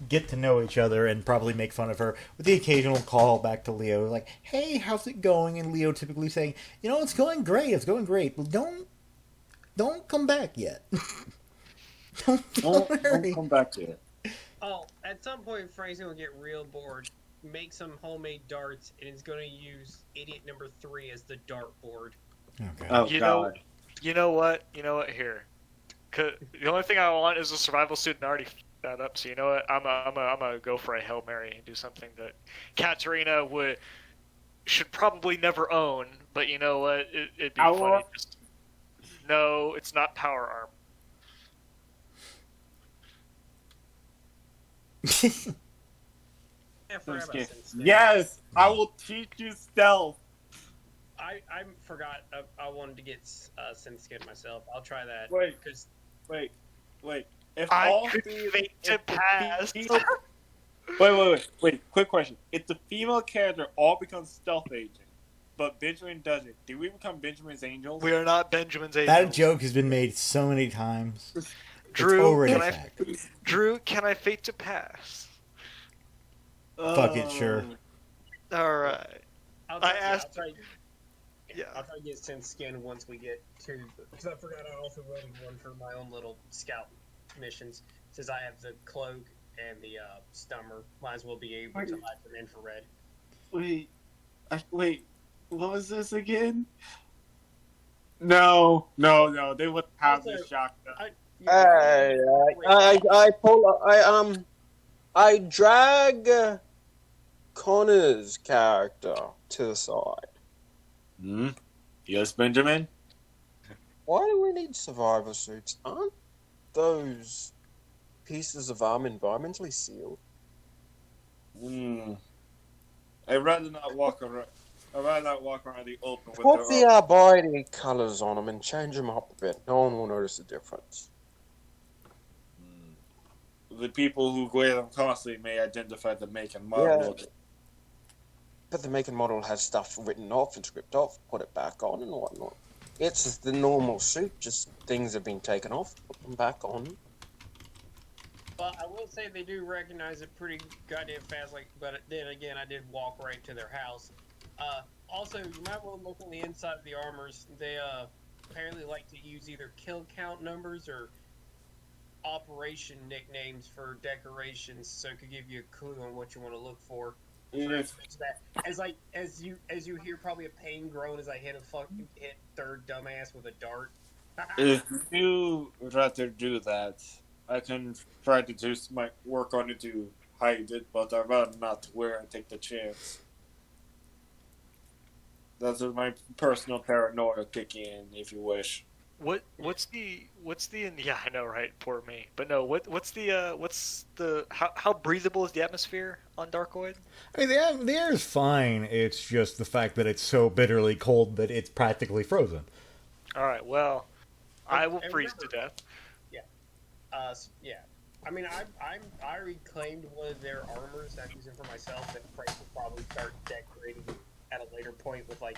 get to know each other and probably make fun of her with the occasional call back to Leo, like, "Hey, how's it going?" And Leo typically saying, "It's going great. But don't come back yet. Don't come back to it." Oh, at some point, Frank's gonna get real bored, make some homemade darts, and he's gonna use idiot number 3 as the dart board. Okay. Oh, You God. You know what? Here. 'Cause the only thing I want is a survival suit, and I already f***ed that up. So you know what? I'm gonna go for a Hail Mary and do something that Katarina should probably never own. But you know what? It'd be funny. No, it's not power arm. Yeah, I forgot about Sin. Yes, I will teach you stealth. I forgot. I wanted to get Sin Skin myself. I'll try that. Wait. 'Cause Wait. If I all could three, fake if to the pass. female- Wait. Quick question: if the female character all becomes stealth agent, but Benjamin doesn't, do we become Benjamin's angels? We are not Benjamin's angels. That joke has been made so many times. Drew, It's already can a I? fact. Drew, can I fate to pass? Fuck it, sure. All right. I'll I try, asked- I'll try, Yeah. I'll try to get Sin Skin once we get to. Because I forgot I also wrote one for my own little scout missions. Since I have the cloak and the stummer, might as well be able to hide from infrared. Wait. What was this again? No. They would have Also, this shotgun. I drag Connor's character to the side. Hmm. Yes, Benjamin. Why do we need survival suits? Aren't those pieces of armor environmentally sealed? I'd rather not walk around. I'd rather not walk around the open with Put the their Arborean colors on them and change them up a bit. No one will notice the difference. The people who wear them constantly may identify the make and model. Yeah. But the make and model has stuff written off and script off, put it back on and whatnot. It's the normal suit, just things have been taken off, put them back on. But I will say they do recognize it pretty goddamn fast. But then again, I did walk right to their house. Also, you might want to look on the inside of the armors. They apparently like to use either kill count numbers or operation nicknames for decorations, so it could give you a clue on what you want to look for. If, As you hear probably a pain groan as I hit third dumbass with a dart. if you rather do that, I can try to do my work on it to hide it, but I'd rather not wear and take the chance. That's my personal paranoia kicking in, if you wish. What's the yeah, I know, right? Poor me. But no, what's the how breathable is the atmosphere on Darkoid? I mean, the air is fine. It's just the fact that it's so bitterly cold that it's practically frozen. All right, well, I will And freeze to remember- death. Yeah. I mean, I reclaimed one of their armors that I'm using for myself, and Frank will probably start decorating at a later point with like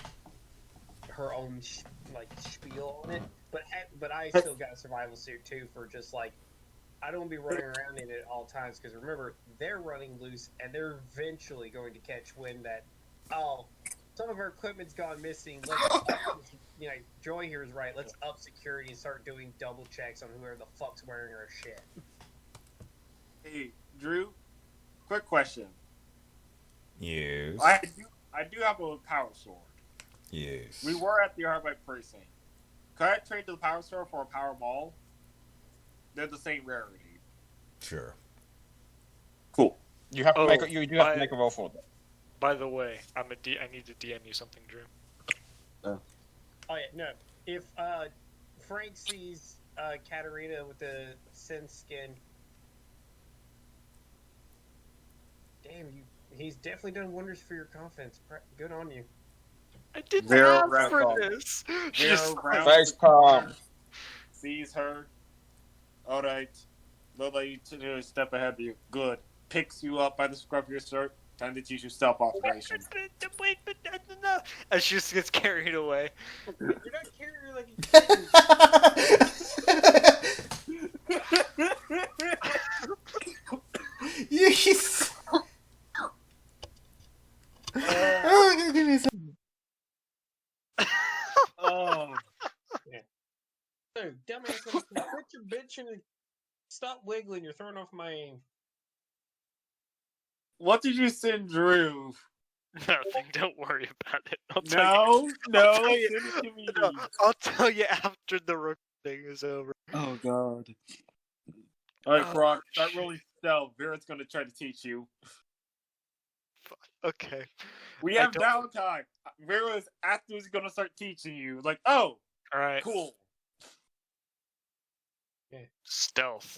her own spiel on it. But I still got a survival suit too for just like I don't want to be running around in it at all times because remember they're running loose and they're eventually going to catch wind that some of our equipment's gone missing. Joy here is right. Let's up security and start doing double checks on whoever the fuck's wearing our shit. Hey, Drew, quick question. Yes. I do have a power sword. Yes. We were at the Arbite Precinct. Could I trade the power sword for a power ball? They're the same rarity. Sure. Cool. You have to Oh, make you do have to make a roll for that. By the way, I need to DM you something, Drew. Oh yeah, no. If Frank sees Katarina with the Sin skin, damn you, he's definitely done wonders for your confidence. Good on you. I didn't Zero ask round for call. this. She Zero just round. Thanks, Tom. Sees her. Alright. Look like you took a step ahead of you. Good. Picks you up by the scruff of your shirt. Time to teach you stealth operation. Wait, but no. And she just gets carried away. You're not carrying her like Yes. Oh. Dude, dumbass, quit your bitching and stop wiggling. You're throwing off my aim. What did you send Drew? Nothing. Don't worry about it. I'll tell you. No, tell you. send it to me. No, I'll tell you after the recording is over. Oh god. Alright, Oh, Brock, start shit. rolling stealth. Vera's gonna try to teach you. Okay. We I have don't- downtime. Vera's afterwards gonna start teaching you. Like, oh, All right. cool. Stealth.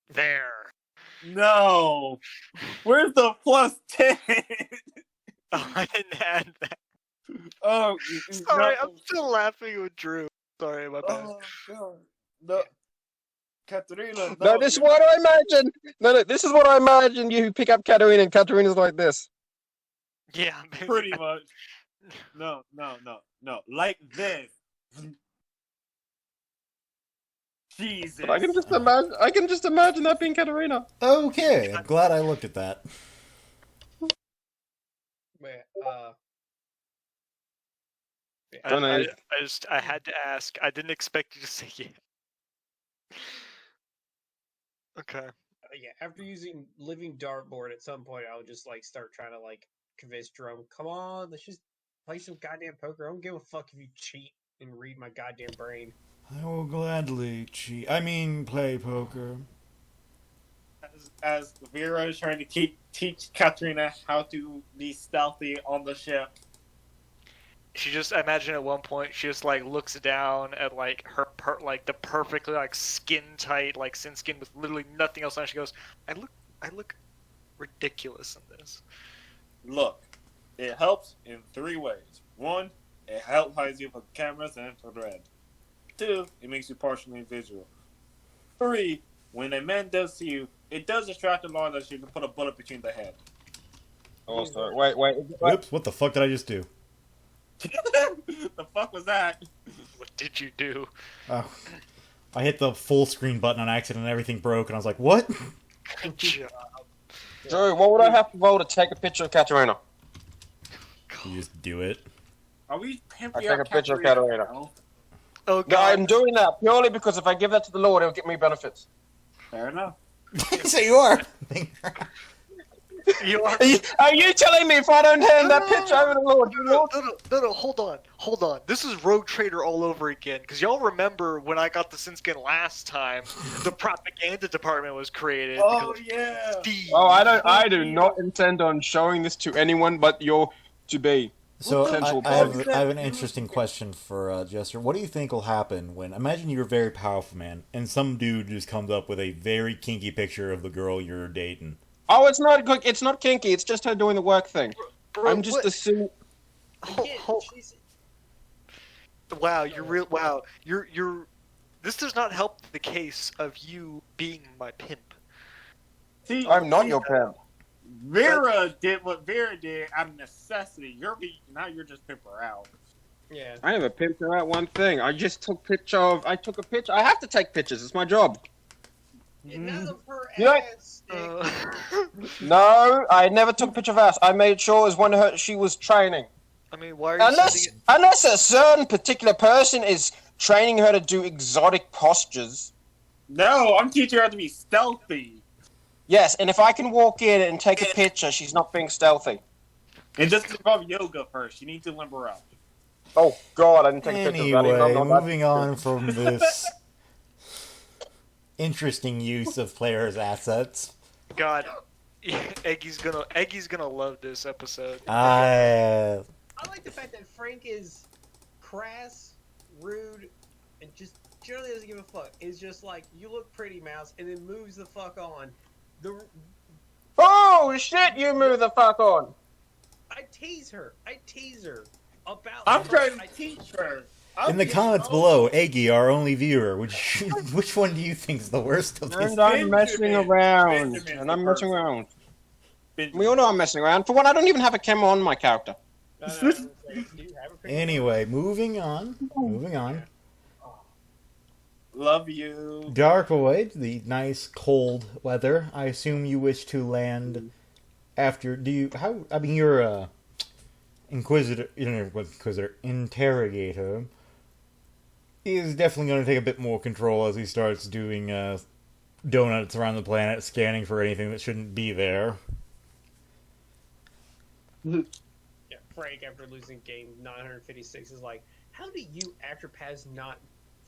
There. No. Where's the plus 10? Oh, I didn't add that. Oh, Sorry, no. I'm still laughing with Drew. Sorry, my bad. Oh god. No. Katerina, No, this is what I imagine. No, this is what I imagine. You pick up Katarina, and Katarina's like this. Yeah, maybe. pretty much. No. Like this. Jesus. But I can just imagine. I can just imagine that being Katarina. Okay, I'm glad I looked at that. Don't know. I had to ask. I didn't expect you to say yeah. Okay. Yeah, after using living dartboard, at some point I would just like start trying to like convince Jerome. Come on, let's just play some goddamn poker. I don't give a fuck if you cheat and read my goddamn brain. I will gladly play poker. As Vera is trying to teach Katrina how to be stealthy on the ship. She just, I imagine at one point she just like looks down at like her like the perfectly like skin tight like sin skin with literally nothing else on. She goes, I look ridiculous in this. Look, it helps in 3 ways. 1, it helps hides you from cameras and infrared. 2, it makes you partially visual. 3, when a man does see you, it does distract the law that you can put a bullet between the head. Oh, sorry. Wait. Whoops, what the fuck did I just do? The fuck was that? What did you do? Oh. I hit the full screen button on accident and everything broke and I was like, what? Good job. Drew, what would I have to roll to take a picture of Katarina? You just do it. Are we pimping I take a picture of Katarina. now? Oh No, god. I'm doing that purely because if I give that to the Lord, it'll get me benefits. Fair enough. So you are. You are. Are you telling me if I don't hand that pitch over to Lord? No, hold on. This is Rogue Trader all over again. Because y'all remember when I got the Sinskin last time, the propaganda department was created. Oh because yeah. Steve. Oh, I do not intend on showing this to anyone but your to-be. So Potential I have boss. I have an interesting question for Jester. What do you think will happen when imagine you're a very powerful man and some dude just comes up with a very kinky picture of the girl you're dating? Oh, it's not kinky. It's just her doing the work thing. Bro, I'm just what? assuming. Again, she's- Wow, you're real. Wow, you're. This does not help the case of you being my pimp. See, I'm not your pimp. Vera did what Vera did out of necessity. Now you're just pimp her out. yeah. I never pimped her out one thing. I just took a picture. I have to take pictures. It's my job. None of her You know- ass. Dick. No, I never took a picture of us. I made sure it was when she was training. I mean, why are you sending it? Unless a certain particular person is training her to do exotic postures. No, I'm teaching her to be stealthy. Yes, and if I can walk in and take a picture, she's not being stealthy. And just involve yoga first. You need to limber up. Oh God, I didn't take a picture of that. Anyway, I'm not moving on from this interesting use of players' assets. God, Eggy's gonna love this episode. I I like the fact that Frank is crass, rude, and just generally doesn't give a fuck. It's just like, you look pretty, mouse, and then moves the fuck on. Oh shit! You move the fuck on. I tease her about. I'm her. trying to teach her. in the comments below, Eggy, our only viewer, which one do you think is the worst of these? And I'm messing around. Benjamin's And I'm the messing person. around. Benjamin. We all know I'm messing around. For one, I don't even have a camera on my character. No, do you have a picture? Anyway, moving on. Love you. Darkoid, the nice cold weather. I assume you wish to land after. You're a interrogator. He is definitely going to take a bit more control as he starts doing donuts around the planet, scanning for anything that shouldn't be there. Yeah, Frank, after losing game 956, is like, how do you, after Paz, not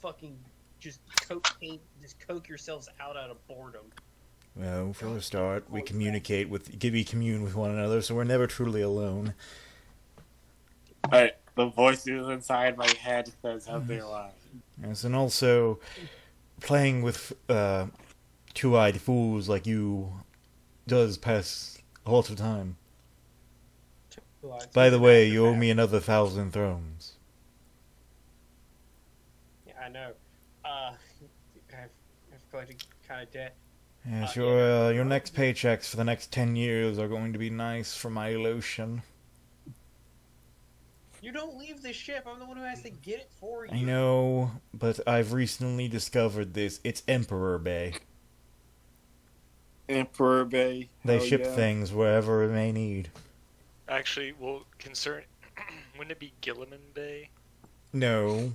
fucking just coke yourselves out of boredom? Well, for a start, we commune with one another, so we're never truly alone. But the voices inside my head says how they lie. Yes, and also playing with two-eyed fools like you does pass a lot of time. By the way, you owe me another 1,000 thrones. Yeah, I know. I've collected kind of debt. Yes, your next paychecks for the next 10 years are going to be nice for my lotion. You don't leave the ship. I'm the one who has to get it for you. I know, but I've recently discovered this. It's Emperor Bay. Emperor Bay. They Hell ship yeah. things wherever it may need. Actually, well, wouldn't it be Gilliman Bay? No.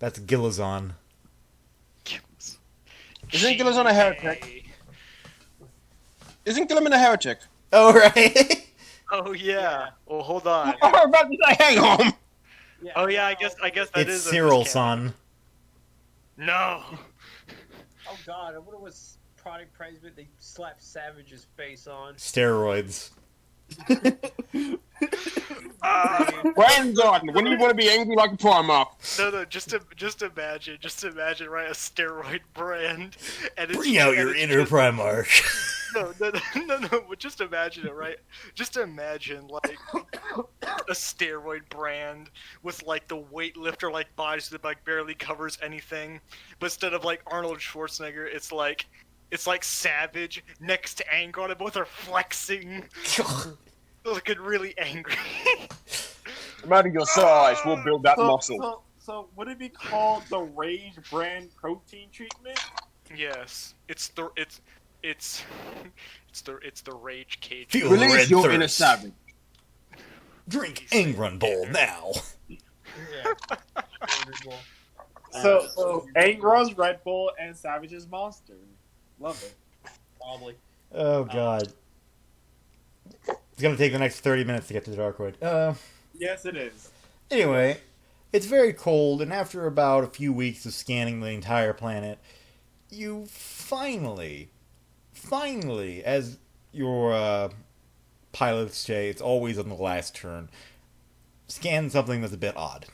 That's Gilazon. Isn't Gilliman a heretic? Isn't Gilliman a heretic? Oh, right! Oh yeah. Well, hold on. I was about to say, hang on. Yeah, Oh yeah, I guess that It's is a Cyril, discount. son. No. Oh god, I wonder what's product placement they slapped Savage's face on. Steroids. Brand Garden, when do you want to be angry like a Primark? No, just imagine, right? A steroid brand, and it's, Bring out and your it's inner just- Primarch. No, but just imagine it, right? Just imagine like a steroid brand with like the weightlifter like bodies that like barely covers anything, but instead of like Arnold Schwarzenegger, it's like Savage next to Angron, and both are flexing, looking really angry. No matter your size, we'll build that muscle. So would it be called the Rage brand protein treatment? Yes, it's the rage cage. Feel Release red your thirst. inner savage. Drink Angron Bowl now. Yeah. So Angron's Red Bull and Savage's Monster. Love it. Probably. Oh god. It's gonna take the next 30 minutes to get to the Darkwood. Yes, it is. Anyway, it's very cold, and after about a few weeks of scanning the entire planet, you finally, as your pilots say, it's always on the last turn, scan something that's a bit odd.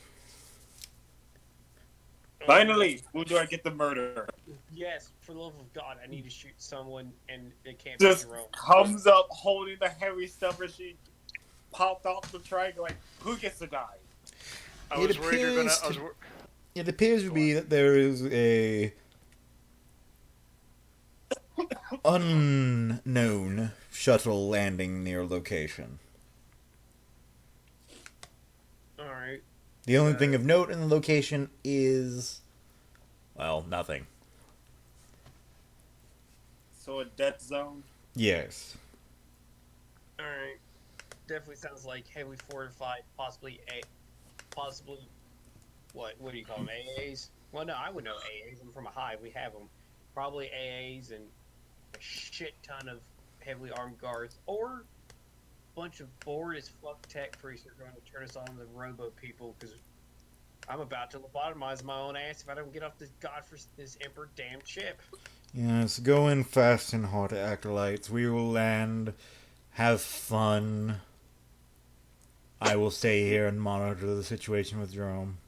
Finally, who do I get the murder? Yes, for the love of God, I need to shoot someone, and it can't be Just Jerome. comes up holding the heavy stuff, and she popped off the triangle. Like, who gets to die? I It was worried you're gonna. appears It appears to be that there is a unknown shuttle landing near location. Alright. The only thing of note in the location is, well, nothing. So a death zone. Yes. Alright. Definitely sounds like heavily fortified, possibly what do you call them, AAs? Well, no, I would know AAs. I'm from a hive. We have them. Probably AAs and a shit ton of heavily armed guards, or a bunch of bored as fuck tech priests who are going to turn us on the robo people, because I'm about to lobotomize my own ass if I don't get off this emperor damn ship. Yes, go in fast and hot, acolytes. We will land. Have fun. I will stay here and monitor the situation with Jerome.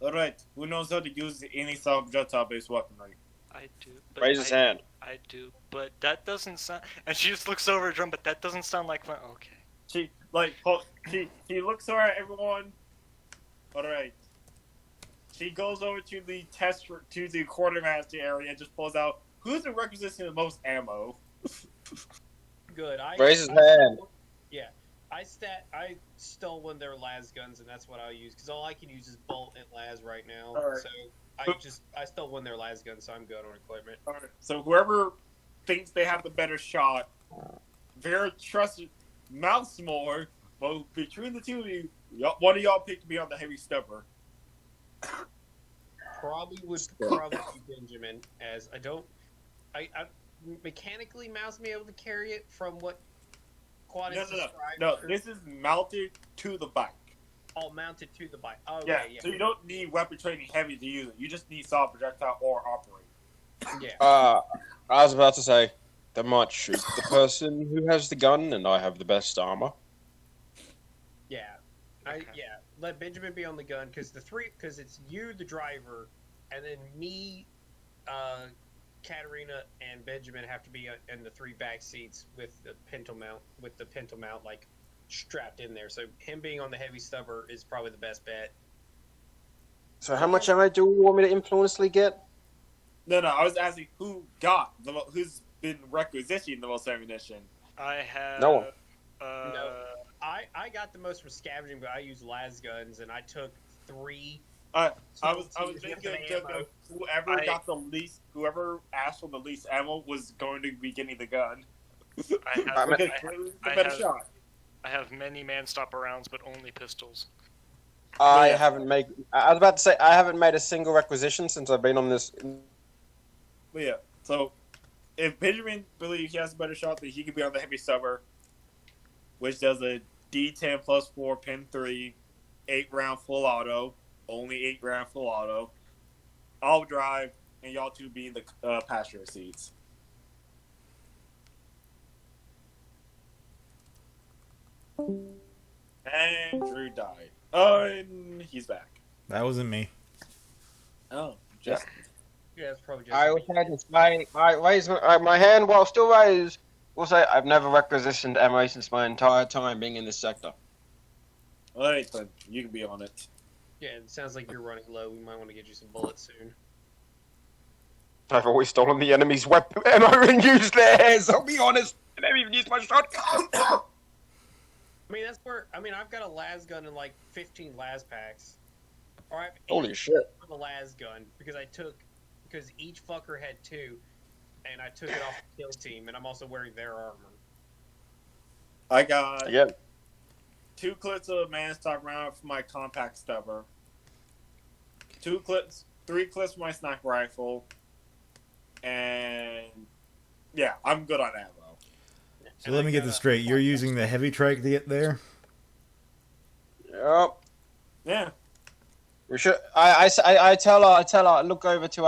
Alright, who knows how to use any sort of projectile-based weaponry? I do. But Raise his hand. I do, but that doesn't sound. And she just looks over at Drum, but that doesn't sound like fun. Okay. She she looks over at everyone. Alright. She goes over to the quartermaster area and just pulls out who's been requisitioning the most ammo. Good. Raise his hand. Yeah. I stole one of their las guns, and that's what I'll use, because all I can use is bolt and las right now. Alright. So I stole one of their las guns, so I'm good on equipment. Alright, so whoever thinks they have the better shot, very trusted mounts more, but between the two of you, one of y'all picked me on the heavy stubber. Probably be Benjamin, as I mechanically mouse me able to carry it from what Quad is described. No, this is mounted to the bike. All mounted to the bike. Oh, Yeah, yeah. so you don't need weapon training heavy to use it. You just need solid projectile or operate. Yeah. I was about to say, they might shoot the person who has the gun, and I have the best armor. Yeah. Okay. Let Benjamin be on the gun, because it's you, the driver, and then me, Katarina, and Benjamin have to be in the three back seats with the pintle mount like strapped in there. So him being on the heavy stubber is probably the best bet. So how much ammo do you want me to influentially get? No, I was asking who's been requisitioning the most ammunition. I have. No one. No. I got the most from scavenging, but I used las guns, and I took 3. I was Teams making with a joke ammo. of whoever asked for the least ammo was going to be getting the gun. I have. I'm- Because I clearly it's I the better have- shot. I have many man-stopper rounds, but only pistols. I Yeah. haven't made. I was about to say I haven't made a single requisition since I've been on this. But yeah, so if Benjamin believes he has a better shot, then he could be on the heavy stubber, which does a D10 plus 4, pin 3, 8-round full auto, only 8-round full auto. I'll drive, and y'all two be in the passenger seats. And Drew died. Oh, and he's back. That wasn't me. Oh, just Yeah, it's probably just. I will say this. I raise my hand while still raised. Will say I've never requisitioned ammo since my entire time being in this sector. alright then. You can be on it. Yeah, it sounds like you're running low. We might want to get you some bullets soon. I've always stolen the enemy's weapon ammo and used theirs. I'll be honest. I never even used my shotgun. I mean, that's where. I mean, I've got a las gun and like 15 las packs. Or I've Holy shit! the las gun because each fucker had 2, and I took it off the kill team, and I'm also wearing their armor. I got Again, 2 clips of man-stock round for my compact stubber. 3 clips for my sniper rifle. And Yeah, I'm good on ammo. So let me get this straight. You're using the heavy trike to get there? Yep. Yeah. We should. I tell her. Look over to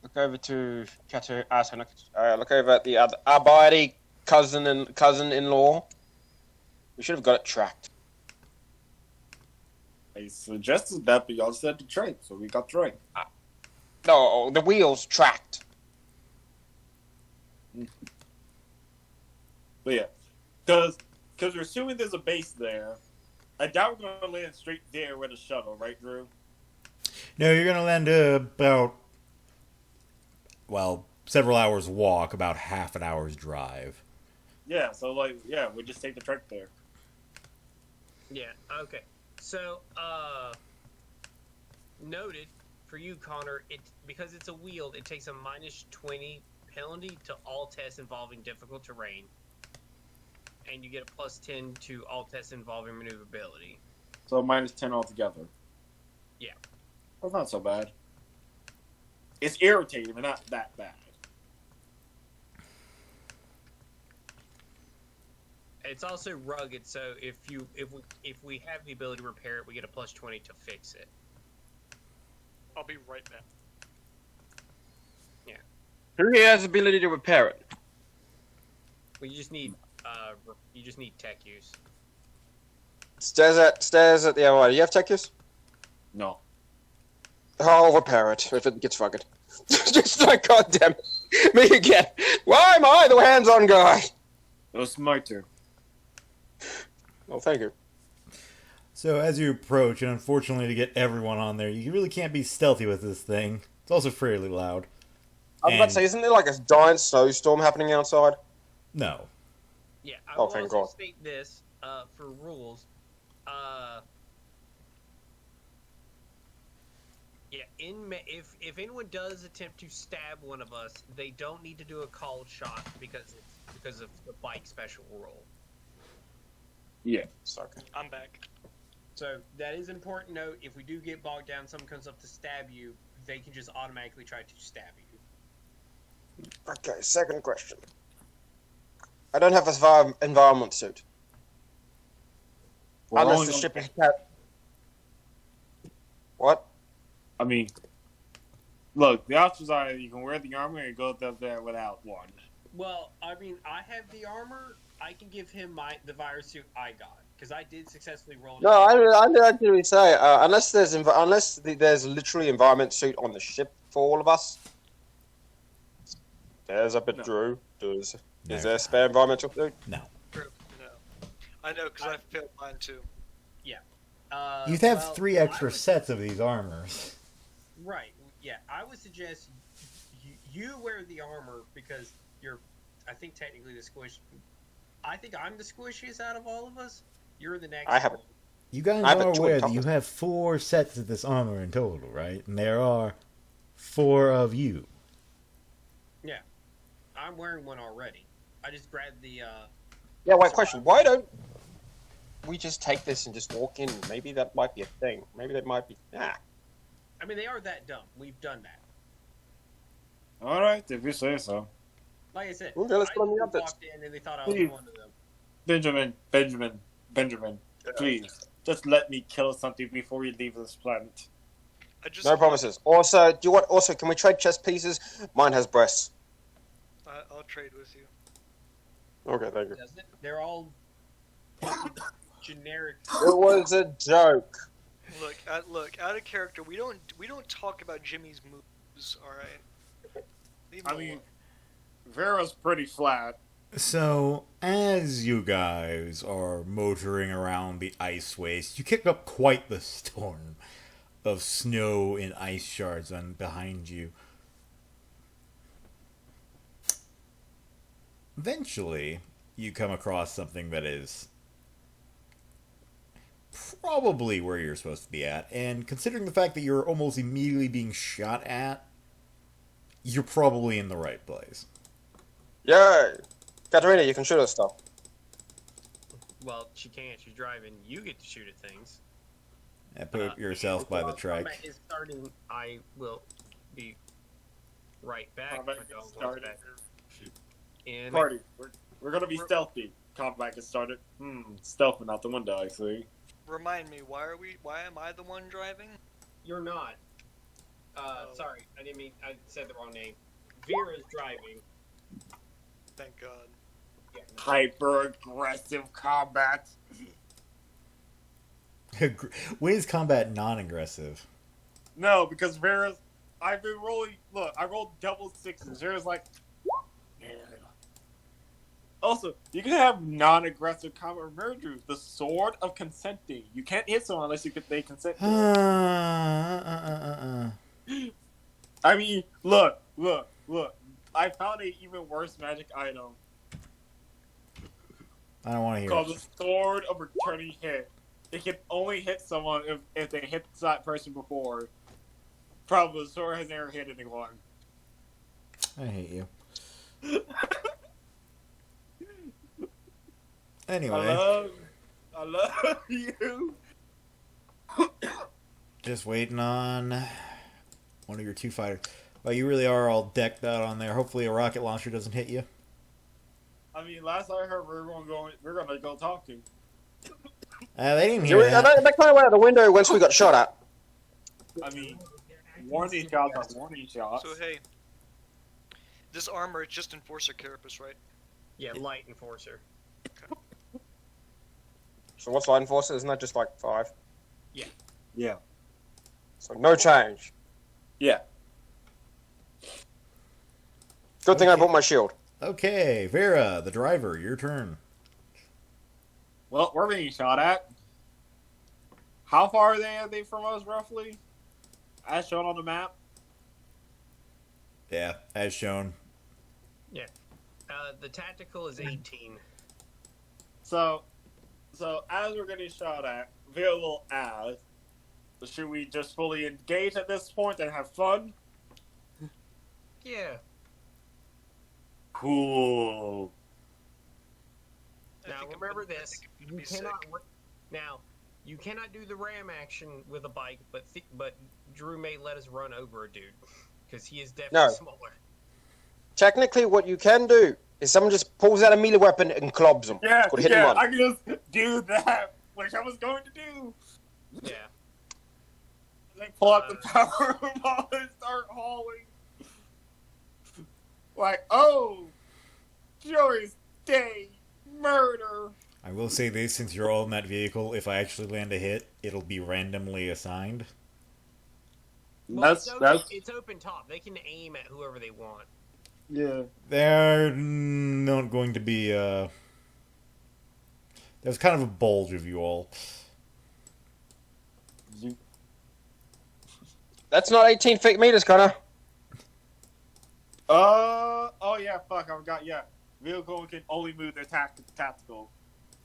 Look over to look over at the other Abadi cousin-in-law. We should have got it tracked. I suggested that, but y'all said the train, so we got train. No, the wheels tracked. But yeah, because we're assuming there's a base there. I doubt we're gonna land straight there with a shuttle, right, Drew? No, you're gonna land about, well, several hours walk, about half an hour's drive. Yeah. So we just take the truck there. Yeah, okay. So, noted for you, Connor, because it's a wheeled, it takes a -20 penalty to all tests involving difficult terrain. And you get a +10 to all tests involving maneuverability. So -10 altogether. Yeah. That's not so bad. It's irritating, but not that bad. It's also rugged, so if we have the ability to repair it, we get a +20 to fix it. I'll be right back. Who here has the ability to repair it? Well, you just need tech use. Stairs at the other way. Do you have tech use? No. I'll repair it if it gets rugged. Just like, goddamn it. Me again. Why am I the hands-on guy? It was my turn. Oh, thank you. So as you approach, and unfortunately to get everyone on there, you really can't be stealthy with this thing. It's also fairly loud. I was about to say, isn't there like a giant snowstorm happening outside? No. Yeah, I Oh, will thank also God. state this for rules. Yeah, if anyone does attempt to stab one of us, they don't need to do a called shot because of the bike special rule. Yeah. Okay. I'm back. So that is important note. If we do get bogged down, someone comes up to stab you, they can just automatically try to stab you. Okay, second question. I don't have a environment suit. We're Unless only the gonna- ship is... What? I mean, look, the options are you can wear the armor and go up there without one. Well, I mean, I have the armor. I can give him the virus suit I got because I did successfully roll. No, I did actually say unless there's literally environment suit on the ship for all of us. There's up at No. Drew. Is No. there a spare environmental suit? No. No. I know, because I failed mine too. You'd have well, 3 I extra would- sets of these armors. Right. Yeah, I would suggest you wear the armor because you're, I think, technically the squish. I think I'm the squishiest out of all of us. You're the next. I haven't. one. You guys I have a are twin aware that you compass. have 4 sets of this armor in total, right? And there are 4 of you. I'm wearing one already. I just grabbed the. Yeah, wait, question. Why don't we just take this and just walk in? Maybe that might be a thing. Maybe that might be... Ah. I mean, they are that dumb. We've done that. All right, if you say so. Like I said, Okay, let's I put on the just updates. walked in and they thought I was Please. one of them. Benjamin, please, just let me kill something before we leave this planet. I just No promises. Also, do you want? Also, can we trade chess pieces? Mine has breasts. I'll trade with you. Okay, thank you. Doesn't it? They're all generic. It was a joke. Look, out of character. We don't talk about Jimmy's moves. All right. Leave him I mean, alone. Vera's pretty flat. So, as you guys are motoring around the ice waste, you kick up quite the storm of snow and ice shards on behind you. Eventually, you come across something that is probably where you're supposed to be at, and considering the fact that you're almost immediately being shot at, you're probably in the right place. Yay! Katarina, you can shoot us stuff. Well, she can't. She's driving. You get to shoot at things. And put yourself by the While trike. combat is starting. I will be right back. Combat My dog gets wants started. back. And Party. We're gonna be stealthy. Combat gets started. Stealth out the window, actually. Remind me, why am I the one driving? you're not. Sorry, I didn't mean. I said the wrong name. Vera's driving. Thank God. Yeah. Hyper aggressive combat. When is combat non-aggressive? No, because Vera's. I've been rolling. Look, I rolled double sixes. Vera's like. Also, you can have non-aggressive combat. Remember, Drew, the sword of consenting. You can't hit someone unless they consent. To it. I mean, look. I found an even worse magic item I don't want to hear called it. the Sword of Returning Hit. It can only hit someone if they hit that person before. Probably the sword has never hit anyone. I hate you. Anyway, I love you. just waiting on one of your two fighters. Well, you really are all decked out on there. Hopefully, a rocket launcher doesn't hit you. I mean, last I heard, we're gonna go talking. They didn't Yeah, hear that. that kind of went out the window once we got shot at. I mean, warning shots are warning shots. So hey, this armor is just Enforcer Carapace, right? Yeah, light enforcer. So what's Light Enforcer? Isn't that just like 5? Yeah. So no change. Yeah. Good thing I Okay. brought my shield. Okay, Vera, the driver, your turn. Well, we're being shot at. How far are they from us, roughly? As shown on the map. Yeah, as shown. The tactical is 18. So as we're getting shot at, Vera will ask, should we just fully engage at this point and have fun? Yeah. Cool. I Now think I'm remember gonna- I this: think I'm gonna you be cannot. sick. Now, you cannot do the ram action with a bike, but Drew may let us run over a dude because he is definitely No. smaller. Technically, what you can do is someone just pulls out a melee weapon and clobs them. Yeah, It's called hit and run. I can just do that, which I was going to do. Yeah. They pull out the power ball and start hauling. Like, oh, Joey's Day, murder. I will say this, since you're all in that vehicle, if I actually land a hit, it'll be randomly assigned. Well, it's open top. They can aim at whoever they want. Yeah. They're not going to be, there's kind of a bulge of you all. That's not 18 meters, Connor. Oh yeah, fuck, I forgot, yeah. Vehicle can only move their tactical.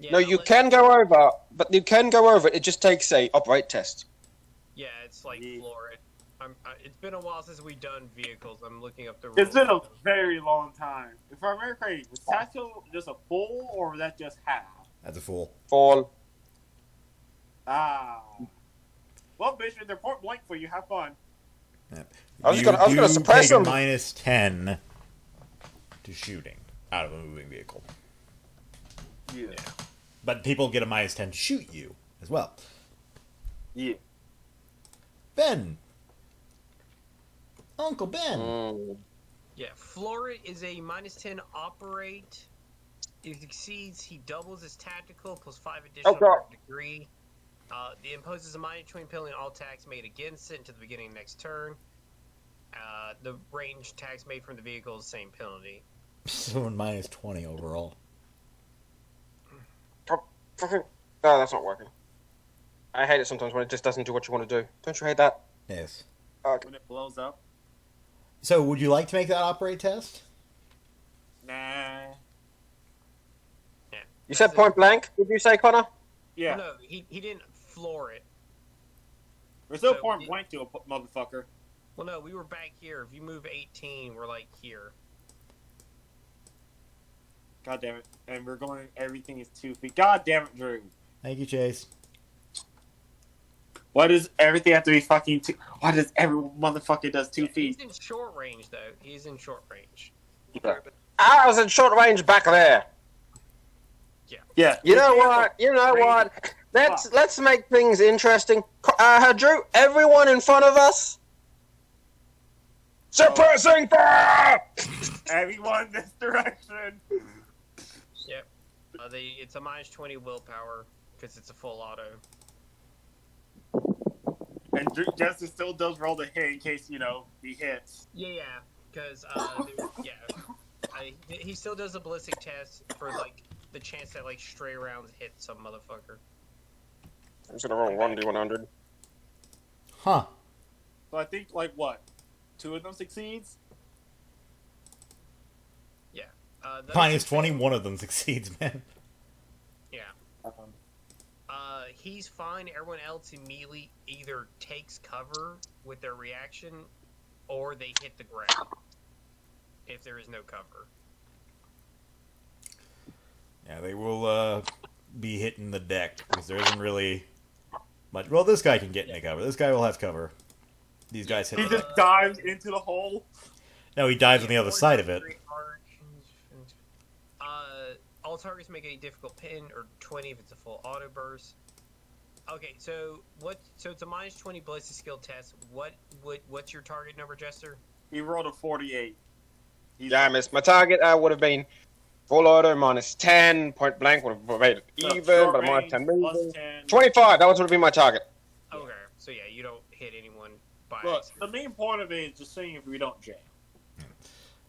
Yeah, No, you unless- can go over, but you can go over it. It just takes a operate test. Yeah, it's like Yeah. floor it. It's been a while since we've done vehicles. I'm looking up the rules. It's been a very long time. If I remember correctly, was tactical just a full, or was that just half? That's a fool. Fall. Ah. Well, bitch, they're point blank for you. Have fun. I was gonna suppress take a them. -10 to shooting out of a moving vehicle. Yeah. But people get a -10 to shoot you as well. Yeah. Ben. Uncle Ben. Yeah, floor it is a -10 operate. If it exceeds, he doubles his tactical plus 5 additional God. per degree. It imposes a -20 penalty on all attacks made against it until the beginning of next turn. The range attacks made from the vehicle is the same penalty. So -20 overall. Fucking. No, that's not working. I hate it sometimes when it just doesn't do what you want to do. Don't you hate that? Yes. When it blows up. So would you like to make that operate test? Nah. You said point blank. Did you say, Connor? Yeah. No, he didn't floor it. We're still So point we- blank to a motherfucker. Well, no, we were back here. If you move 18, we're like here. God damn it. And we're going, everything is 2 feet. God damn it, Drew. Thank you, Chase. Why does everything have to be fucking two? Why does every motherfucker does 2 feet? He's in short range, though. He's in short range. Yeah. I was in short range back there. Yeah. You know what? You know what? Let's make things interesting. Drew, everyone in front of us. Suppressing fire! Everyone this direction. Yep. It's a -20 willpower because it's a full auto. And Jester still does roll the hit in case, you know, he hits. Yeah, because he still does a ballistic test for like the chance that like stray rounds hit some motherfucker. I'm just gonna roll 1d100. Huh. So I think, like, what? 2 of them succeeds? Yeah. -20, one of them succeeds, man. Yeah. He's fine. Everyone else immediately either takes cover with their reaction, or they hit the ground if there is no cover. Yeah, they will be hitting the deck because there isn't really much. Well, this guy can get into cover. This guy will have cover. These guys hit He the just deck. dives into the hole. No, he dives on the other side of it. All targets make a difficult pin, or 20 if it's a full auto burst. Okay, so it's a -20 ballistic skill test. What's your target number, Jester? He rolled a 48. Yeah, I missed. My target would have been full auto -10, point blank would have made it So, even, short but I'm range, -10 plus moving. 10. 25, that would have been my target. Okay, so yeah, you don't hit anyone by Look, accident. the main point of it is just seeing if we don't jam.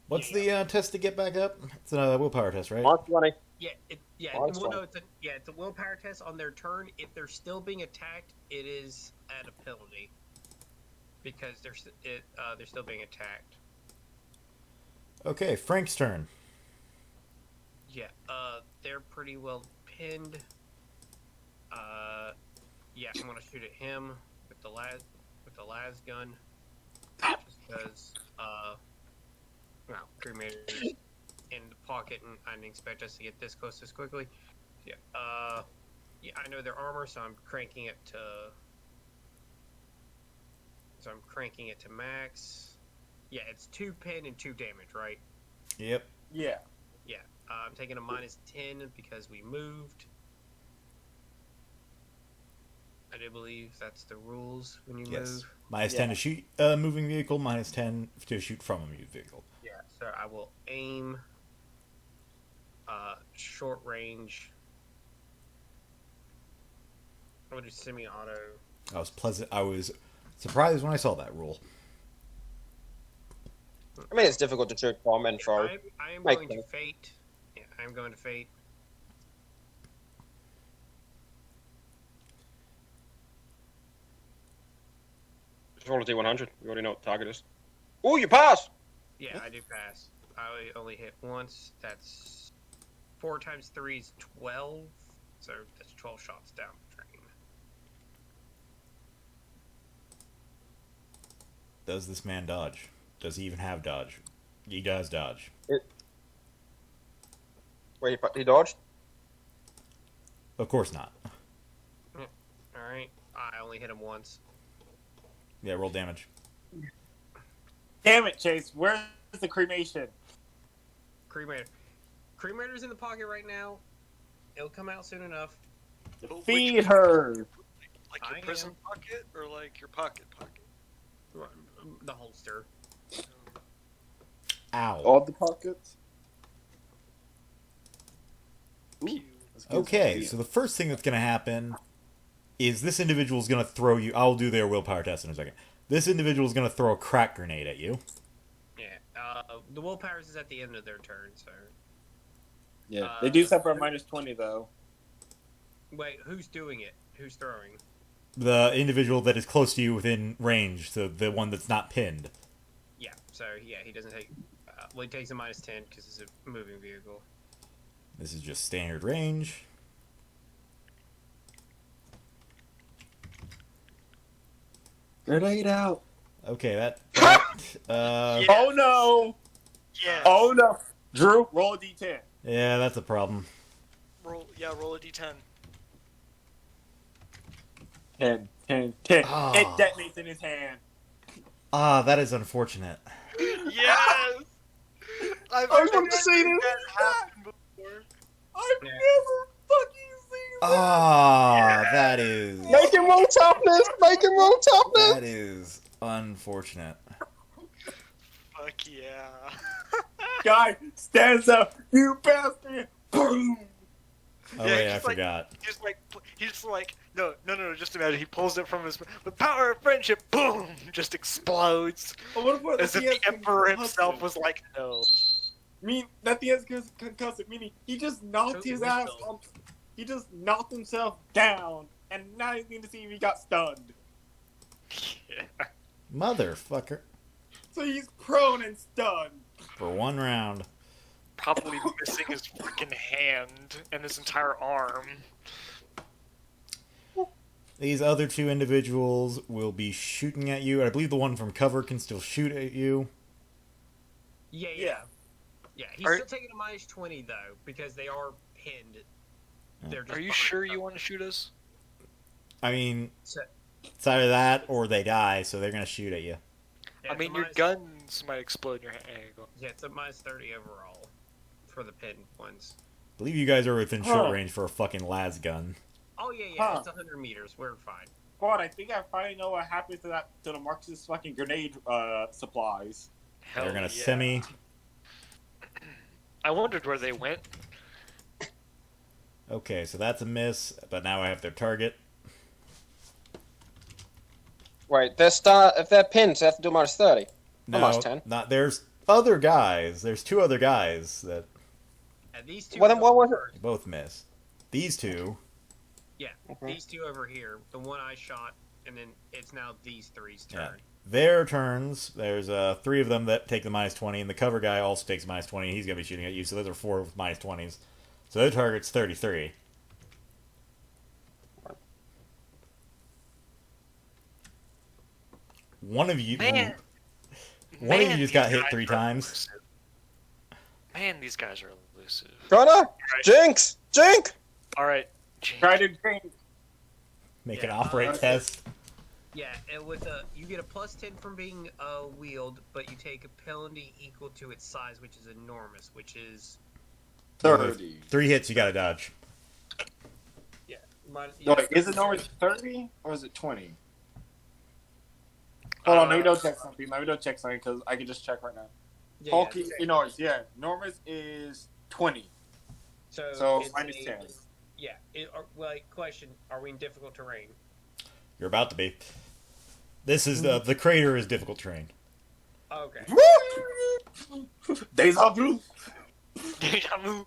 What's the test to get back up? It's a willpower test, right? -20. Well, that's no, fine. it's a willpower test on their turn. If they're still being attacked, it is at a penalty because they're still being attacked. Okay, Frank's turn. Yeah, they're pretty well pinned. Yeah, I'm gonna shoot at him with the las gun, just because cremator's in the pocket, and I didn't expect us to get this close this quickly. Yeah, yeah, I know their armor, so I'm cranking it to. So I'm cranking it to max. Yeah, it's 2 pin and 2 damage, right? Yep. Yeah. Yeah, I'm taking a -10 because we moved. I do believe that's the rules when you Yes. move. -10 to shoot a moving vehicle, -10 to shoot from a moving vehicle. Yeah, so I will aim short range. I'm gonna do semi-auto. I was surprised when I saw that rule. I mean, it's difficult to shoot from and throw. I am Make going to sense. fate. Yeah, I'm going to fate. Just roll a d100. You already know what the target is. Ooh, you pass! Yeah, I do pass. I only hit once. That's 4 times 3 is 12. So that's 12 shots down the drain. Does this man dodge? Does he even have dodge? He does dodge. Wait, he dodged? Of course not. Alright. I only hit him once. Yeah, roll damage. Damn it, Chase. Where's the cremation? Cremator. Cremator's in the pocket right now. It'll come out soon enough. Feed her. Like I your prison pocket or like your pocket pocket? The holster. Ow. All the pockets. Pew. Okay, so the first thing that's going to happen is this individual's going to throw you. I'll do their willpower test in a second. This individual's going to throw a crack grenade at you. Yeah. The willpowers is at the end of their turn, so. Yeah. They do suffer a -20 though. Wait, who's doing it? Who's throwing? The individual that is close to you within range, so the one that's not pinned. Yeah, so yeah, he doesn't take. Well, he takes a -10 because it's a moving vehicle. This is just standard range. Grenade out. Okay, that Yeah. Oh no! Yeah. Oh no! Drew, roll a d10. yeah, that's a problem. Roll a d10. 10, 10, 10. Ah. It detonates in his hand. Ah, that is unfortunate. Yes! I've I was going to say never this. had happen before. I've Yeah. never fucking seen that. Ah, that is Make him roll toughness! Make him roll toughness! that is unfortunate. Fuck yeah. Guy stands up. You bastard. Boom. Oh Yeah, wait, I just like- forgot. He's like, no, just imagine, he pulls it from his, the power of friendship, boom, just explodes. What if As if the Emperor himself was like, no. Nothing has concussive, meaning he just knocked Totally his ass so. on. He just knocked himself down, and now he's going to see if he got stunned. Yeah. Motherfucker. So he's prone and stunned. For one round. Probably missing his freaking hand and his entire arm. These other two individuals will be shooting at you. I believe the one from cover can still shoot at you. Yeah. He's Are- still taking a minus 20 though because they are pinned. They're just Are you behind sure you cover. want to shoot us? I mean, So, it's either that or they die, so they're gonna shoot at you. yeah, I it's mean, a your minus- guns might explode in your hand. Yeah, it's a minus 30 overall for the pinned ones. I believe you guys are within short Huh. range for a fucking las gun. Oh yeah, Huh. it's 100 meters. We're fine. God, I think I finally know what happened to the Marxist fucking grenade supplies. Hell they're gonna yeah. semi. I wondered where they went. Okay, so that's a miss, but now I have their target. Wait, if they're pinned, they have to do minus 30. No, minus 10. not there's other guys. There's two other guys that And these two. Well, then what was it? first. both miss. These two. Yeah, Okay. these two over here. The one I shot, and then it's now these three's Yeah. turn. Their turns. There's three of them that take the minus 20, and the cover guy also takes minus 20. He's gonna be shooting at you, so those are four with minus 20s. So their target's 33. One of you. Man. One of you Man, just got these hit guys 3 are times. elusive. Man, these guys are elusive. Connor! Jinx! Jink! Alright. Try to drink. Make Yeah, an operate okay. test. Yeah, and with you get a plus 10 from being wheeled, but you take a penalty equal to its size, which is enormous, which is 30. 3 hits, you gotta dodge. No, wait, is it normally 30 or is it 20? Hold on, let me go check something. Because I can just check right now. yeah, Hulky, Norris, yeah. Norris is 20. So it's minus a- 10. Yeah. Question: are we in difficult terrain? You're about to be. This is the crater is difficult terrain. Okay. Deja vu. Deja vu.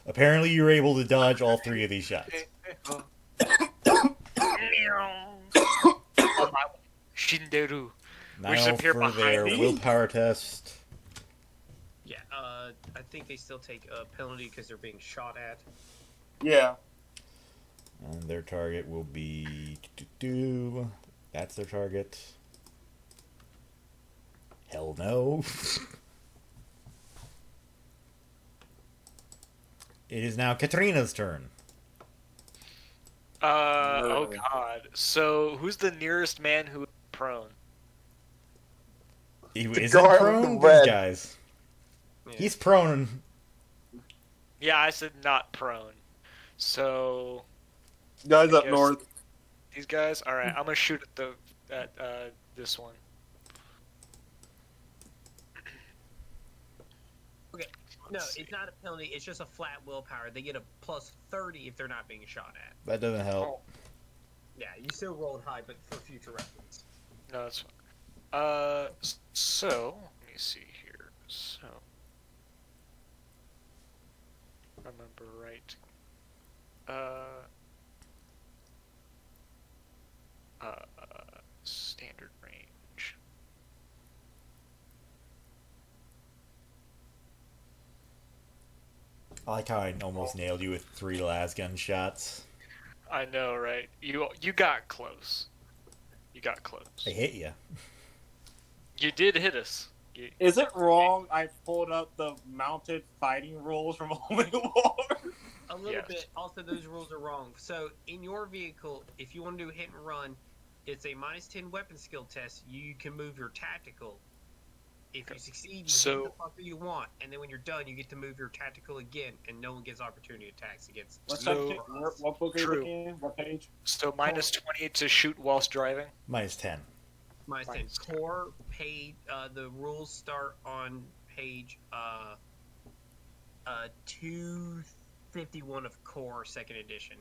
Apparently, you're able to dodge all 3 of these shots. Shinderu. Now We should appear for behind their me. willpower test. Yeah. I think they still take a penalty because they're being shot at. Yeah. And their target will be... That's their target. Hell no. It is now Katrina's turn. Oh god. So, who's the nearest man who is prone? He The isn't guy with prone, the these red. guys. Yeah. He's prone. Yeah, I said not prone. So, Guys I up guess- north. these guys? Alright, I'm gonna shoot at this one. No, it's not a penalty. It's just a flat willpower. They get a plus 30 if they're not being shot at. That doesn't help. Yeah, you still rolled high, but for future reference. No, that's fine. So, let me see here. So, remember right. Standard range. I like how I almost nailed you with 3 las gun shots. I know, right? You got close. You got close. I hit you. You did hit us. Is it wrong? I pulled up the mounted fighting rules from Omega War. A little Yes. bit. Also, those rules are wrong. So, in your vehicle, if you want to do hit and run, it's a -10 weapon skill test. You can move your tactical. If you succeed, you hit the fucker you want, and then when you're done, you get to move your tactical again, and no one gets opportunity attacks against. What's So- that? What book are you True. looking at? What page? So -20 to shoot whilst driving. -10. -10. Core page. The rules start on page 251 of Core Second Edition.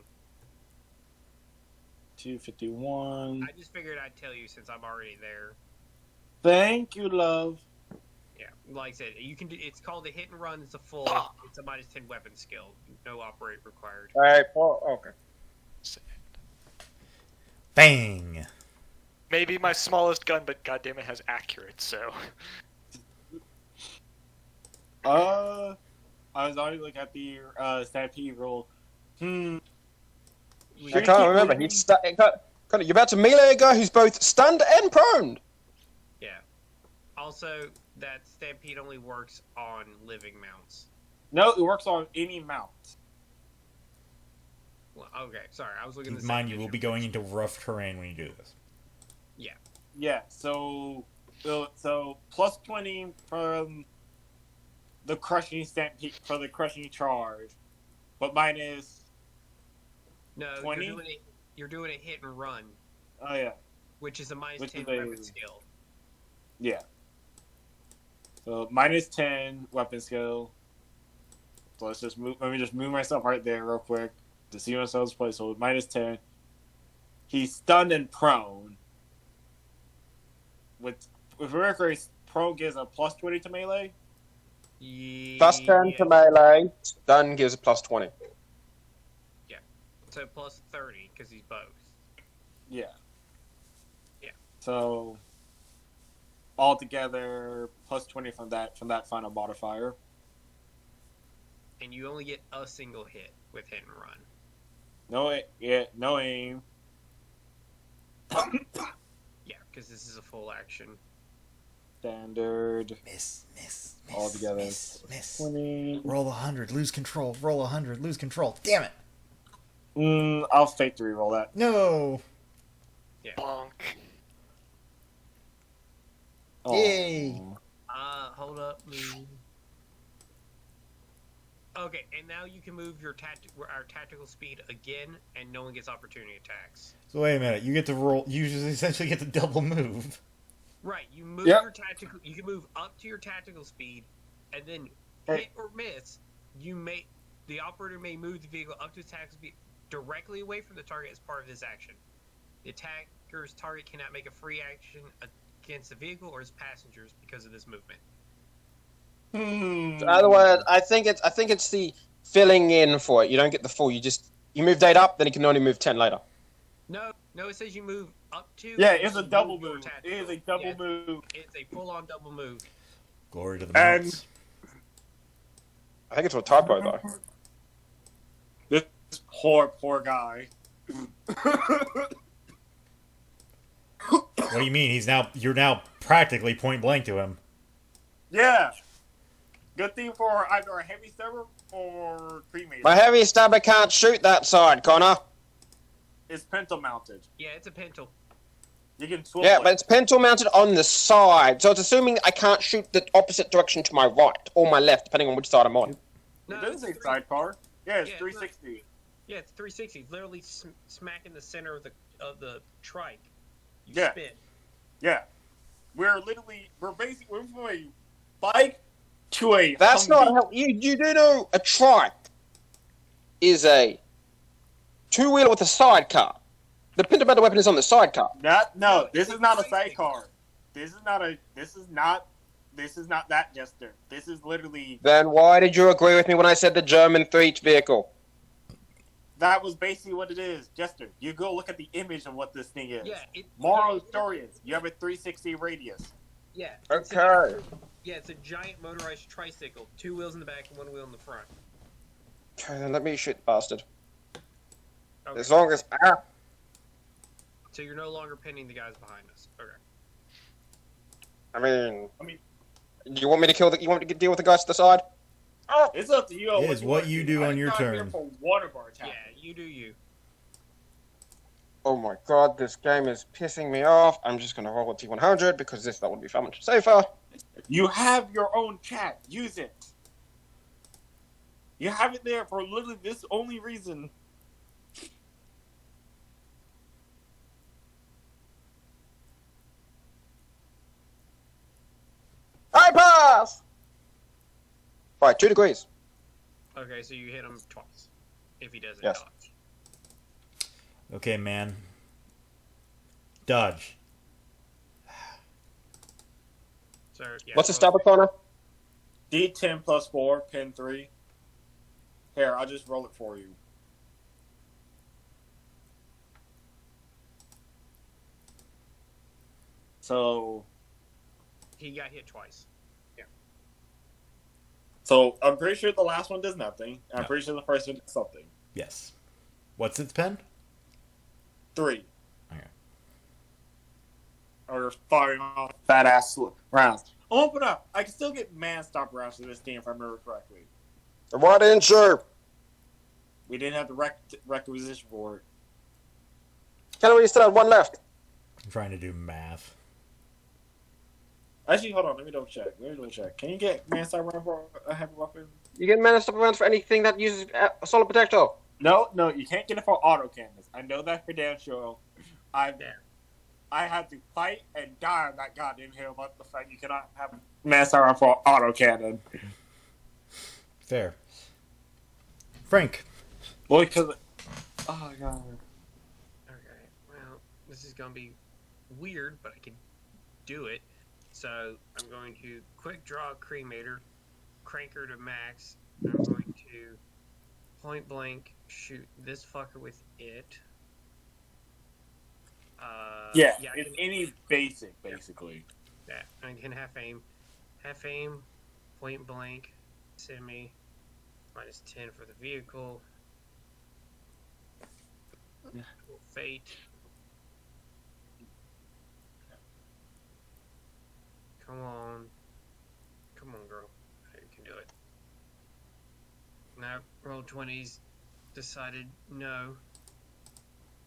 251. I just figured I'd tell you since I'm already there. Thank you, love. Yeah, like I said, you can do. It's called a hit and run. It's a full. It's a -10 weapon skill. No operate required. Alright, okay. Bang! Maybe my smallest gun, but goddamn it has accurate. So I was already looking at the stampede rule. I can't remember. You're about to melee a guy who's both stunned and prone. Yeah. Also, that stampede only works on living mounts. No, it works on any mount. Well, okay, sorry, I was looking. Keep at in mind, you will be going into rough terrain when you do this. Yeah, so plus 20 from the crushing stampede for the crushing charge, but minus. No, 20? you're doing a hit and run, Oh yeah, which is a Which -10 is a- weapon skill. yeah. So minus 10 weapon skill. So let's just move. Let me just move myself right there real quick to see myself's play. So minus 10. He's stunned and prone. With Mercury, prone gives a plus 20 to melee. Yeah. Plus 10 to melee. Stun gives a plus 20. So plus 30 because he's both. Yeah. Yeah. So altogether, plus 20 from that final modifier. And you only get a single hit with hit and run. No aim. Yeah, because this is a full action. Standard. Miss. All together. Miss. 20. Roll 100, lose control. Roll 100, lose control. Damn it! I'll fake to reroll that. No! bonk. Oh. Yay! Hold up, move. Okay, and now you can move our tactical speed again, and no one gets opportunity attacks. So wait a minute, you get to roll. You just essentially get to double move. Right, you move Yep. your tactical. You can move up to your tactical speed, and then Hey. hit or miss. The operator may move the vehicle up to its tactical speed directly away from the target as part of this action. The attacker's target cannot make a free action against the vehicle or its passengers because of this movement. So otherwise, I think it's the filling in for it. You don't get the full. You move date up, then you can only move 10 later. No, it says you move up to. Yeah, and it's a you double your move. It tactical. is a double Yeah, move. It's a full-on double move. Glory to the And- mounts. I think it's a typo though. This poor guy. What do you mean? You're now practically point blank to him. Yeah. Good thing for either a heavy stabber or cremator. My heavy stabber can't shoot that side, Connor. It's pencil mounted. Yeah, it's a pintle. You can swivel Yeah, it. but it's pencil mounted on the side, so it's assuming I can't shoot the opposite direction to my right or my left, depending on which side I'm on. No, It doesn't say it's sidecar. Yeah, it's Yeah, it's 360. Yeah, it's 360. It's literally smack in the center of the trike. You Yeah. spin. Yeah. We're basically we're from a bike to a That's Humvee. not how you do know a trike is a two-wheeler with a sidecar. The pinto mounted weapon is on the sidecar. No, this is not a sidecar. This is not that, Jester. This is literally Then why did you agree with me when I said the German Threat vehicle? that was basically what it is, Jester. You go look at the image of what this thing is. Yeah, Moral of the story is you have a 360 radius. Yeah. Okay. It's a giant motorized tricycle. 2 wheels in the back and 1 wheel in the front. Okay, then let me shoot the bastard. Okay. As long as So you're no longer pinning the guys behind us. Okay. I mean, Do you want me to kill the? You want me to deal with the guys to the side? It's up to you. It is what wanna you do I on your got here turn. For one of our attacks. Yeah, you do you. Oh my god, this game is pissing me off. I'm just gonna roll a T100 because that would be far much safer. You have your own chat. Use it. You have it there for literally this only reason. I pass! Right, 2 degrees. Okay, so you hit him twice. If he doesn't Yes. dodge. Okay, man. Dodge. So, yeah, What's the roll- stabber corner? D10 plus 4, pin 3. Here, I'll just roll it for you. So, He got hit twice. I'm pretty sure the last one does nothing. I'm No. pretty sure the first one does something. Yes. What's its pen? 3. Okay. Or firing off fat ass rounds. Open up. I can still get man stop rounds in this game if I remember correctly. Why didn't you? We didn't have the requisition for it. Kelly, you still have 1 left. I'm trying to do math. Actually, hold on. Let me double check. Can you get man stop round for a heavy weapon? You get mana stop rounds for anything that uses a solid protector. No, you can't get it for auto cannons. I know that for damn sure. I had to fight and die on that goddamn hill about the fact you cannot have man stop round for auto cannon. Fair. Frank. Well, because oh my god. Okay, well, this is gonna be weird, but I can do it. So I'm going to quick draw Cremator, crank her to max. I'm going to point blank shoot this fucker with it. Yeah, I it's can, any basic, basically. yeah, I can half aim, point blank, semi, -10 for the vehicle. Fate. Come on, girl. You can do it. Now, roll 20s. Decided no.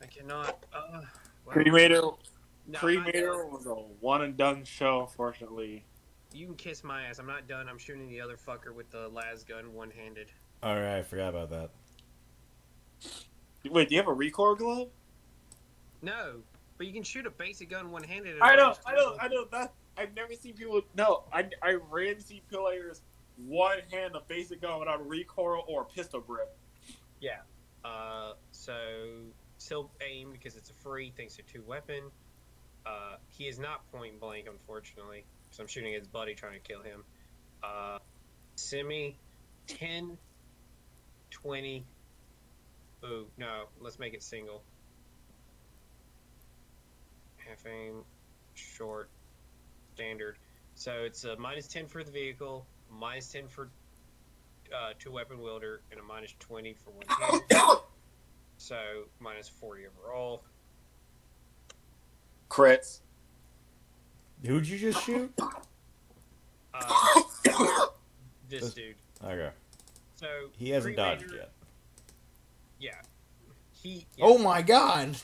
I cannot. Well, Cremator no, I'm not done. Cremator was a one and done show, unfortunately. You can kiss my ass. I'm not done. I'm shooting the other fucker with the las gun one-handed. Alright, I forgot about that. Wait, do you have a recoil glove? No, but you can shoot a basic gun one-handed. I know. That I've never seen people. No, I rarely see players one hand a basic gun without a recoil or a pistol grip. Yeah. So still aim because it's a free thanks to 2 weapon. He is not point blank, unfortunately, because I'm shooting his buddy trying to kill him. Semi 10, 20. Ooh, no, let's make it single. Half aim, short, standard. So it's a -10 for the vehicle, -10 for 2 weapon wielder, and a -20 for one hand. So -40 overall. Crits. Who'd you just shoot? This dude. Okay. So He hasn't dodged Cremator- yet. Yeah. He. Oh my god!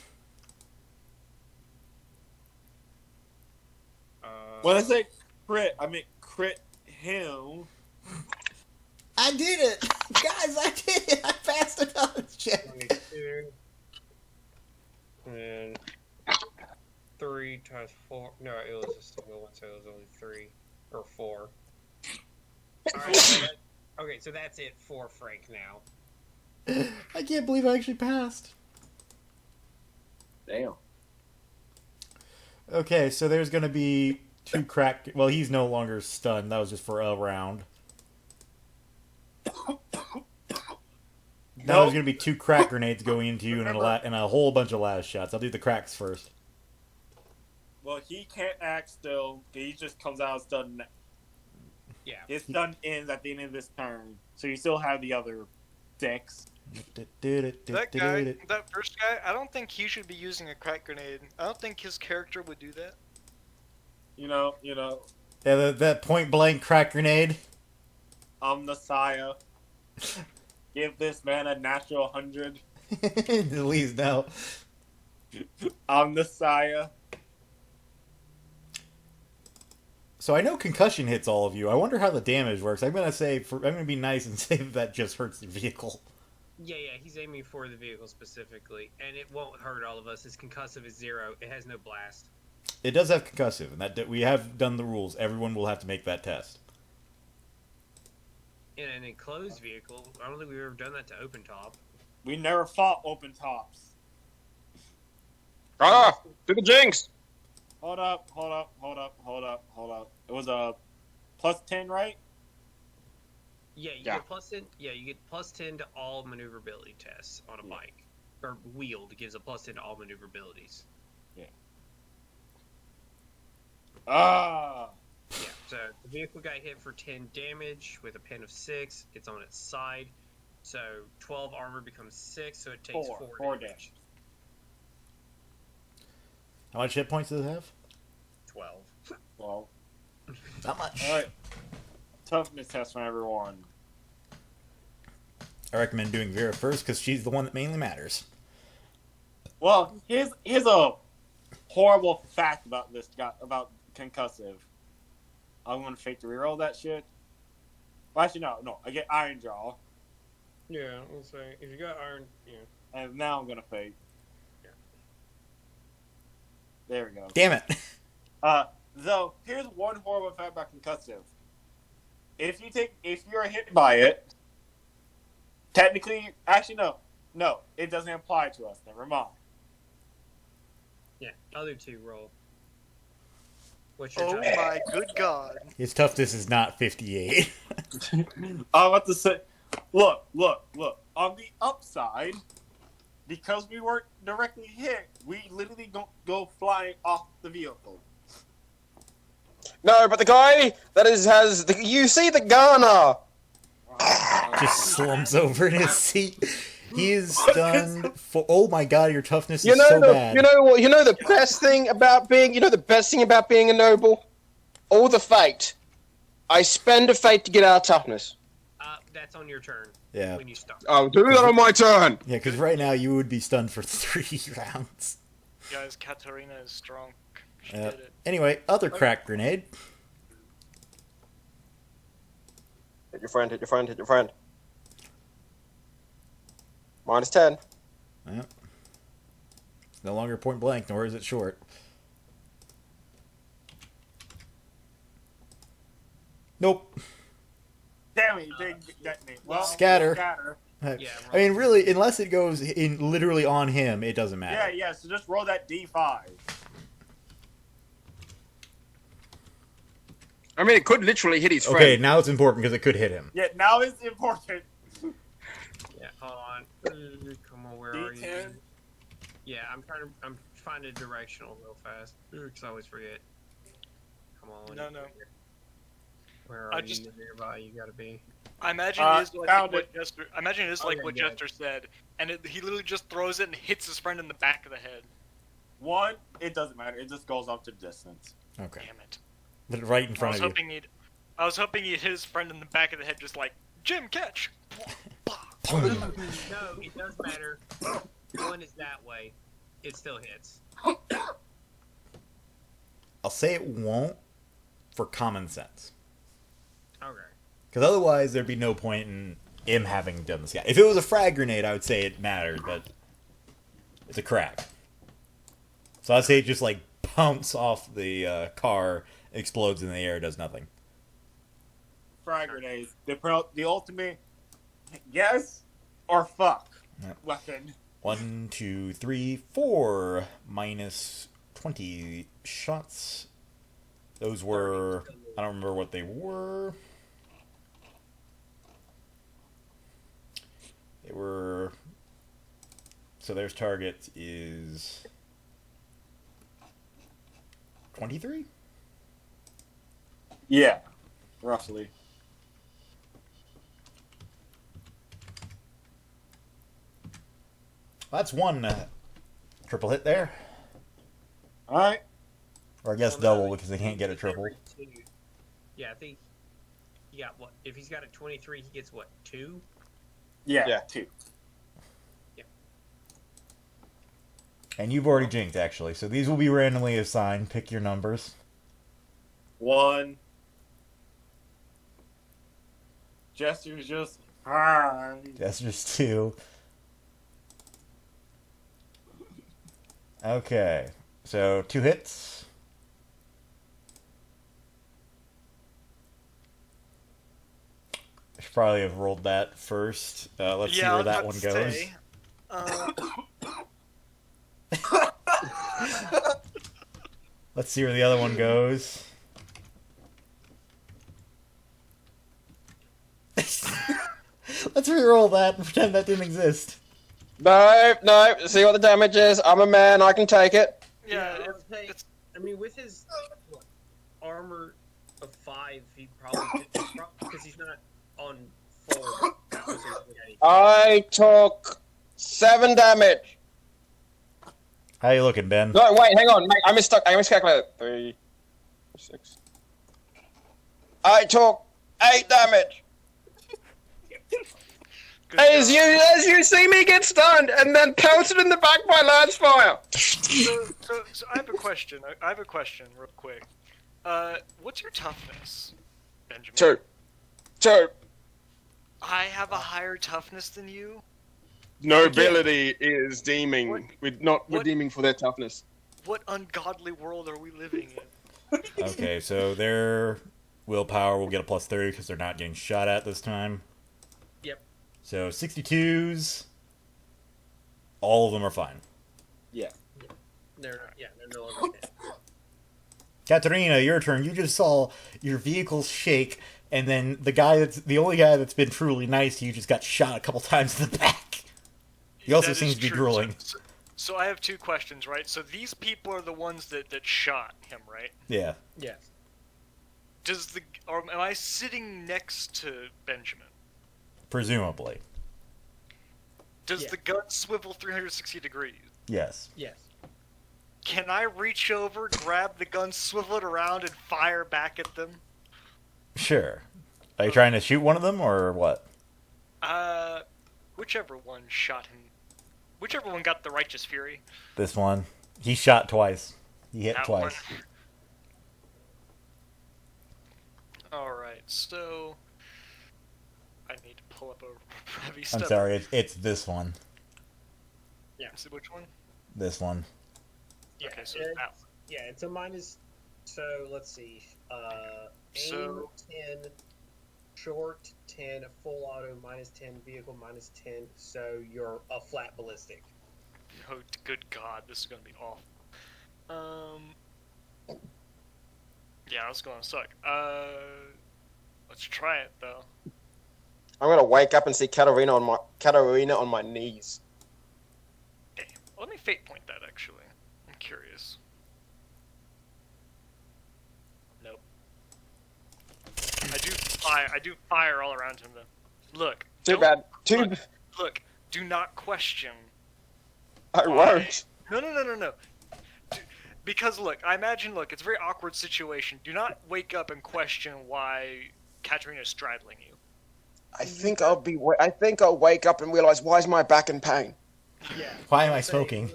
When I say crit, I mean crit him. I did it! Guys, I did it! I passed a dodge check! 22. And 3 times 4. No, it was a single one, so it was only 3 or 4. Alright, so that's it for Frank now. I can't believe I actually passed. Damn. Okay, so there's gonna be 2 crack. Well, he's no longer stunned. That was just for a round. Now there's gonna be 2 crack grenades going into you and a whole bunch of last shots. I'll do the cracks first. Well, he can't act still. He just comes out stun. Yeah. His stun ends at the end of this turn, so you still have the other 6. That guy, that first guy, I don't think he should be using a crack grenade. I don't think his character would do that. You know. Yeah, that point blank crack grenade. I'm the sire. Give this man a natural 100. At least now. I'm the sire. So I know concussion hits all of you. I wonder how the damage works. I'm gonna be nice and say that just hurts the vehicle. Yeah, he's aiming for the vehicle specifically, and it won't hurt all of us. His concussive is 0. It has no blast. It does have concussive, and that we have done the rules. Everyone will have to make that test. In an enclosed vehicle, I don't think we've ever done that to open top. We never fought open tops. Ah! To the jinx! Hold up. It was a plus 10, right? Yeah, you Yeah. get plus 10. Yeah, you get plus 10 to all maneuverability tests on a bike, or wheeled gives a plus 10 to all maneuverabilities. Ah. Yeah, so the vehicle got hit for 10 damage with a pin of 6. It's on its side, so 12 armor becomes 6, so it takes 4 damage. How much hit points does it have? 12. Well, Not much. all right. Toughness test from everyone. I recommend doing Vera first because she's the one that mainly matters. Well, here's a horrible fact about this guy, about concussive. I'm gonna fake to reroll that shit. Well, actually, no. I get Iron Jaw, Yeah, let's say if you got iron, yeah. and now I'm gonna fake. Yeah. There we go. Damn it. Though here's one horrible fact about concussive. If you're hit by it, technically, actually no, it doesn't apply to us. Never mind. Yeah, other two roll. What's your Oh time? my good god. His toughness is not 58. I'm about to say, look. On the upside, because we weren't directly hit, we literally don't go flying off the vehicle. No, but the guy that you see the Ghana. Just slumps over in his seat. He is stunned for. Oh my god, your toughness is You know so the bad. you know the best thing about being a noble? All the fate. I spend a fate to get our toughness. That's on your turn. Yeah. When you start. I'll do that on my turn. Yeah, because right now you would be stunned for 3 rounds. Guys, Katarina is strong. She Yeah. did it. Anyway, other crack grenade. Hit your friend. Minus 10. Yeah. It's no longer point blank, nor is it short. Nope. Damn it, you didn't detonate. Well, Scatter. Yeah, I mean, really, unless it goes in literally on him, it doesn't matter. Yeah, so just roll that D5. I mean, it could literally hit his friend. Okay, now it's important because it could hit him. Yeah, now it's important. Yeah, hold on. Come on, where are you? D10. Yeah, I'm finding a directional real fast. Because I always forget. Come on. No. Where are I you just- nearby? You gotta be. I imagine it is found what Jester. I imagine it is Oh, like yeah, what yeah. Jester said, and he literally just throws it and hits his friend in the back of the head. One, it doesn't matter. It just goes off to distance. Okay. Damn it! Right in I front was of you. hoping he'd hit his friend in the back of the head, just like Jim catch. No, it does matter. One is that way. It still hits. I'll say it won't for common sense. Okay. Because otherwise, there'd be no point in him having done this guy. If it was a frag grenade, I would say it mattered, but it's a crack. So I'd say it just like pumps off the car, explodes in the air, does nothing. Frag grenades. The ultimate yes or fuck Yep. weapon. 1, 2, 3, 4 minus 20 shots. Those were. I don't remember what they were. They were. So their target is 23? Yeah, roughly. That's one triple hit there. All right. Or I guess Well, no, double because they can't get a triple. every two. Yeah, I think he got what? If he's got a 23, he gets what? 2? Yeah, Yeah. 2. And you've already jinked, actually. So these will be randomly assigned. Pick your numbers. 1. Jester's just hi. That's just 2. Okay. So 2 hits. I should probably have rolled that first. Let's see Yeah, I where was that about one to goes. say, Let's see where the other one goes. Let's re-roll that and pretend that didn't exist. No, no. See what the damage is. I'm a man. I can take it. yeah, I would say, it's I mean, with his what, armor of 5, he probably could, because he's not on full. I took 7 damage. How you looking, Ben? No, wait, hang on, mate. I miscalculated. 3, 6. I took 8 damage. good As job. you see me get stunned and then pelted in the back by lance fire. So I have a question. I have a question, real quick. What's your toughness, Benjamin? 2. I have a higher toughness than you. Nobility is deeming. What- We're not what- redeeming for their toughness. What ungodly world are we living in? Okay, so their willpower will get a plus 30 because they're not getting shot at this time. Yep. So 62s. All of them are fine. Yeah. They're no longer dead. Katarina, your turn. You just saw your vehicles shake, and then the only guy that's been truly nice to you just got shot a couple times in the back. He also That seems is to be true. drooling. So I have 2 questions, right? So these people are the ones that shot him, right? Yeah. Yes. Am I sitting next to Benjamin? Presumably. Does Yeah. the gun swivel 360 degrees? Yes. Yes. Can I reach over, grab the gun, swivel it around, and fire back at them? Sure. Are you trying to shoot one of them, or what? Whichever one shot him. Whichever one got the righteous fury. This one. He shot twice. He hit That twice. Alright, so... I need to pull up a heavy I'm step. sorry, it's this one. Yeah. So which one? This one. Yeah. Okay, so it's, that yeah, it's a minus. So let's see. Aim So- 10, short 10, full auto minus 10, vehicle minus 10. So you're a flat ballistic. Oh, good God, this is gonna be awful. Yeah, it's gonna suck. Let's try it though. I'm gonna wake up and see Katarina on my knees. Damn. Let me fate point that actually. I'm curious. Nope. I do fire all around him though. Look. Too don't- bad. Look, do not question. I won't. No. Because look, I imagine, it's a very awkward situation. Do not wake up and question why Katarina's straddling you. I think I'll wake up and realize, why is my back in pain? Yeah. Why am I smoking?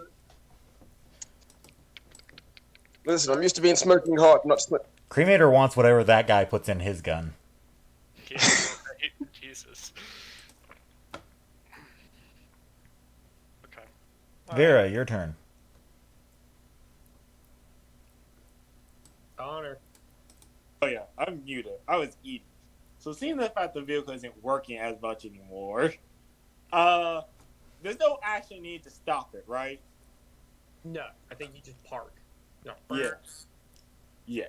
Listen, I'm used to being smoking hot, not Cremator wants whatever that guy puts in his gun. Jesus. Okay. Vera, your turn. Honor. Oh yeah, I'm muted. I was eating. So seeing the fact the vehicle isn't working as much anymore, there's no action needed to stop it, right? No, I think you just park. No. Yeah. Yeah.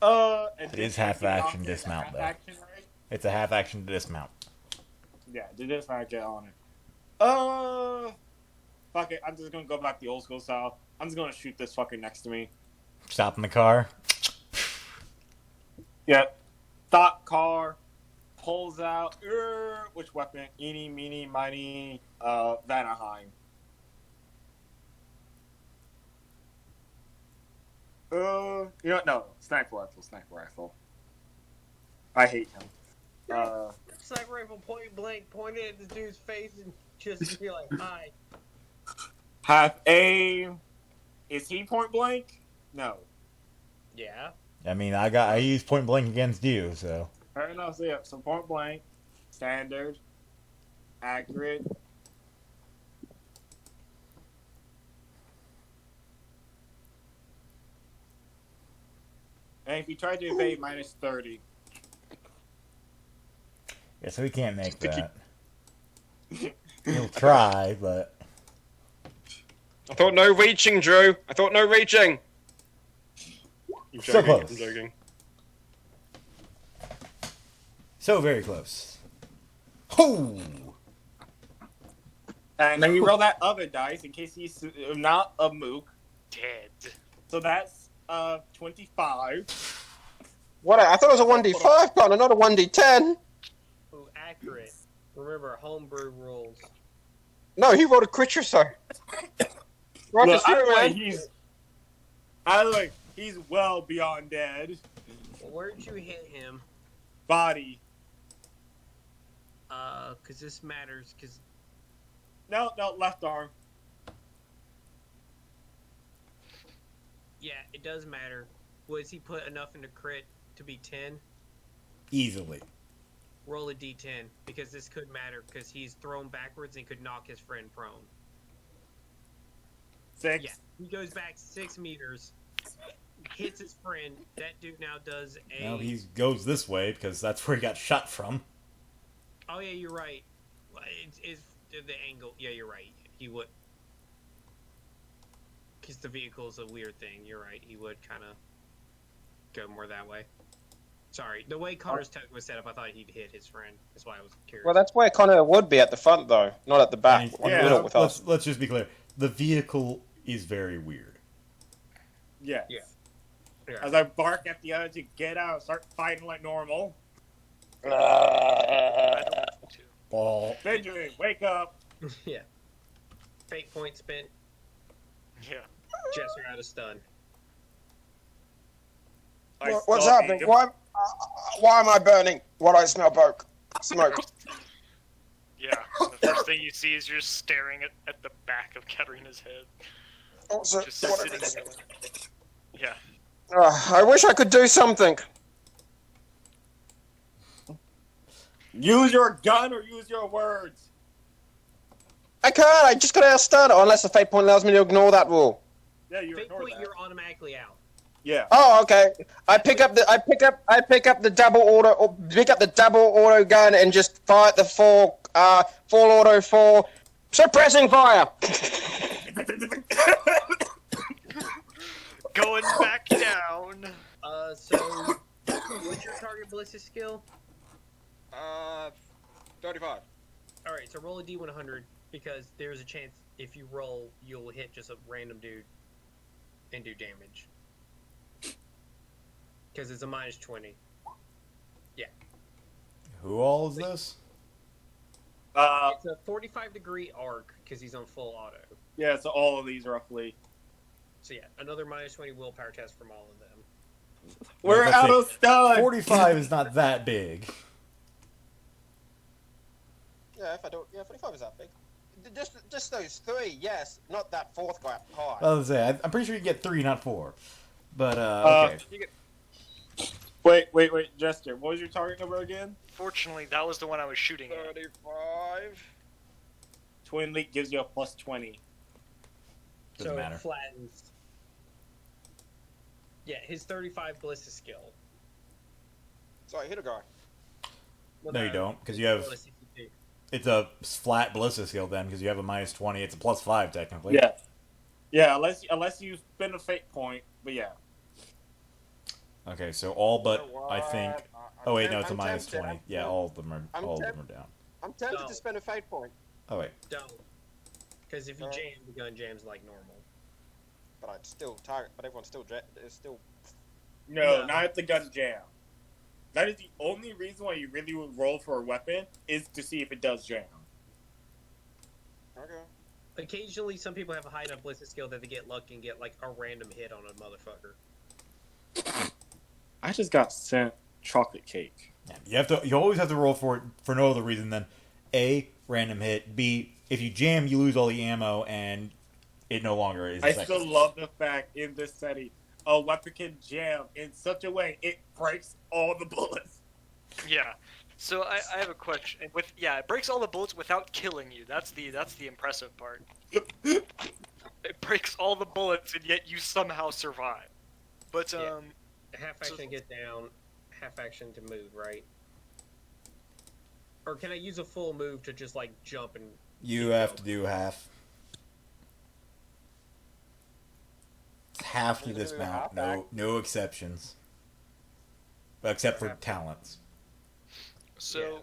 And It is this half action is dismount, half though. action, right? It's a half action to dismount. Yeah, the dismount get on it. Fuck it. I'm just gonna go back the old school style. I'm just gonna shoot this fucker next to me. Stop in the car. Yeah. Stop car. Pulls out. Which weapon? Eeny, meeny, miny. Vanaheim. You know what? No. Sniper rifle. I hate him. Sniper rifle point blank, pointed at this dude's face and just be like, "Hi." Half aim. Is he point blank? No. Yeah. I mean, I used point blank against you, so. Fair enough. So yeah, so point blank, standard, accurate. And if you try to evade, minus 30. Yeah, so we can't make that. He'll try, but. I thought no reaching, Drew. I thought no reaching. I'm So joking. close. I'm joking. So very close. Ho! And then you roll that other dice in case he's not a mook. Dead. So that's 25. What? I thought it was a 1d5 Connor, not a 1d10. Ooh, accurate. Remember, homebrew rules. No, he rolled a creature, sir. Rock Look, us through, man. Either way, he's well beyond dead. Well, where'd you hit him? Body. Cause this matters, cause... No, left arm. Yeah, it does matter. Was he put enough into crit to be 10? Easily. Roll a d10, because this could matter, because he's thrown backwards and could knock his friend prone. 6. Yeah, he goes back 6 meters, hits his friend. That dude now does a... Now he goes this way because that's where he got shot from. Oh yeah, you're right. It's the angle. Yeah, you're right. He would... Because the vehicle is a weird thing. You're right. He would kind of go more that way. Sorry. The way Connor's tug was set up, I thought he'd hit his friend. That's why I was curious. Well, that's where Connor would be at the front, though, not at the back. And On yeah, the middle with us. let's just be clear. The vehicle is very weird. Yes. Yeah. As I bark at the other to get out, start fighting like normal. I don't want to. Ball. Benjamin, wake up. Yeah. Fake point spent. Yeah. Jester out of stun. What's saw happening? the- Why am I burning? What I smell smoke. Yeah. The first thing you see is you're staring at the back of Katarina's head. Also, Just what sitting is there. Yeah. I wish I could do something. Use your gun or use your words. I can't. I just got to start unless the fate point allows me to ignore that rule. Yeah, you Fake ignore point, that. you're automatically out. Yeah. Oh, okay. I pick up the double auto gun and just fire at the full auto for suppressing fire. Going back down. So, what's your target ballistic skill? 35. Alright, so roll a d100, because there's a chance if you roll, you'll hit just a random dude and do damage. Because it's a minus 20. Who all is this? It's a 45-degree arc, because he's on full auto. Yeah, so all of these roughly. So yeah, another minus 20 willpower test from all of them. We're let's out see. of stun. 45 is not that big. Yeah, if I don't. Yeah, 45 is that big. Just those three. Yes, not that fourth guy. High. I was gonna say, I'm pretty sure you get 3, not 4. But, okay. Wait, Jester. What was your target number again? Fortunately, that was the one I was shooting at. 35. Twin Leap gives you a plus 20. Doesn't so matter. it flattens. Yeah, his 35 ballistic skill. Sorry, hit a guy. Well, No, you don't, because you have... ballistic skill. It's a flat ballista skill then, because you have a minus 20. It's a plus 5, technically. Yeah. Yeah, unless you spend a fate point, but yeah. Okay, so all but, You know I think... what? Oh, wait, no, I'm it's a minus tempted. 20. Yeah, all of them are down. I'm tempted No. to spend a fate point, Oh, wait. Don't. Because if you No. jam, the gun jams like normal. but I'd still target. But everyone's still is still. No, No. not if the gun jam. That is the only reason why you really would roll for a weapon, is to see if it does jam. Okay. Occasionally, some people have a high enough ballistic skill that they get lucky and get like a random hit on a motherfucker. I just got sent chocolate cake. Yeah, you always have to roll for it for no other reason than A, random hit, B, if you jam, you lose all the ammo, and it no longer is I effective. still love the fact in this setting a weapon can jam in such a way it breaks all the bullets. Yeah. So I have a question. It breaks all the bullets without killing you. That's the impressive part. It breaks all the bullets and yet you somehow survive. But Yeah. Half action get down, half action to move, right? Or can I use a full move to just like jump and? You have to do half. It's half to You can do dismount. half No exceptions. Except for talents. so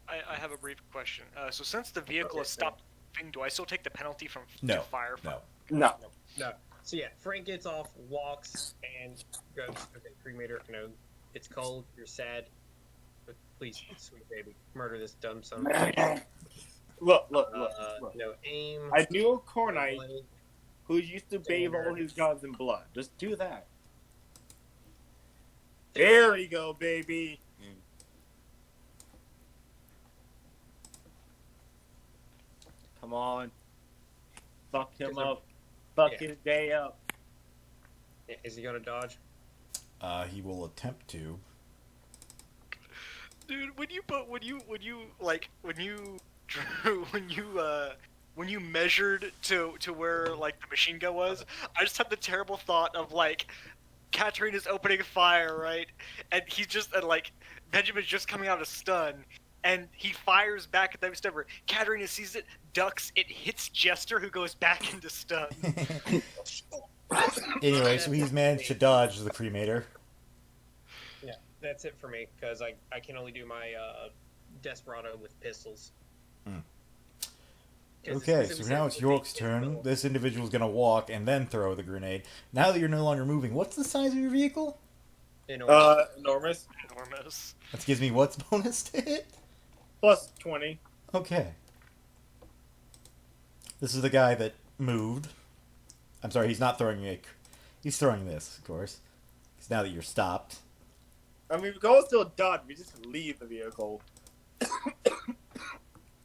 I have a brief question. So since the vehicle has stopped moving, do I still take the penalty from No. to fire? No. No. No. So yeah, Frank gets off, walks, and goes. Okay, cremator. No, it's cold. You're sad, but please, sweet baby, murder this dumb son. Look. No aim. I knew a no Cornite blade. who used to bathe all his guns in blood. Just do that. There we go, baby. Come on. Fuck him up. Fuck his day up. Is he gonna dodge? He will attempt to. Dude, when you measured to where like the machine gun was, I just had the terrible thought of like Katarina's opening fire, right? And he's just like Benjamin's just coming out of stun, and he fires back at them. Stubber. Katarina sees it, ducks, it hits Jester, who goes back into stun. Anyway, so he's managed to dodge the cremator. Yeah, that's it for me because I can only do my Desperado with pistols. 'Cause Okay, it so was now a- it's York's turn. This individual's gonna walk and then throw the grenade. Now that you're no longer moving, what's the size of your vehicle? Enormous. Enormous. That gives me what's bonus to hit? Plus 20. Okay. This is the guy that moved. I'm sorry, he's not throwing it. He's throwing this, of course. Because now that you're stopped. I mean, the goal's still done. We just leave the vehicle.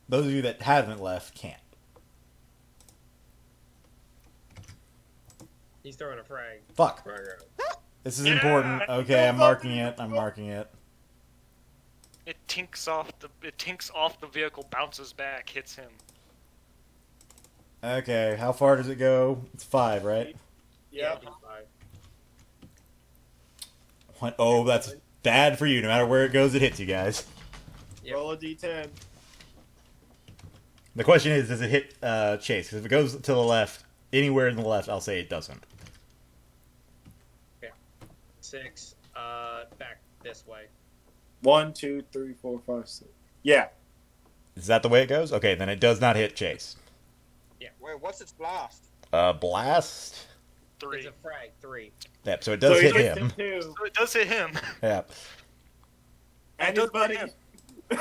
Those of you that haven't left can't. He's throwing a frag. Fuck. Right. This is important. Okay, I'm marking it. I'm marking it. It tinks off the vehicle, bounces back, hits him. Okay, how far does it go? It's 5, right? Yeah. What? Oh, that's bad for you. No matter where it goes, it hits you guys. Yep. Roll a d10. The question is, does it hit Chase? Because if it goes to the left, anywhere in the left, I'll say it doesn't. 6. Back this way. 1, 2, 3, 4, 5, 6. Yeah. Is that the way it goes? Okay, then it does not hit Chase. Wait, what's its blast? Blast? 3. It's a frag. 3. Yep, so it does so he hit hits him. too. So it does hit him. Yep. And It his does buddy. hit him.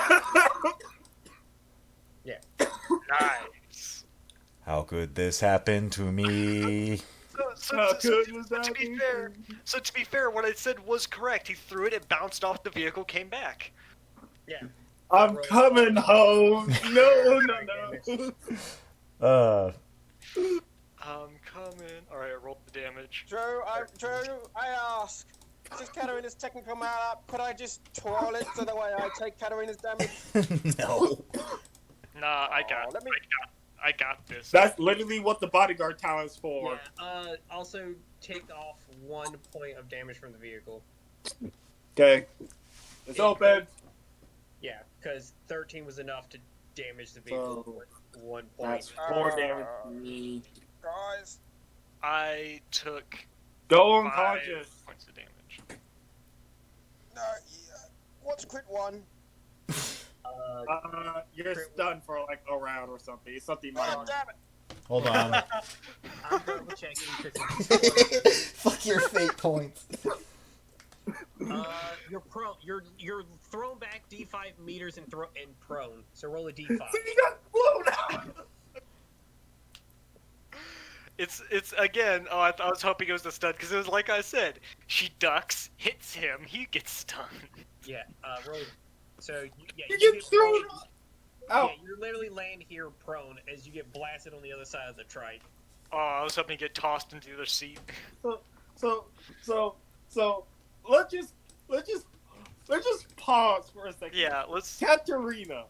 Yeah. Nice. How could this happen to me? How good was that? To be fair, what I said was correct. He threw it, it bounced off the vehicle, came back. Yeah. I'm coming home. No. I'm coming. Alright, I rolled the damage. Drew, I ask. Just Katarina's technical man up. Could I just twirl it so that way I take Katarina's damage? No. Nah, I got this. That's literally what the bodyguard talent's for. Yeah. Also take off 1 point of damage from the vehicle. Okay. It's open. Yeah, because 13 was enough to damage the vehicle So, with 1 point. That's 4 damage to me. Guys. I took Go 5 unconscious. points of damage. No, yeah. What's crit 1? You're stunned for like a round or something. It's something Oh, minor. damn it. Hold on. I'm double checking. Fuck your fate points. You're prone. You're thrown back D5 meters and prone. So roll a D5. He got blown out. It's again. Oh, I was hoping it was the stun because it was like I said. She ducks, hits him, he gets stunned. Yeah. So You you get get thrown prone- out. Yeah, you're literally laying here prone as you get blasted on the other side of the trike. Oh, I was hoping to get tossed into the other seat. So let's just pause for a second. Yeah, let's. Katarina,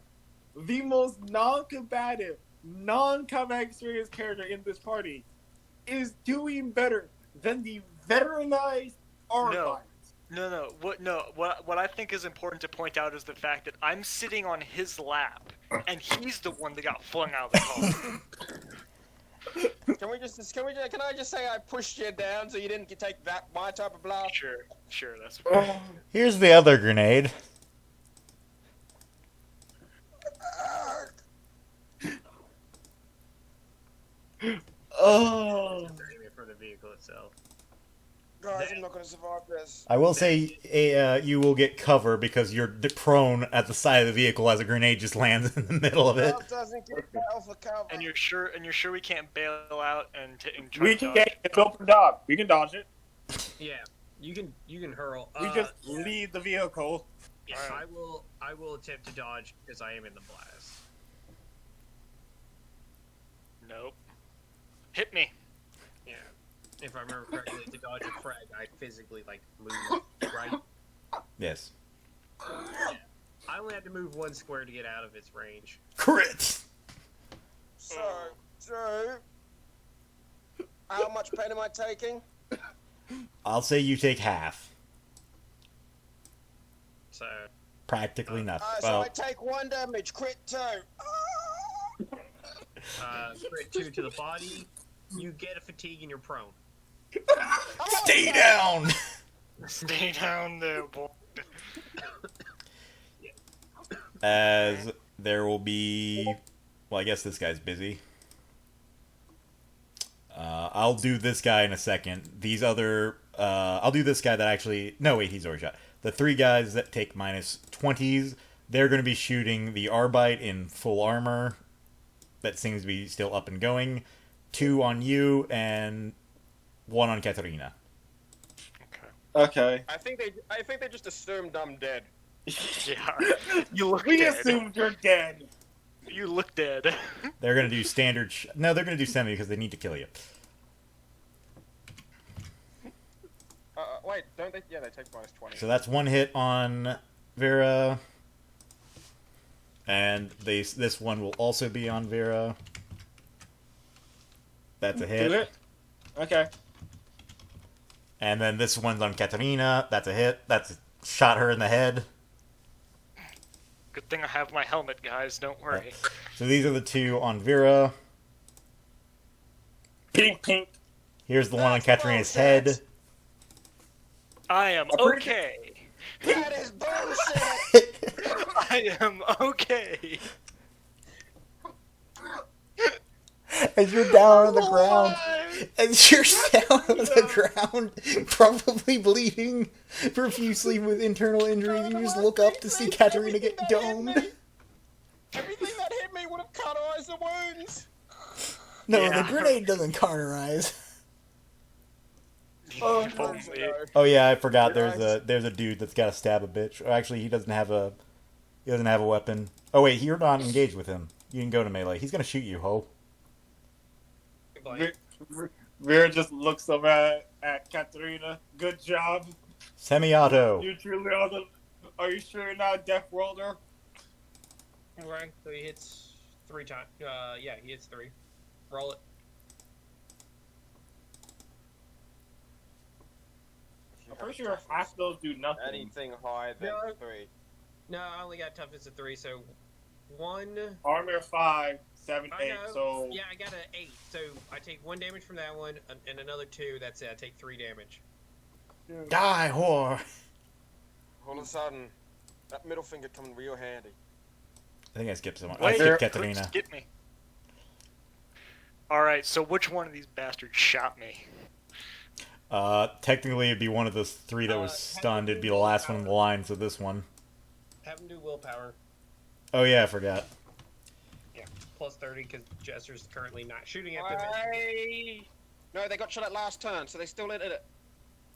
the most non-combative, non-combat experienced character in this party, is doing better than the veteranized Arbites. No. What I think is important to point out is the fact that I'm sitting on his lap, and he's the one that got flung out of the car. Can I just say I pushed you down so you didn't take my type of blast? Sure, that's. Here's the other grenade. Oh. For the vehicle itself. Guys, I'm not gonna survive this. I will say you will get cover because you're prone at the side of the vehicle as a grenade just lands in the middle of it. That doesn't get battle for cover. And you're sure we can't bail out and try We to can dodge? get it's open dodge. We can dodge it. Yeah, you can hurl. We just leave the vehicle. Yeah, I will attempt to dodge because I am in the blast. Nope. Hit me. Yeah, if I remember correctly, to dodge a frag, I physically move right. Yes. I only had to move one square to get out of its range. Crit! So, how much pain am I taking? I'll say you take half. So Practically nothing. So Well, I take 1 damage, crit 2. crit 2 to the body. You get a fatigue and you're prone. stay down! Stay down there, boy. As there will be... Well, I guess this guy's busy. I'll do this guy in a second. These other... I'll do this guy that actually... No, wait, he's already shot. The 3 guys that take minus 20s, they're going to be shooting the Arbite in full armor. That seems to be still up and going. 2 on you, and 1 on Katarina. Okay. I think they just assumed I'm dead. Yeah. You look We dead. assumed you're dead. You look dead. They're going to do standard... No, they're going to do semi because they need to kill you. Wait, don't they? Yeah, they take minus 20. So that's 1 hit on Vera. And this one will also be on Vera. That's a hit. Do it. Okay. And then this one's on Katarina. That's a hit. That's shot her in the head. Good thing I have my helmet, guys. Don't worry. So these are the 2 on Vera. Pink, pink. Here's the one on That's Katarina's bullshit. head. I am okay. That is bullshit! I am okay. As you're down on the ground. As you're down on the ground, probably bleeding profusely with internal injuries, you just look up to see Katarina get domed. Everything that hit me would have cauterized the wounds! No, Yeah. the grenade doesn't cauterize. Oh, Oh yeah, I forgot. There's a dude that's got to stab a bitch. Or actually, he doesn't have a weapon. Oh wait, you're not engaged with him. You can go to melee. He's gonna shoot you, ho. Vera just looks up at Katarina. Good job. Semi-auto. You truly are the. Are you sure you're not a death worlder? Right, so he hits 3 times. Yeah, he hits 3. Roll it. I'm pretty sure half those do nothing. Anything higher than No. 3. No, I only got toughness of 3, so 1. Armor 5, 7, I 8. know. So Yeah, I got an 8. So I take 1 damage from that one, and another 2. That's it. I take 3 damage. Die, whore. All of a sudden, that middle finger coming real handy. I think I skipped someone. I Wait, skipped please Katarina. get me. Alright, so which one of these bastards shot me? Technically, it'd be one of the 3 that was stunned. It'd be the last one in the line, so this one. Have him do willpower. Oh yeah, I forgot. Yeah, plus 30 because Jester's currently not shooting at them. No, they got shot at last turn, so they still did it.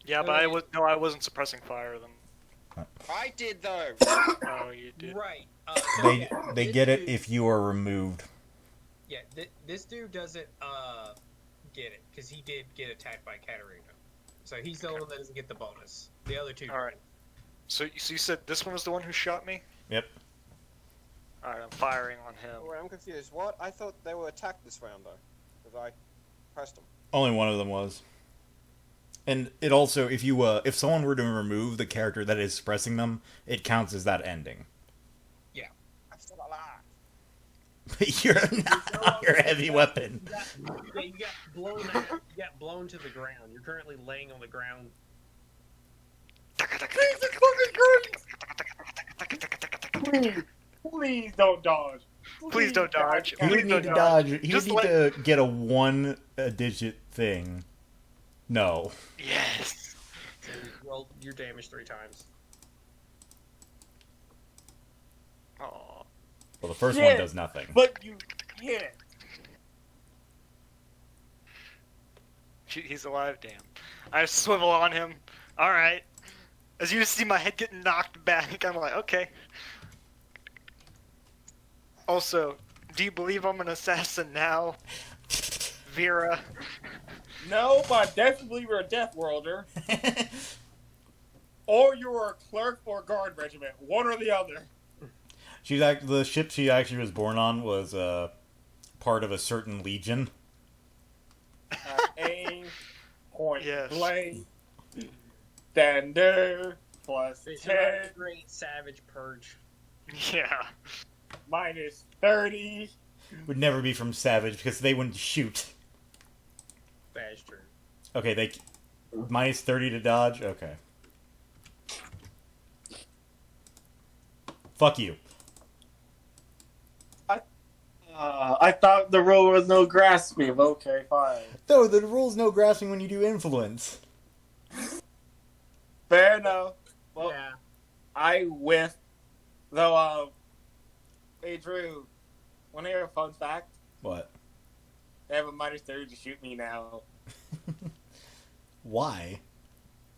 Yeah, but I wasn't suppressing fire then. I did though. Oh, you did. Right. So, They yeah, they this get it dude- if you are removed. Yeah, this dude doesn't get it because he did get attacked by Katarina, so he's the one that doesn't get the bonus. The other two. All right. So you said this one was the one who shot me? Yep. All right, I'm firing on him. Oh, I'm confused. What? I thought they were attacked this round though, because I pressed them. Only one of them was. And it also, if someone were to remove the character that is suppressing them, it counts as that ending. I'm still alive. You're not your heavy weapon. You got blown to the ground. You're currently laying on the ground. Please don't dodge. Please don't dodge. You Please would need don't to dodge. dodge. You Just would need to get a one-digit thing. No. Yes. So you're damaged 3 times. Oh. Well, the first Yeah. one does nothing. But you, yeah. He's alive, damn. I swivel on him. Alright. As you see my head get knocked back, I'm like, okay. Also, do you believe I'm an assassin now? Vera? No, but I definitely believe you're a Death Worlder. Or you're a clerk or guard regiment. One or the other. The ship she actually was born on was part of a certain legion. Aim, point Yes. blank, standard, plus It's 10, a great savage purge. Yeah. minus 30. Would never be from Savage because they wouldn't shoot. That's true. Okay, they minus 30 to dodge. Okay. Fuck you. I thought the rule was no grasping. Okay, fine. No, the rule's no grasping when you do influence. Fair enough. Well, Yeah. I whiffed. Though, hey Drew, wanna hear a fun fact? What? They have a minus 30 to shoot me now. Why?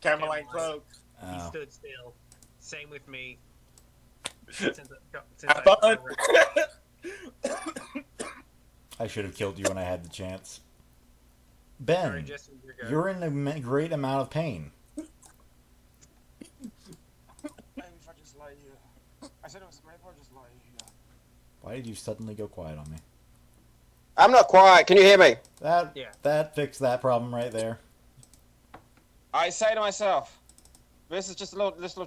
Cameline Cloak. He Oh. stood still. Same with me. Since Have fun. I should have killed you when I had the chance. Sorry, Ben, Justin, you're good. you're in a great amount of pain. Maybe if I just lay here. I said it was maybe if I just lay here. Why did you suddenly go quiet on me? I'm not quiet. Can you hear me? That fixed that problem right there. I say to myself, this is just a little. If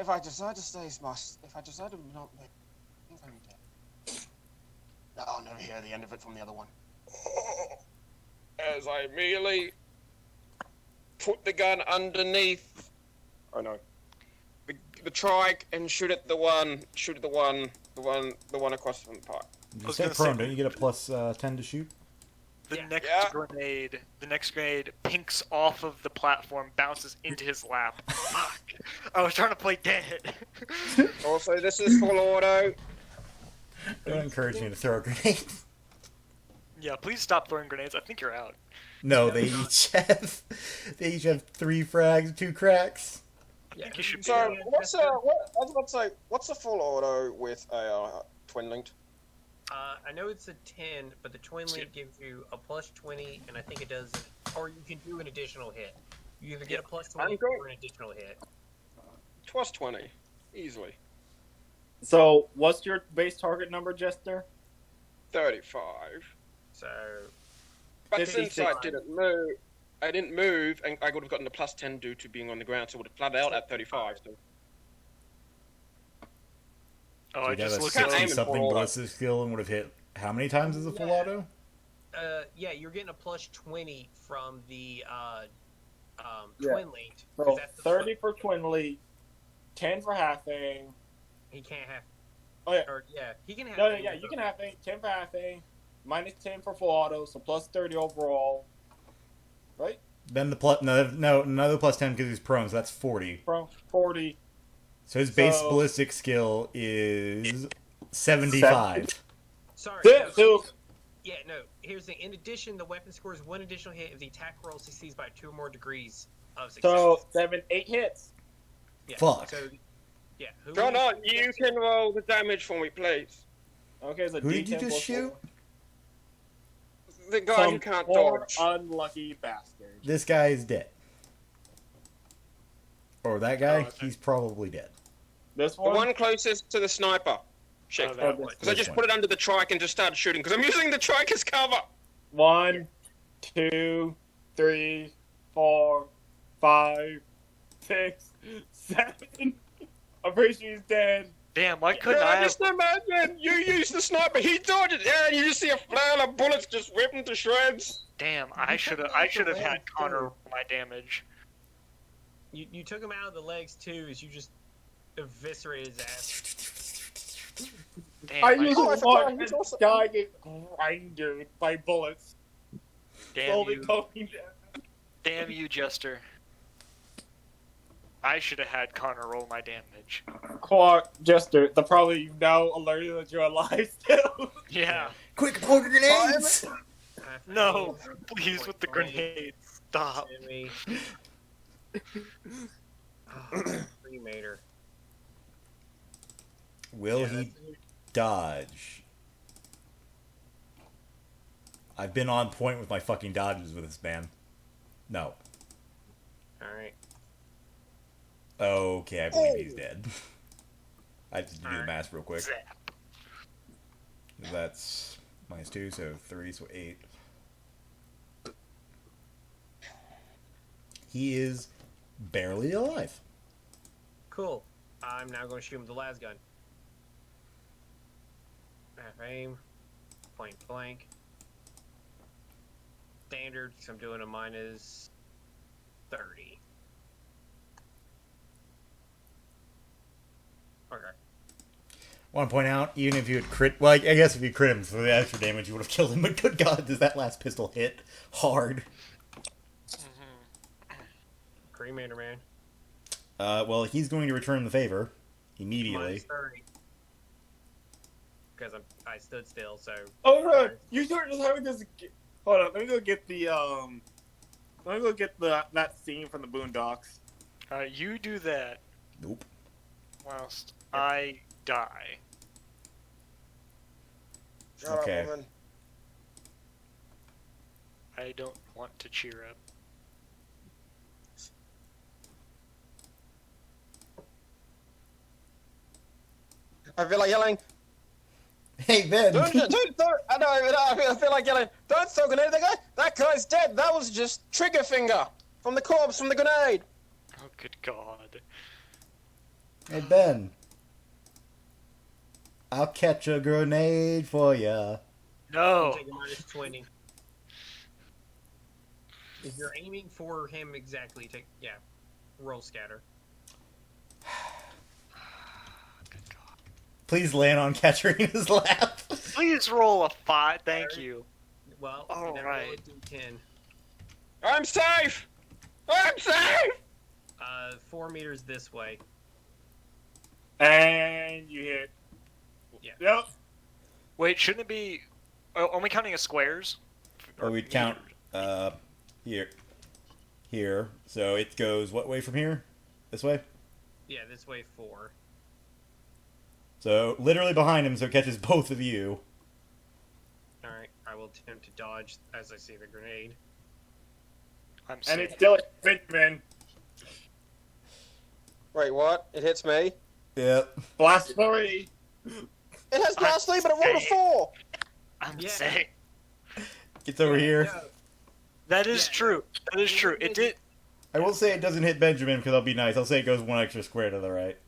I decide to stay, if I decide to not make, I think I'm dead. I'll never hear the end of it from the other one. As I immediately put the gun underneath. Oh no. The trike and shoot at the one across from the pipe. If you was stay gonna prone, say- don't you get a plus 10 to shoot? The Yeah. next grenade pinks off of the platform, bounces into his lap. Fuck. I was trying to play dead. Also, this is full auto. Don't encourage me to throw a grenade. Yeah, please stop throwing grenades. I think you're out. No, they each have 3 frags, 2 cracks. I think you should be So, out. what's a full auto with a twin linked? I know it's a 10, but the twin link gives you a plus 20, and I think it does, or you can do an additional hit. You either get a plus 20 I'm going- or an additional hit. Plus 20, easily. So, what's your base target number, Jester? 35. So, But 56. since I didn't move, and I would have gotten a plus 10 due to being on the ground, so it would have flat out at 35. So. Oh, So I you'd have just a looked at- at 60 aiming something for all that. ballistic skill and would have hit how many times as a full Yeah. auto? yeah, you're getting a plus 20 from the Yeah. twin linked. So, 30 for Twin League, 10 for half aim. He can't have. Oh, yeah. Or, yeah, he can have. No, yeah, you can half aim, 10 for half aim, minus 10 for full auto, so plus 30 overall. Right? Then the plus no another plus 10 because he's prone, so that's 40. From 40. So his base So- ballistic skill is 75. Sorry. Yeah, no, so, yeah, no. Here's the. In addition, the weapon scores 1 additional hit if the attack roll succeeds by 2 or more degrees of success. so 7, 8 hits. Yeah. Fuck. So, yeah. Who Connor, you can roll the damage for me, please. Okay, so Who did you D10 just plus shoot? 4. The guy who Some can't poor dodge. unlucky bastard. This guy is dead. Or that guy, okay. he's probably dead. This The one? one closest to the sniper. Shit. Oh, that Oh, one. Because I just put it under the trike and just started shooting. Because I'm using the trike as cover. 1, 2, 3, 4, 5, 6, 7. I'm pretty sure he's dead. Damn, why couldn't I have? Just imagine you use the sniper, he dodged it, and you just see a flail of bullets just ripping to shreds. Damn, I should have had Connor roll my damage. You took him out of the legs too, as you just eviscerated his ass. Damn, I I- usually I forgot, watch he's this also- guy get grinded by bullets. damn Slowly you, going down. damn you, Jester. I should have had Connor roll my damage. Clark, Jester, the probably you now alerted that you're alive still. Yeah. Quick, pull the grenades! No, please with the grenade. Stop. Jimmy. Cremator. Will Yeah, he that's- dodge? I've been on point with my fucking dodges with this man. No. Alright. Okay, I believe he's dead. I just do the math real quick. Zap. That's -2, so 3, so 8. He is barely alive. Cool. I'm now going to shoot him with the las gun. Half aim. Point blank. Standard, so I'm doing a -30. Okay. Want to point out, even if you had crit, well, I guess if you crit him for the extra damage, you would have killed him. But good God, does that last pistol hit hard? Cremator, man. Well, he's going to return the favor immediately. -30. Because I stood still, so. Oh no! You start just having this. Hold on, let me go get the Let me go get that scene from the Boondocks. You do that Nope. whilst I die. Okay. woman. I don't want to cheer up. I feel like yelling. Hey, Ben! Don't, I know, I feel like yelling. Don't throw a grenade at that guy. That guy's dead. That was just trigger finger from the corpse from the grenade. Oh, good God. Hey, Ben. I'll catch a grenade for ya. No. Take a -20. If you're aiming for him exactly, take roll scatter. Good God. Please land on Katarina's lap. Please roll a 5. Thank you. Well, All now right. roll a D10. I'm safe. I'm safe. 4 meters this way. And you hit. Yeah. Yep. Wait, shouldn't it be only counting as squares? Or we'd count, here. So it goes what way from here? This way? Yeah, this way 4. So literally behind him, so it catches both of you. Alright, I will attempt to dodge as I see the grenade. I'm And safe. it's still Benjamin. Wait, what? It hits me. Yep. Blast 3. It has blast 3, but it rolled a 4. I'm Yeah. safe. Gets over here. No, That is Yeah. true. That is true. It did. I will say it doesn't hit Benjamin because I'll be nice. I'll say it goes one extra square to the right.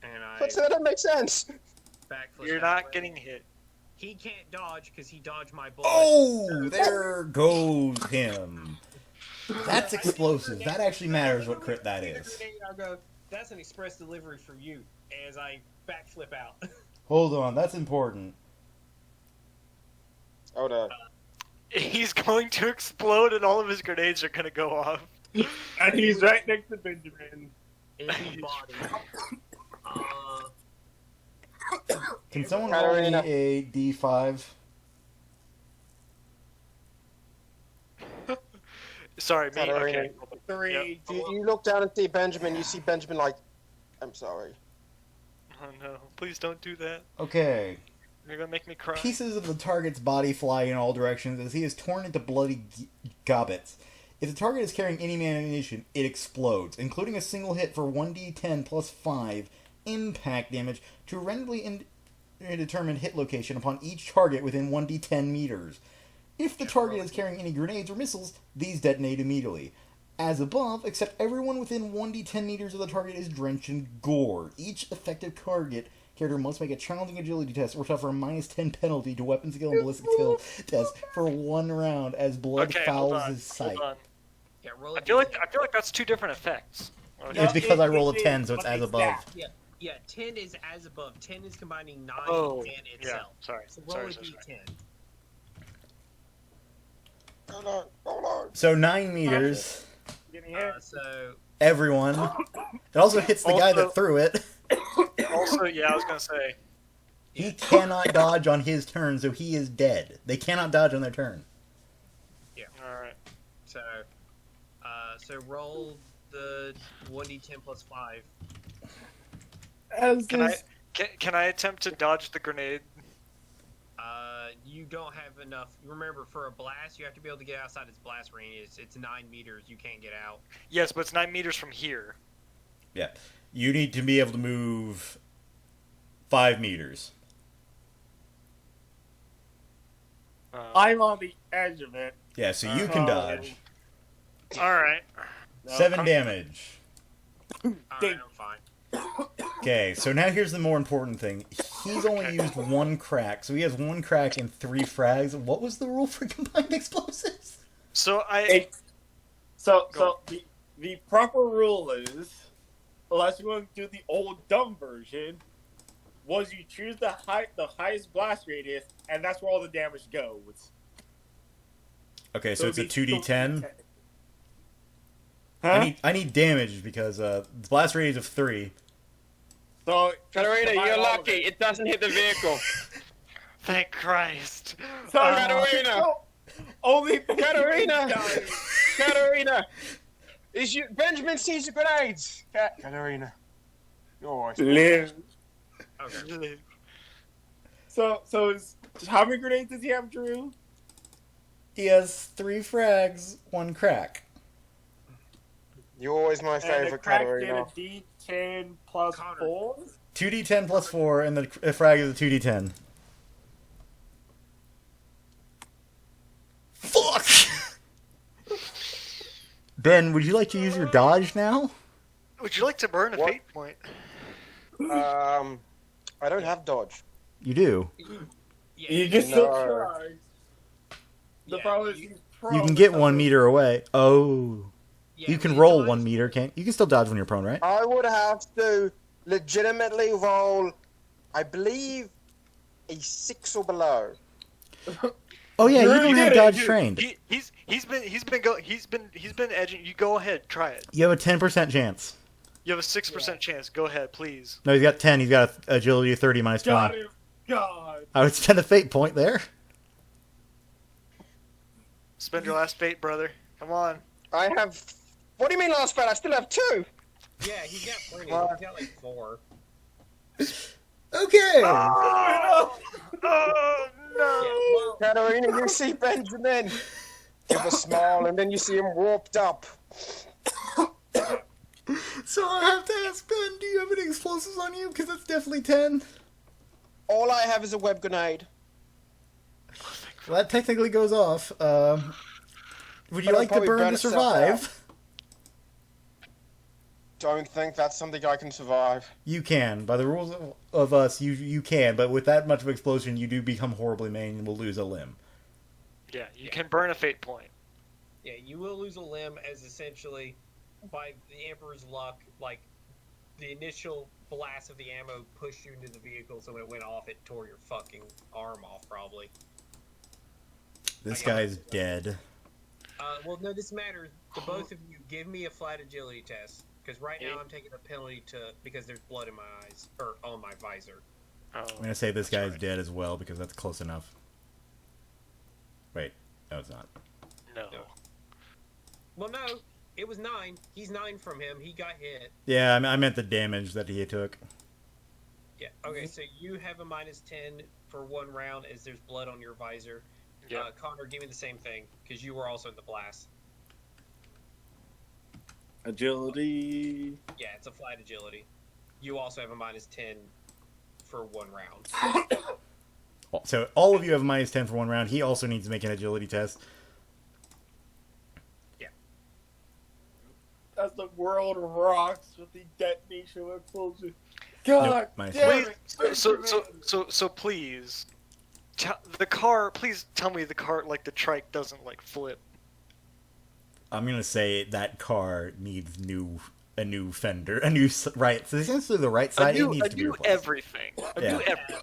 and I But that doesn't make sense. backflip. You're that not way. getting hit. He can't dodge because he dodged my bullet. Oh, there goes him. That's explosive. That actually matters what crit that is. I'll go, that's an express delivery for you as I backflip out. Hold on, that's important. Hold on. He's going to explode and all of his grenades are going to go off. And he's right next to Benjamin. In his body. Can someone roll me a D5? Sorry, me. Katarina. Okay. 3. You look down and see Benjamin. You see Benjamin like, I'm sorry. Oh no! Please don't do that. Okay. You're gonna make me cry. Pieces of the target's body fly in all directions as he is torn into bloody gobbets. If the target is carrying any ammunition, it explodes, including a single hit for 1d10 plus 5 impact damage to a randomly indeterminate hit location upon each target within 1d10 meters. If the target is carrying any grenades or missiles, these detonate immediately. As above, except everyone within 1d10 meters of the target is drenched in gore. Each effective target character must make a challenging agility test or suffer a -10 penalty to weapon skill and ballistic skill test for 1 round as blood Okay, hold fouls on. his sight. Hold on. Yeah, roll I a feel like D10. that's 2 different effects. Okay. It's because I roll a It is, 10, so it's but as above. exact. Yeah, 10 is as above. 10 is combining 9 Oh, and yeah. itself. Sorry. So roll Sorry. a Sorry. D10. Hold on, hold on. So 9 meters. Getting hit. So Everyone. It also hits the guy Also- that threw it. Also, yeah, I was gonna say. He cannot dodge on his turn, so he is dead. They cannot dodge on their turn. All right. so roll the 1d10 plus 5. As Can I this, can I attempt to dodge the grenade? You don't have enough. Remember, for a blast, you have to be able to get outside its blast range. It's 9 meters. You can't get out. Yes, but it's 9 meters from here. Yeah. You need to be able to move 5 meters. I'm on the edge of it. Yeah, so you can dodge. All right. No, 7 damage. Alright, Ding. I'm fine. Okay, so now here's the more important thing. He's only used 1 crack, so he has 1 crack and 3 frags. What was the rule for combined explosives? So So Go. the proper rule is, unless you want to do the old dumb version, was you choose the highest blast radius, and that's where all the damage goes. Okay, so it's a 2d10. Huh? I need damage because the blast radius of 3. So Katarina, combine you're all of lucky. it. It doesn't hit the vehicle. thank Christ. So Katarina! no, only Katarina! dies. Katarina! Is you Benjamin sees the grenades! Katarina. You're alright. Live. Okay. So is how many grenades does he have, Drew? He has 3 frags, 1 crack. You're always my And the favorite, crack did Katarina. a D10 plus Connor. 4. 2d10 plus 4, and the frag is a 2d10. Fuck! Ben, would you like to use your dodge now? Would you like to burn a What? fate point? I don't have dodge. You do. Yeah, You just No. still charge. The Yeah, problem is you- he's You can prone, get so 1 meter away. Oh. yeah, You can when roll dodge- 1 meter, can't you? Can still dodge when you're prone, right? I would have to legitimately roll, I believe, a 6 or below. Oh yeah, you Drew, don't you have did it, dodge dude. trained. He's been edging. You go ahead, try it. You have a 10% chance. You have a 6% chance. Go ahead, please. No, he's got 10. He's got a agility of 30 minus got 20. him. God. I would spend a fate point there. Spend your last fate, brother. Come on. I have. What do you mean last fight? I still have 2. Yeah, he's got plenty. Well- He's got like 4. Okay. Oh no! Well, Katarina, you see Benjamin. Give a smile, and then you see him warped up. So I have to ask Ben, do you have any explosives on you? Because that's definitely 10. All I have is a web grenade. Well, that technically goes off. Would you But I'll like to probably burn burn to itself survive? Don't think that's something I can survive. You can. By the rules of us, you can. But with that much of explosion, you do become horribly maimed and will lose a limb. Yeah, you can burn a fate point. yeah, you will lose a limb as essentially, by the Emperor's luck, like, the initial blast of the ammo pushed you into the vehicle, so when it went off, it tore your fucking arm off, probably. This I got guy's it. dead. Well, no, this matters. The both of you, give me a flat agility test. Because right now I'm taking a penalty because there's blood in my eyes, or on my visor. Oh. I'm going to say this That's guy's right. dead as well because that's close enough. Wait. No, it's not. No. No. Well, no, it was 9. He's 9 from him. He got hit. Yeah, I meant the damage that he took. Yeah. Okay, so you have a -10 for 1 round as there's blood on your visor. Yeah. Connor, give me the same thing because you were also in the blast. Agility. Yeah, it's a flat agility. You also have a -10 for 1 round. So all of you have a -10 for 1 round. He also needs to make an agility test. As the world rocks with the detonation of explosion. God Nope, damn Please, it! so please, the car. Please tell me the car, like the trike, doesn't like flip. I'm gonna say that car needs a new fender, a new right. So essentially, the right side it needs to be replaced. Everything. A Yeah. new everything.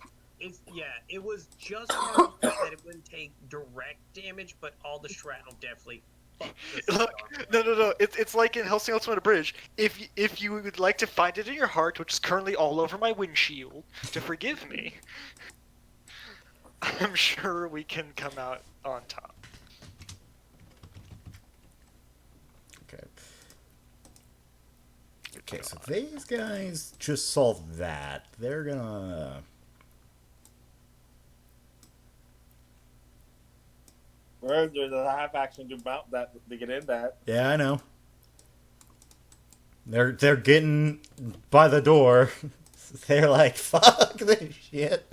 It was just hard that it wouldn't take direct damage, but all the shrapnel definitely fucked this Look, car. no. It's like in Hellsing Ultimate Bridge. If you would like to find it in your heart, which is currently all over my windshield, to forgive me, I'm sure we can come out on top. Okay. Okay, so these guys just solved that. They're gonna. Whereas there's a half action to mount that to get in that. Yeah, I know. They're getting by the door. They're like, fuck this shit.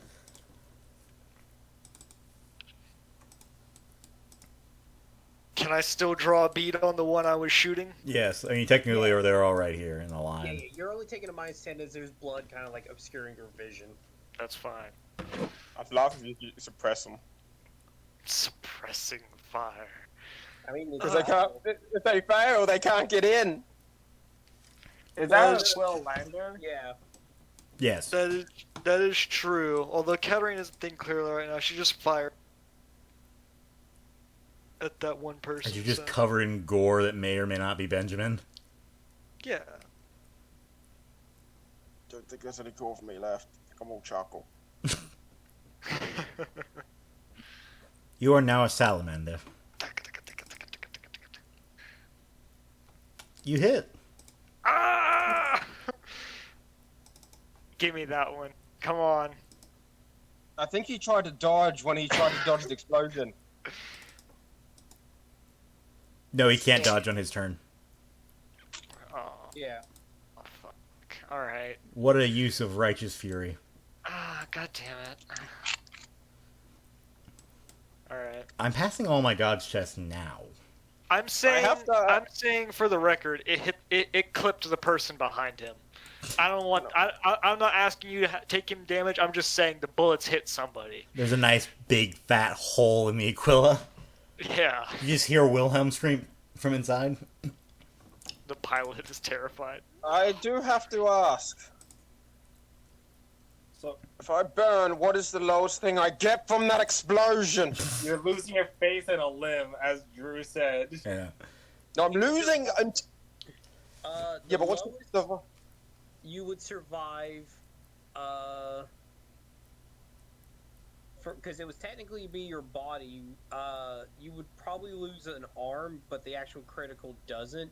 Can I still draw a bead on the one I was shooting? Yes, I mean technically, or they're all right here in the Yeah, line. you're only taking a -10 as there's blood kind of like obscuring your vision. That's fine. I'd laugh if you suppress them. Suppressing fire. I mean, Because they can't, if they fail, they can't get in. Is that that a Quill Lander? Yeah. Yes. That is true. Although Katarina doesn't think clearly right now, she just fired at that one person. Are you just so- covered in gore that may or may not be Benjamin? Yeah. Don't think there's any gore for me left. I'm all charcoal. You are now a salamander. You hit. Ah! Give me that one. Come on. I think he tried to dodge when he tried to dodge the explosion. No, he can't dodge on his turn. Oh, Yeah. fuck. Alright. What a use of righteous fury. Ah, god damn it. Alright. I'm passing all my God's chests now. I'm saying have to- I'm saying for the record, it clipped the person behind him. I don't want I'm not asking you to take him damage, I'm just saying the bullets hit somebody. There's a nice big fat hole in the Aquila. Yeah. You just hear Wilhelm scream from inside. The pilot is terrified. I do have to ask. So If I burn, what is the lowest thing I get from that explosion? you're losing your face and a limb, as Drew said. Yeah. No, I'm losing. Yeah, but what's lowest the? you would survive, because it was technically be your body. You would probably lose an arm, but the actual critical doesn't.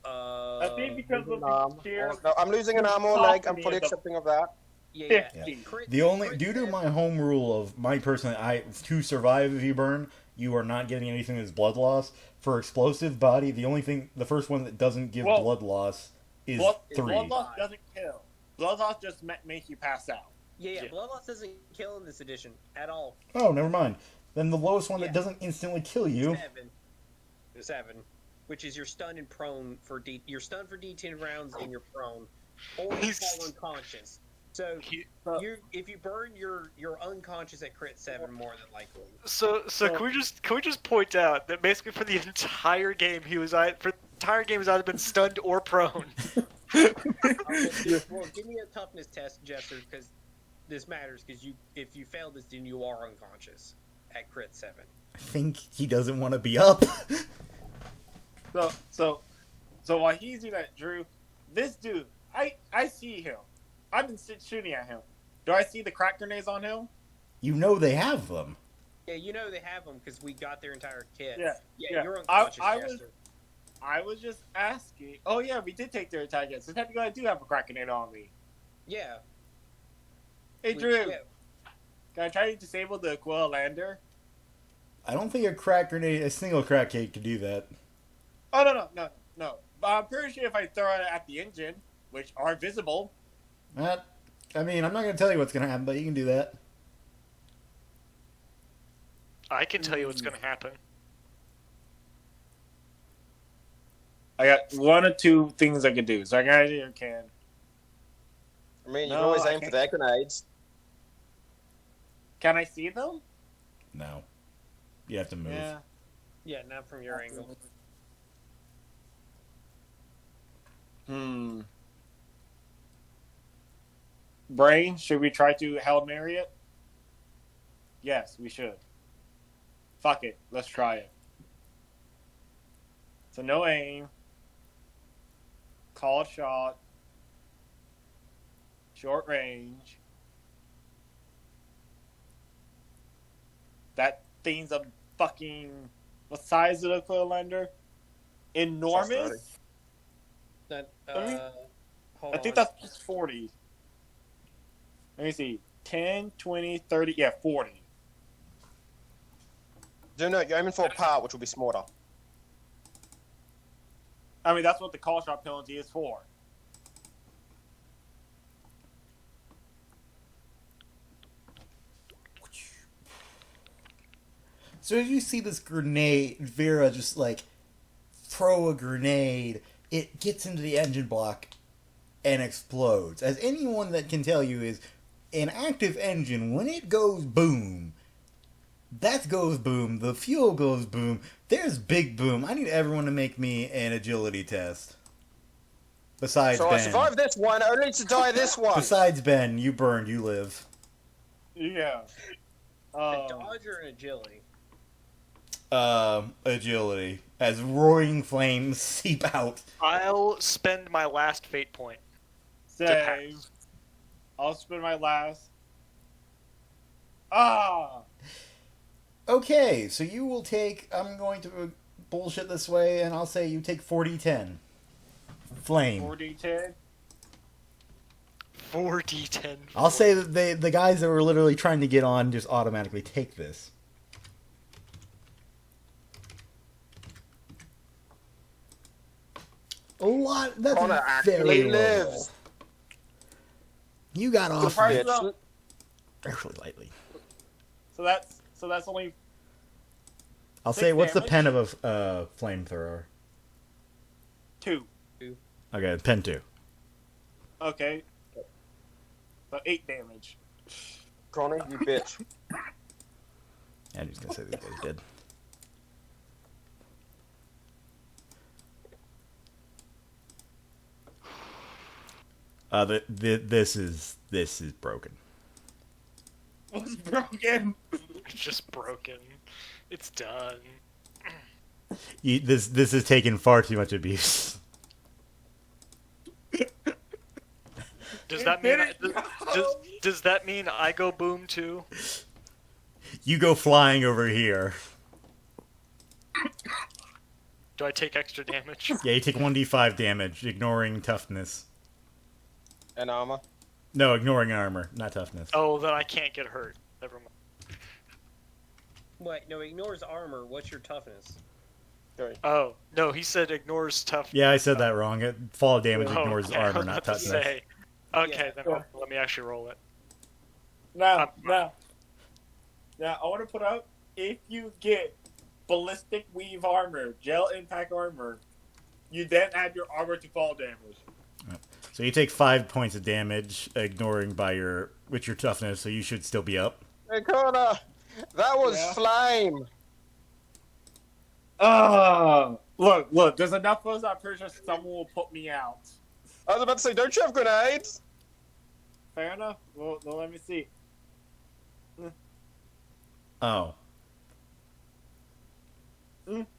I think because of No, the sheer I'm losing an arm or leg. I'm fully accepting of that. Yeah. 50. The only due to my home rule of my person, to survive if you burn, you are not getting anything that's blood loss. For explosive body, the first one that doesn't give Well, blood loss is blood 3. loss doesn't kill. Blood loss just makes you pass out. Yeah, blood loss doesn't kill in this edition at all. Oh, never mind. Then the lowest one Yeah. that doesn't instantly kill you. 7, which is you're stunned and prone for you're stunned for D10 rounds and you're prone, or you fall unconscious. So if you burn, you're unconscious at crit 7 more than likely. So can we just point out that basically for the entire game he was either been stunned or prone. Well, give me a toughness test, Jester, because this matters. Because if you fail this, then you are unconscious at crit 7. I think he doesn't want to be up. So while he's doing that, Drew, this dude, I see him. I've been shooting at him. Do I see the crack grenades on him? You know they have them. Yeah, you know they have them because we got their entire kit. Yeah. You're unconscious, I Jester. I was just asking. Oh yeah, we did take their attack yet, so technically I do have a crack grenade on me. Yeah. Hey we- Drew, yeah. can I try to disable the Aquila Lander? I don't think a single crack cake could do that. Oh no. But I'm pretty sure if I throw it at the engine, which are visible. I mean, I'm not going to tell you what's going to happen, but you can do that. I can tell you what's going to happen. I got one or two things I can do, so I can. I mean, you No, can always I aim for can't. their grenades. Can I see them? No. You have to move. Yeah. Yeah, not from your angle. Brain, should we try to Hail Mary it? Yes, we should. Fuck it. Let's try it. So no aim. Call shot. Short range. That thing's a fucking... What size is the Quillender? Enormous? That, I mean, hold I think on. that's just 40. Let me see. 10, 20, 30. Yeah, 40. Do note, you're aiming for a part which will be smaller. I mean, that's what the call shot penalty is for. So as you see this grenade, Vera just like throw a grenade, it gets into the engine block and explodes. As anyone that can tell you is, an active engine, when it goes boom, that goes boom, the fuel goes boom, there's big boom. I need everyone to make me an agility test. Besides So I Ben. survived this one, only to die this one. Besides Ben, you burned, you live. Yeah. A dodge or an agility? Agility. As roaring flames seep out. I'll spend my last fate point. Save. I'll spend my last. Ah! Okay, so you will take... I'm going to bullshit this way, and I'll say you take 40-10. Flame. 4d10. 4d10. I'll say that the guys that were literally trying to get on just automatically take this. A lot. That's Connor actually very lives. low. You got off price very up. lightly. So that's only I'll 6 say, what's the damage? pen of a flamethrower? 2. Okay, pen 2. Okay. So 8 damage. Connor, you bitch. I'm just gonna say these guys did. This is broken. What's broken? It's just broken. It's done. This has taken far too much abuse. Does that mean does that mean I go boom too? You go flying over here. Do I take extra damage? Yeah, you take 1d5 damage, ignoring toughness. And armor. No, ignoring armor, not toughness. Oh, then I can't get hurt. Never mind. Wait, no, ignores armor. What's your toughness? Oh no, he said ignores tough. Yeah, I said that wrong. Fall damage Oh, ignores okay, I was armor, not about to toughness. say. Okay, Yeah. then let me actually roll it. Now, I want to put out, if you get ballistic weave armor, gel impact armor, you then add your armor to fall damage. So you take 5 points of damage, ignoring with your toughness, so you should still be up. Hey, Connor! That was Yeah. flame! Look, there's enough of us, I'm pretty sure someone will put me out. I was about to say, don't you have grenades? Fair enough. Well, let me see. Oh.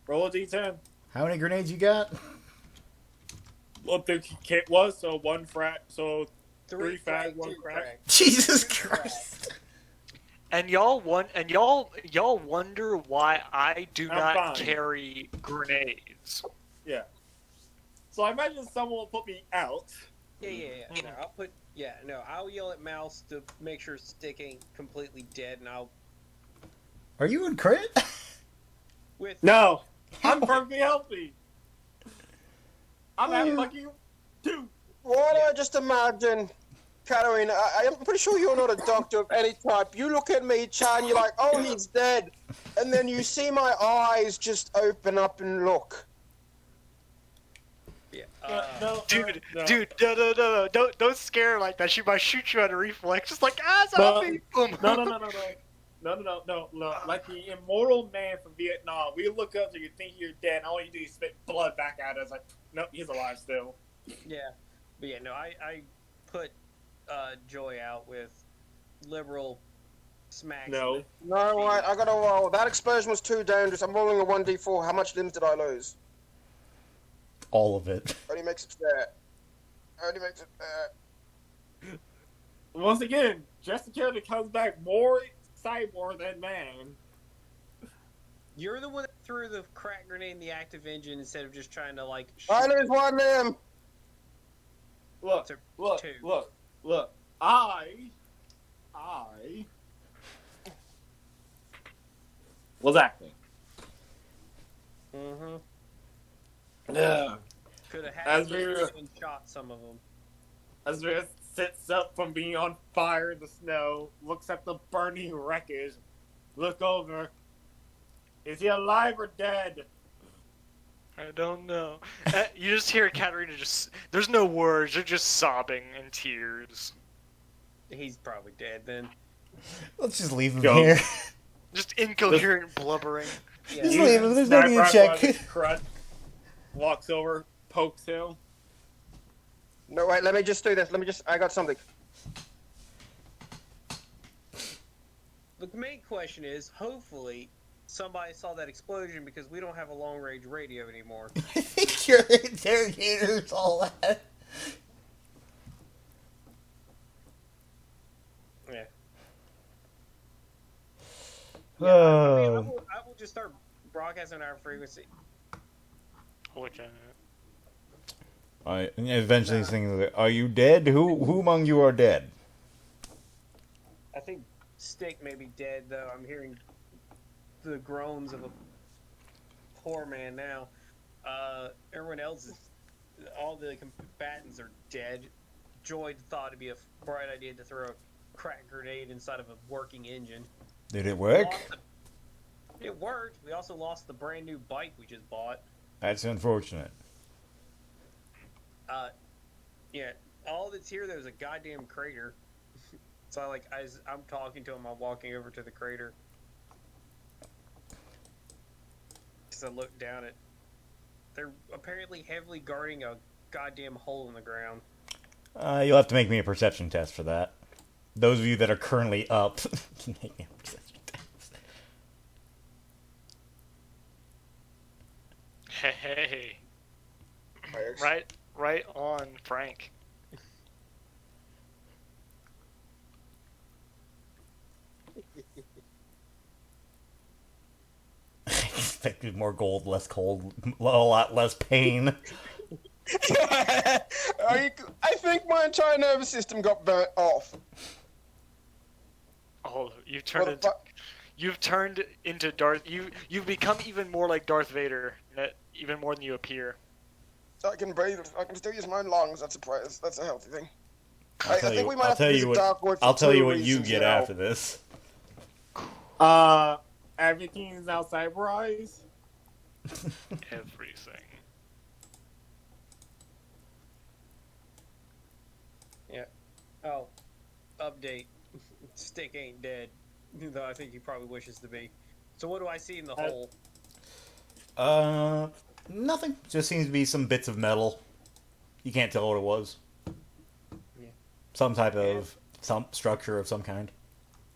Roll a d10. How many grenades you got? What the kit was, so 1 frat, so 3 frag, fag, 1 2 crack. Jesus Christ. And y'all wonder why I do I'm not fine. carry grenades. Yeah. So I imagine someone will put me out. Yeah. No, I'll put. Yeah, no, I'll yell at Mouse to make sure Stick ain't completely dead, and I'll Are you in crit? with. No, I'm perfectly healthy. I'm at fucking 2. Why do I just imagine, Katarina, I'm pretty sure you're not a doctor of any type. You look at me, Chan, you're like, oh, he's dead. And then you see my eyes just open up and look. Yeah. Dude, no. no, don't scare her like that. She might shoot you on a reflex. Just like, But- zombie! Boom. No. Like the immortal man from Vietnam, we look up to you, think you're dead, and all you do is spit blood back at us. Like, nope, he's alive still. Yeah, but yeah, no, I put Joy out with liberal smacks. No. No, right, I gotta roll. That explosion was too dangerous. I'm rolling a 1d4. How much limbs did I lose? All of it. Only makes it fair. Only makes it fair. Once again, Jessica comes back more cyborg than man. You're the one that threw the crack grenade in the active engine instead of just trying to like. I shoot lose one limb. Look, to look, two. look. I was acting. Mm-hmm. Yeah. Could have As had we were- and shot some of them. Azria sits up from being on fire in the snow, looks at the burning wreckage, look over. Is he alive or dead? I don't know. You just hear Katarina just. There's no words. They're just sobbing in tears. He's probably dead then. Let's just leave him Go. here. Just incoherent blubbering. Yeah. Just leave him. There's no need to check. Crud walks over, pokes him. No, wait, let me just do this. I got something. But the main question is, hopefully, somebody saw that explosion because we don't have a long range radio anymore. I think your interrogators all that. Yeah. Oh. I will just start broadcasting our frequency. Eventually these things are you dead? Who among you are dead? I think Stick may be dead, though. I'm hearing the groans of a poor man now. Everyone else is. All the combatants are dead. Joy thought it'd be a bright idea to throw a crack grenade inside of a working engine. Did it work? It worked. We also lost the brand new bike we just bought. That's unfortunate. Yeah, all that's here, there's a goddamn crater. So, I'm talking to him, I'm walking over to the crater. Just to look down at. They're apparently heavily guarding a goddamn hole in the ground. You'll have to make me a perception test for that. Those of you that are currently up, can make me a perception test. Hey. Right. Right on, Frank. I expected more gold, less cold, a lot less pain. I think my entire nervous system got burnt off. Oh, you've turned into Darth. You've become even more like Darth Vader, even more than you appear. I can breathe. I can still use my own lungs. That's a healthy thing. I'll tell you, think we might I'll have to tell you visit what. Dark Lord for I'll tell two you what you reasons get now. after this. Everything's now cyberized. Everything. Yeah. Oh, update. Stick ain't dead. Though I think he probably wishes to be. So what do I see in the hole? Nothing. Just seems to be some bits of metal. You can't tell what it was. Yeah. Some type of some structure of some kind.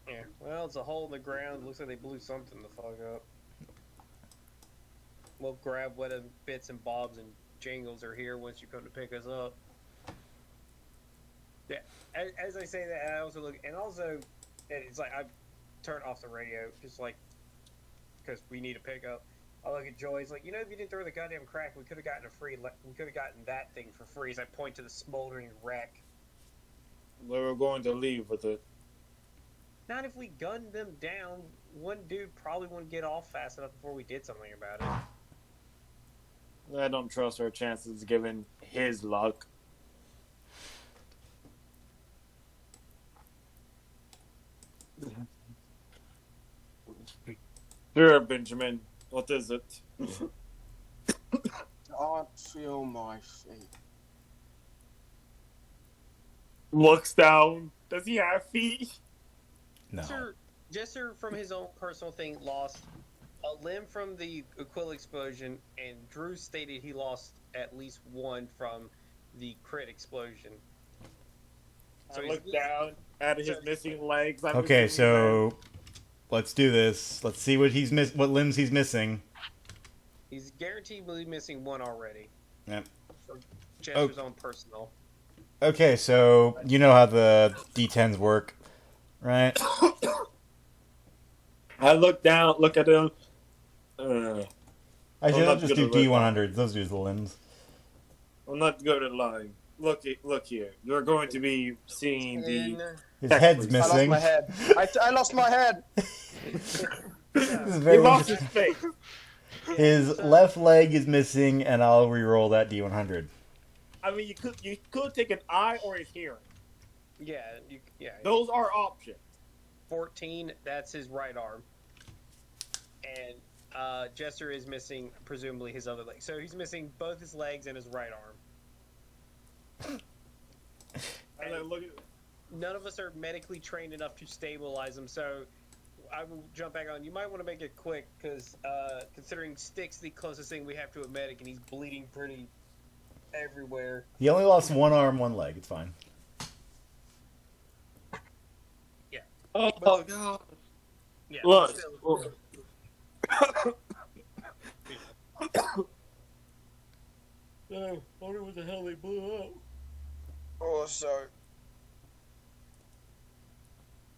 Yeah. Well, it's a hole in the ground. Looks like they blew something the fuck up. We'll grab whatever bits and bobs and jingles are here once you come to pick us up. Yeah. As I say that, I also look, and also, it's like I've turned off the radio, just like because we need a pickup. I look at Joy. He's like, if you didn't throw the goddamn crack, we could have gotten we could have gotten that thing for free. As I point to the smoldering wreck. We were going to leave with it. Not if we gunned them down. One dude probably wouldn't get off fast enough before we did something about it. I don't trust our chances given his luck. Sure, Benjamin. What is it? Can't feel my feet. Looks down. Does he have feet? No. Jester, from his own personal thing, lost a limb from the Aquila explosion, and Drew stated he lost at least one from the crit explosion. So I look down at his missing legs. I'm Okay, assuming so let's do this. Let's see what what limbs he's missing. he's guaranteedly missing one already. Yep. For Jester's own personal. Okay, so you know how the D10s work, right? I look down, look at him. Actually, I'm I'll not just do gonna look. D100s. Those are the limbs. I'm not good at lying. Look here. You're going to be seeing the. His head's I lost missing. my head. I lost my head. This is He very lost his face. His left leg is missing, and I'll re-roll that D100. I mean, you could take an eye or his hearing. Yeah, Those are options. 14, that's his right arm. And Jester is missing, presumably, his other leg. So he's missing both his legs and his right arm. And I look at. None of us are medically trained enough to stabilize him, so I will jump back on. You might want to make it quick, because considering Stick's the closest thing we have to a medic, and he's bleeding pretty everywhere. He only lost one arm, one leg. It's fine. Oh god! Yeah, Look. still- I wonder what the hell they blew up. Also,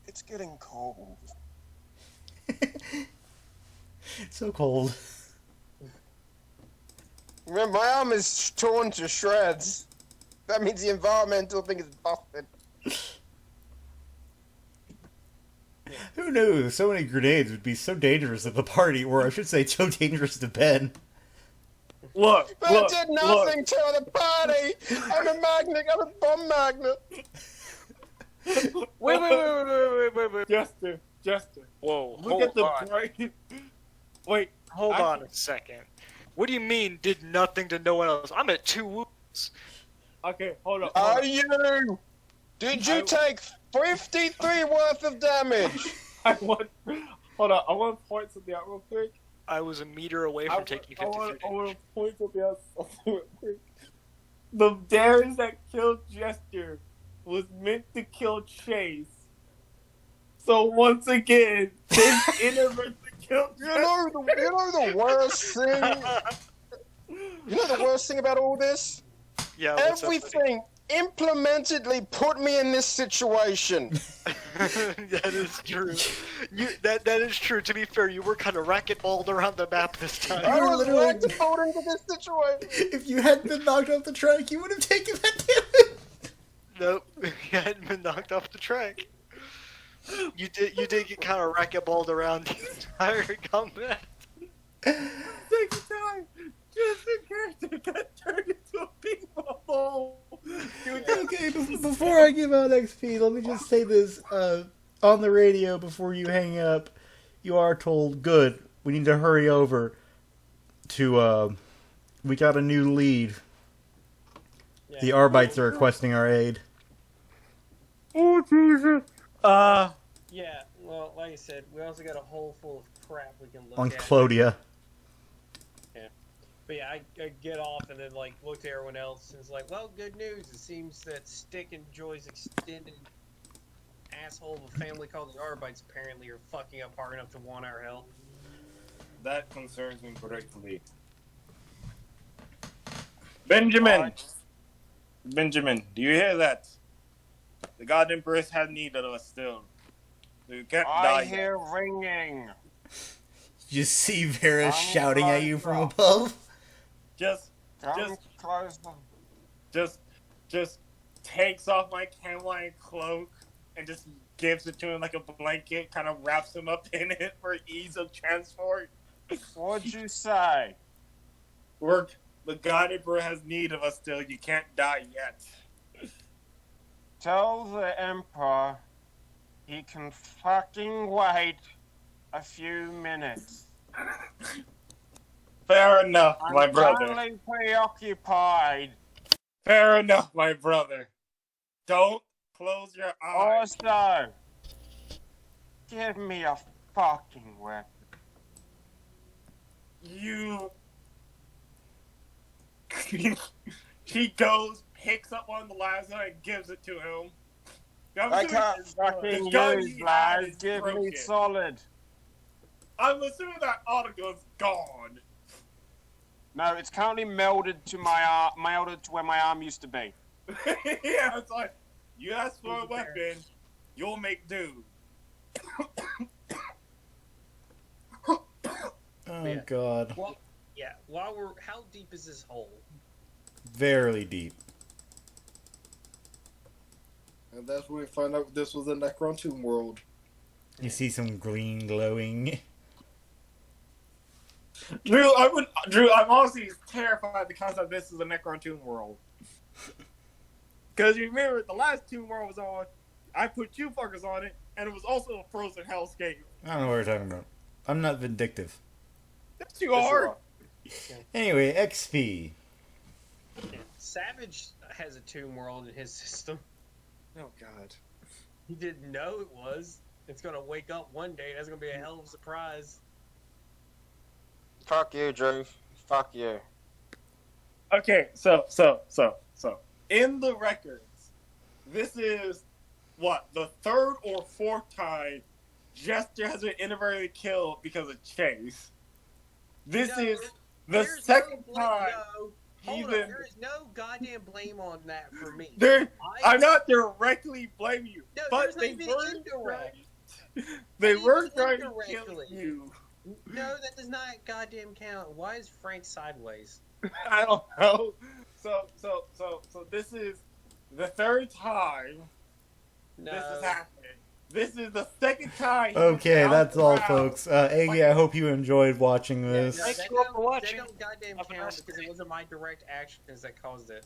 it's getting cold. It's so cold. Remember, my arm is torn to shreds. That means the environmental thing is busted. Who knew so many grenades would be so dangerous at the party, or I should say, so dangerous to Ben. Look! But Look! it did Look! nothing to the party! I'm a magnet, I'm a bomb magnet! Wait. Jester. Whoa, Look at the brain. Wait. Hold on a second. What do you mean, did nothing to no one else? I'm at 2 wounds. Okay, hold on. Are you? Did you take 53 worth of damage? Hold on. I want to point something out real quick. I was a meter away from taking 53 I damage. want to point something out real quick. The dares that killed Jester was meant to kill Chase. So once again, this inadvertently killed You know the worst thing? You know the worst thing about all this? Yeah, what's up, buddy? Everything implementedly put me in this situation. That is true. That is true. To be fair, you were kind of racquetballed around the map this I time. was literally- pulled into this situation. If you hadn't been knocked off the track, you would have taken that damage. Nope, you hadn't been knocked off the track. You did get kind of racquetballed around the entire combat. Second time, Jester character got turned into a ping pong ball. Okay, before I give out XP, let me just say this. On the radio, before you hang up, you are told, good, we need to hurry over to, we got a new lead. Yeah. The Arbites are requesting our aid. Oh Jesus! Yeah, well, like I said, we also got a hole full of crap we can look On at. Clodia. But yeah, I get off and then like look to everyone else and it's like, well, good news. It seems that Stick and Joy's extended asshole of a family called the Arbites apparently are fucking up hard enough to want our help. That concerns me greatly. Benjamin! Benjamin, do you hear that? The God Empress has need of us still. You can't die. I hear ringing. You see Vera I'm shouting at you from close above. Just Come closer. just takes off my cameline cloak and just gives it to him like a blanket, kind of wraps him up in it for ease of transport. What'd you say? The God Emperor has need of us still. You can't die yet. Tell the Emperor he can fucking wait a few minutes. Fair enough, I'm my brother. totally preoccupied. Fair enough, my brother. Don't close your eyes. Also, give me a fucking weapon. You. She goes, picks up one of the Laza and gives it to him. I'm I assuming can't this fucking gun use he had lads. is Give me broken. solid. I'm assuming that autogun's gone. No, it's currently melded to my arm, melded to where my arm used to be. Yeah, it's like, you ask for a weapon, you'll make do. Oh Yeah. god. Well, yeah. How deep is this hole? Very deep. And that's when we find out this was a Necron Tomb world. You see some green glowing. Drew, I'm honestly terrified at the concept of this is a Necron Tomb world. Because you remember, the last Tomb world was on, I put you fuckers on it, and it was also a frozen hellscape. I don't know what you're talking about. I'm not vindictive. Yes, you are. Anyway, XP. Yeah. Savage has a tomb world in his system. Oh god. He didn't know it was. It's gonna wake up one day. That's gonna be a hell of a surprise. Fuck you, Drew. Fuck you. Okay, so, in the records, this is, what, the third or fourth time Jester has been inadvertently killed because of Chase. This No, is the there's second no blame- time no, hold he's on, been... there is no goddamn blame on that for me. I'm not directly blaming you, No, but there's not they even were indirect. They Not were even trying to kill indirectly. you. No, that does not goddamn count. Why is Frank sideways? I don't know. So this is the third time No. this is happening. This is the second time. he's Okay, been that's all, around. folks. Iggy, I hope you enjoyed watching Yeah, this. no, Thank that you all don't- for watching. That don't goddamn Have a count nice because day. it wasn't my direct actions that caused it.